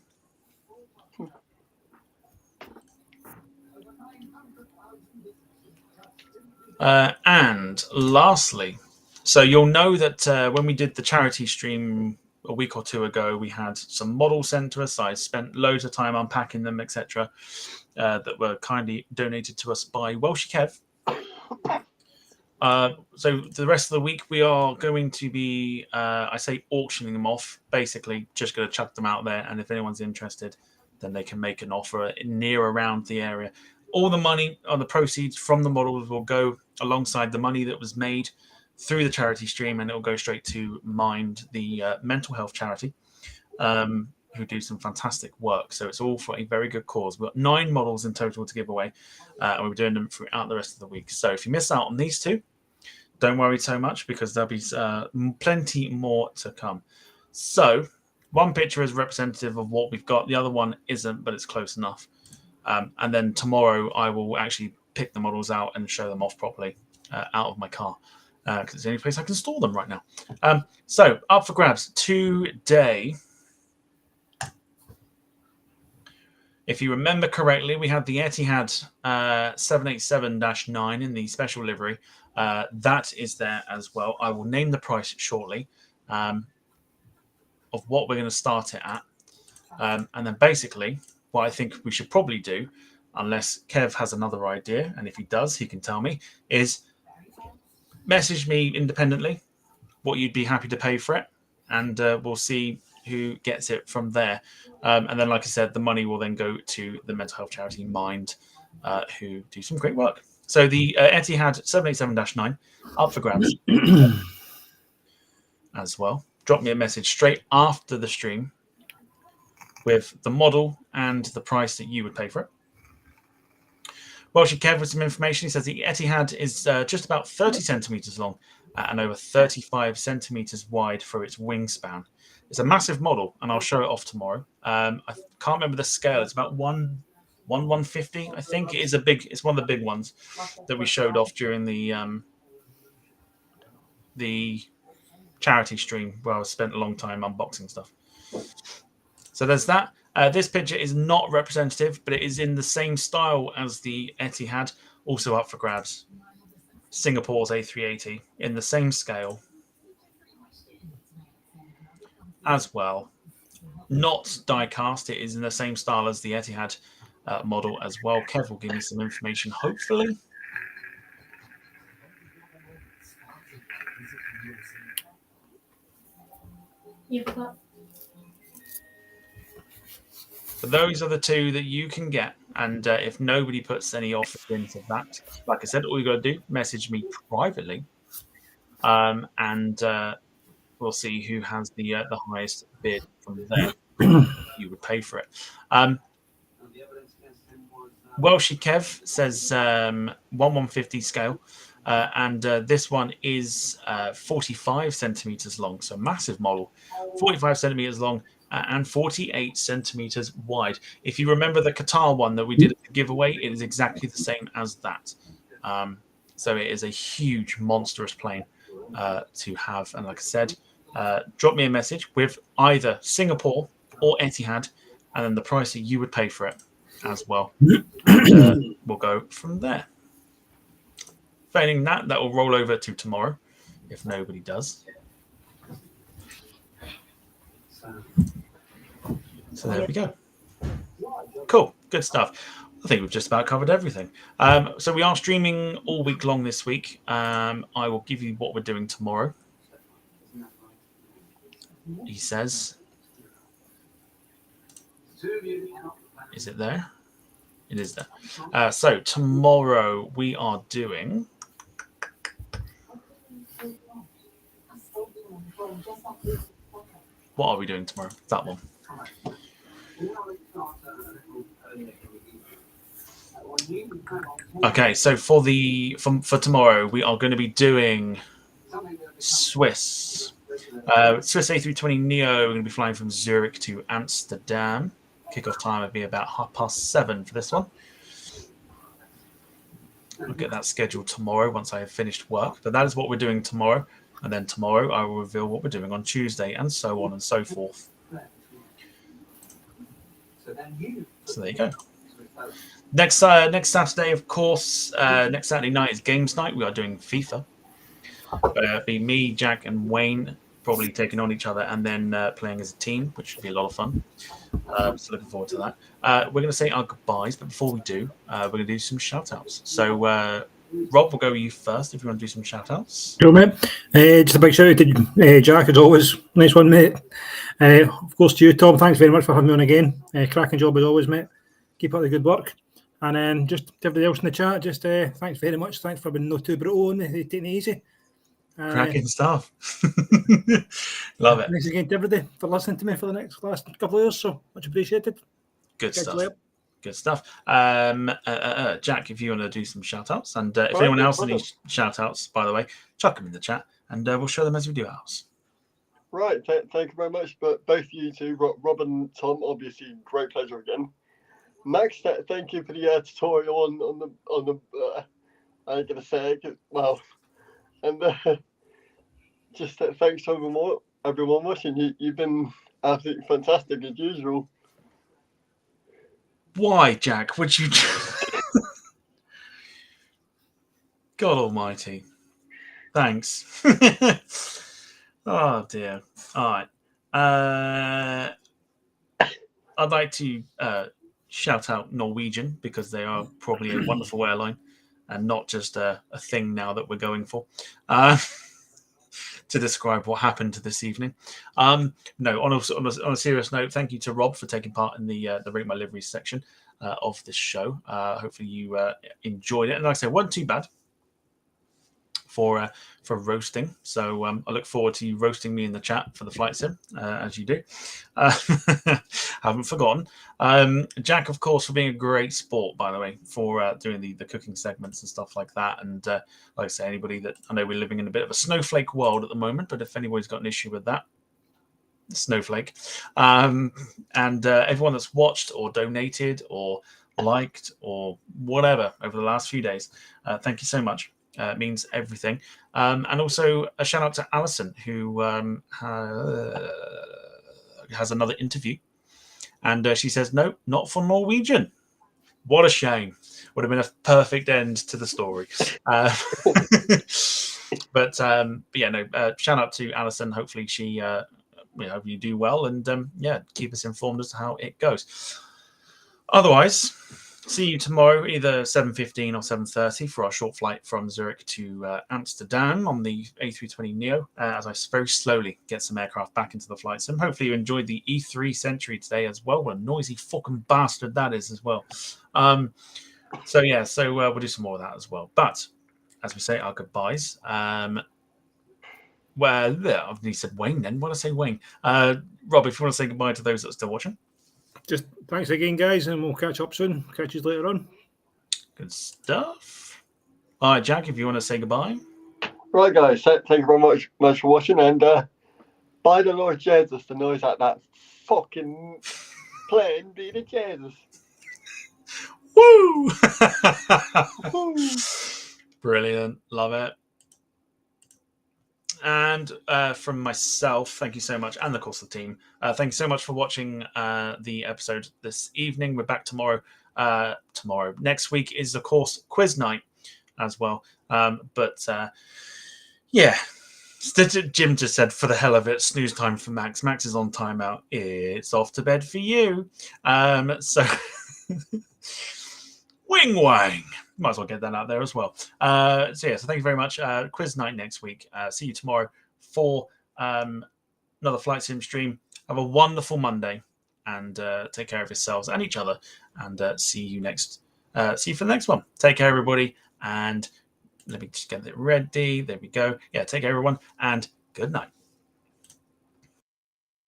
And lastly, so you'll know that when we did the charity stream a week or 2 ago, we had some models sent to us. I spent loads of time unpacking them, etc., that were kindly donated to us by Welsh Kev. So the rest of the week, we are going to be, I say, auctioning them off. Basically, just going to chuck them out there, and if anyone's interested, then they can make an offer near around the area. All the money on the proceeds from the models will go alongside the money that was made through the charity stream, and it will go straight to Mind, the mental health charity, who do some fantastic work. So it's all for a very good cause. We've got 9 models in total to give away, and we're doing them throughout the rest of the week. So if you miss out on these 2, don't worry so much, because there'll be plenty more to come. So one picture is representative of what we've got. The other one isn't, but it's close enough. And then tomorrow I will actually pick the models out and show them off properly out of my car, because it's the only place I can store them right now. So up for grabs today. If you remember correctly, we had the Etihad 787-9 in the special livery. That is there as well. I will name the price shortly of what we're going to start it at. And then basically, what I think we should probably do, unless Kev has another idea, and if he does, he can tell me, is message me independently what you'd be happy to pay for it, and we'll see who gets it from there. And then, like I said, the money will then go to the mental health charity Mind, who do some great work. So the Etihad 787-9 up for grabs as well. Drop me a message straight after the stream with the model and the price that you would pay for it. Welsh Kev with some information. He says the Etihad is just about 30 centimetres long and over 35 centimetres wide for its wingspan. It's a massive model, and I'll show it off tomorrow. I can't remember the scale. It's about 1/150, I think. It's one of the big ones that we showed off during the charity stream, where I spent a long time unboxing stuff. So there's that. This picture is not representative, but it is in the same style as the Etihad, also up for grabs. Singapore's A380 in the same scale as well. Not die cast, it is in the same style as the Etihad model as well. Kev will give me some information, hopefully. You've got. So those are the 2 that you can get. And if nobody puts any offers into that, like I said, all you got to do, message me privately. And we'll see who has the highest bid from there. You would pay for it. Welsh Kev says 1/150 scale. And this one is 45 centimeters long. So massive model, 45 centimeters long and 48 centimeters wide. If you remember the Qatar one that we did at the giveaway, it is exactly the same as that. So it is a huge, monstrous plane. to have. And like I said, drop me a message with either Singapore or Etihad, and then the price that you would pay for it as well. And we'll go from there. Failing that, that will roll over to tomorrow, if nobody does. So there we go. Cool. Good stuff. I think we've just about covered everything. So we are streaming all week long this week. I will give you what we're doing tomorrow. He says. Is it there? It is there. So tomorrow we are doing. What are we doing tomorrow? That one. Okay, so for tomorrow we are going to be doing Swiss A320neo. We're going to be flying from Zurich to Amsterdam. Kickoff time would be about 7:30 for this one. I'll get that scheduled tomorrow once I have finished work. But that is what we're doing tomorrow. And then tomorrow I will reveal what we're doing on Tuesday, and so on and so forth. So there you go. Next Saturday, of course, next Saturday night is games night. We are doing FIFA. It'll be me, Jack, and Wayne probably taking on each other and then playing as a team, which should be a lot of fun. So looking forward to that. We're going to say our goodbyes, but before we do, we're going to do some shout-outs. So, Rob, we'll go with you first if you want to do some shout-outs. Sure, mate. Just a big shout-out to Jack, as always. Nice one, mate. Of course, to you, Tom. Thanks very much for having me on again. Cracking job as always, mate. Keep up the good work. And then just to everybody else in the chat, just thanks very much. Thanks for being not too brutal and taking it easy. Cracking stuff. Love it. Thanks again to everybody for listening to me for the last couple of years. So much appreciated. Good stuff. Good stuff. Jack, if you want to do some shout outs, and if anyone else needs shout outs, by the way, chuck them in the chat and we'll show them as we do ours. Right. Thank you very much. But both you two, Rob and Tom, obviously, great pleasure again. Max, thank you for the tutorial on the I'm going to say, well, and just thanks to everyone watching. You've been absolutely fantastic as usual. Why, Jack? Would you? God Almighty! Thanks. Oh dear. All right. I'd like to shout out Norwegian because they are probably a wonderful airline and not just a thing now that we're going for. To describe what happened this evening. No, on a serious note, thank you to Rob for taking part in the Rate My Liveries section of this show. Hopefully you enjoyed it. And like I said, wasn't too bad for roasting. So I look forward to you roasting me in the chat for the flight sim, as you do. Haven't forgotten. Jack, of course, for being a great sport, by the way, for doing the cooking segments and stuff like that. And like I say, anybody that I know we're living in a bit of a snowflake world at the moment, but if anybody's got an issue with that, snowflake. And everyone that's watched or donated or liked or whatever over the last few days, thank you so much. It means everything. And also a shout out to Alison, who has another interview. And she says, no, not for Norwegian. What a shame. Would have been a perfect end to the story. But yeah, no, shout out to Alison. Hopefully she, hope you do well. And yeah, keep us informed as to how it goes. Otherwise, see you tomorrow, either 7:15 or 7:30 for our short flight from Zurich to Amsterdam on the A320neo, as I very slowly get some aircraft back into the flight sim. Hopefully you enjoyed the E3 Century today as well. What a noisy fucking bastard that is as well. So we'll do some more of that as well. But as we say our goodbyes, well, I've only said Wayne then. Why did I say Wayne? Rob, if you want to say goodbye to those that are still watching. Just thanks again, guys, and we'll catch up soon. Catch you later on. Good stuff. All right, Jack, if you want to say goodbye. Right, guys. Thank you very much for watching. And by the Lord Jesus, the noise at that fucking plane be the Jesus. Woo! Brilliant. Love it. And from myself, thank you so much, and of course the team. Thank you so much for watching the episode this evening. We're back tomorrow. Next week is, of course, quiz night as well. Yeah. Jim just said, for the hell of it, snooze time for Max. Max is on timeout. It's off to bed for you. So, wing wang. Might as well get that out there as well. So thank you very much. Quiz night next week. See you tomorrow for another Flight Sim stream. Have a wonderful Monday, and take care of yourselves and each other. And see you for the next one. Take care, everybody, and let me just get it ready. There we go. Yeah, take care, everyone, and good night.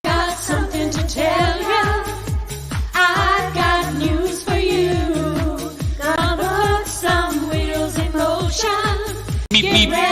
Got something to tell you. I've got news for you. Gonna put some wheels in motion. Get ready.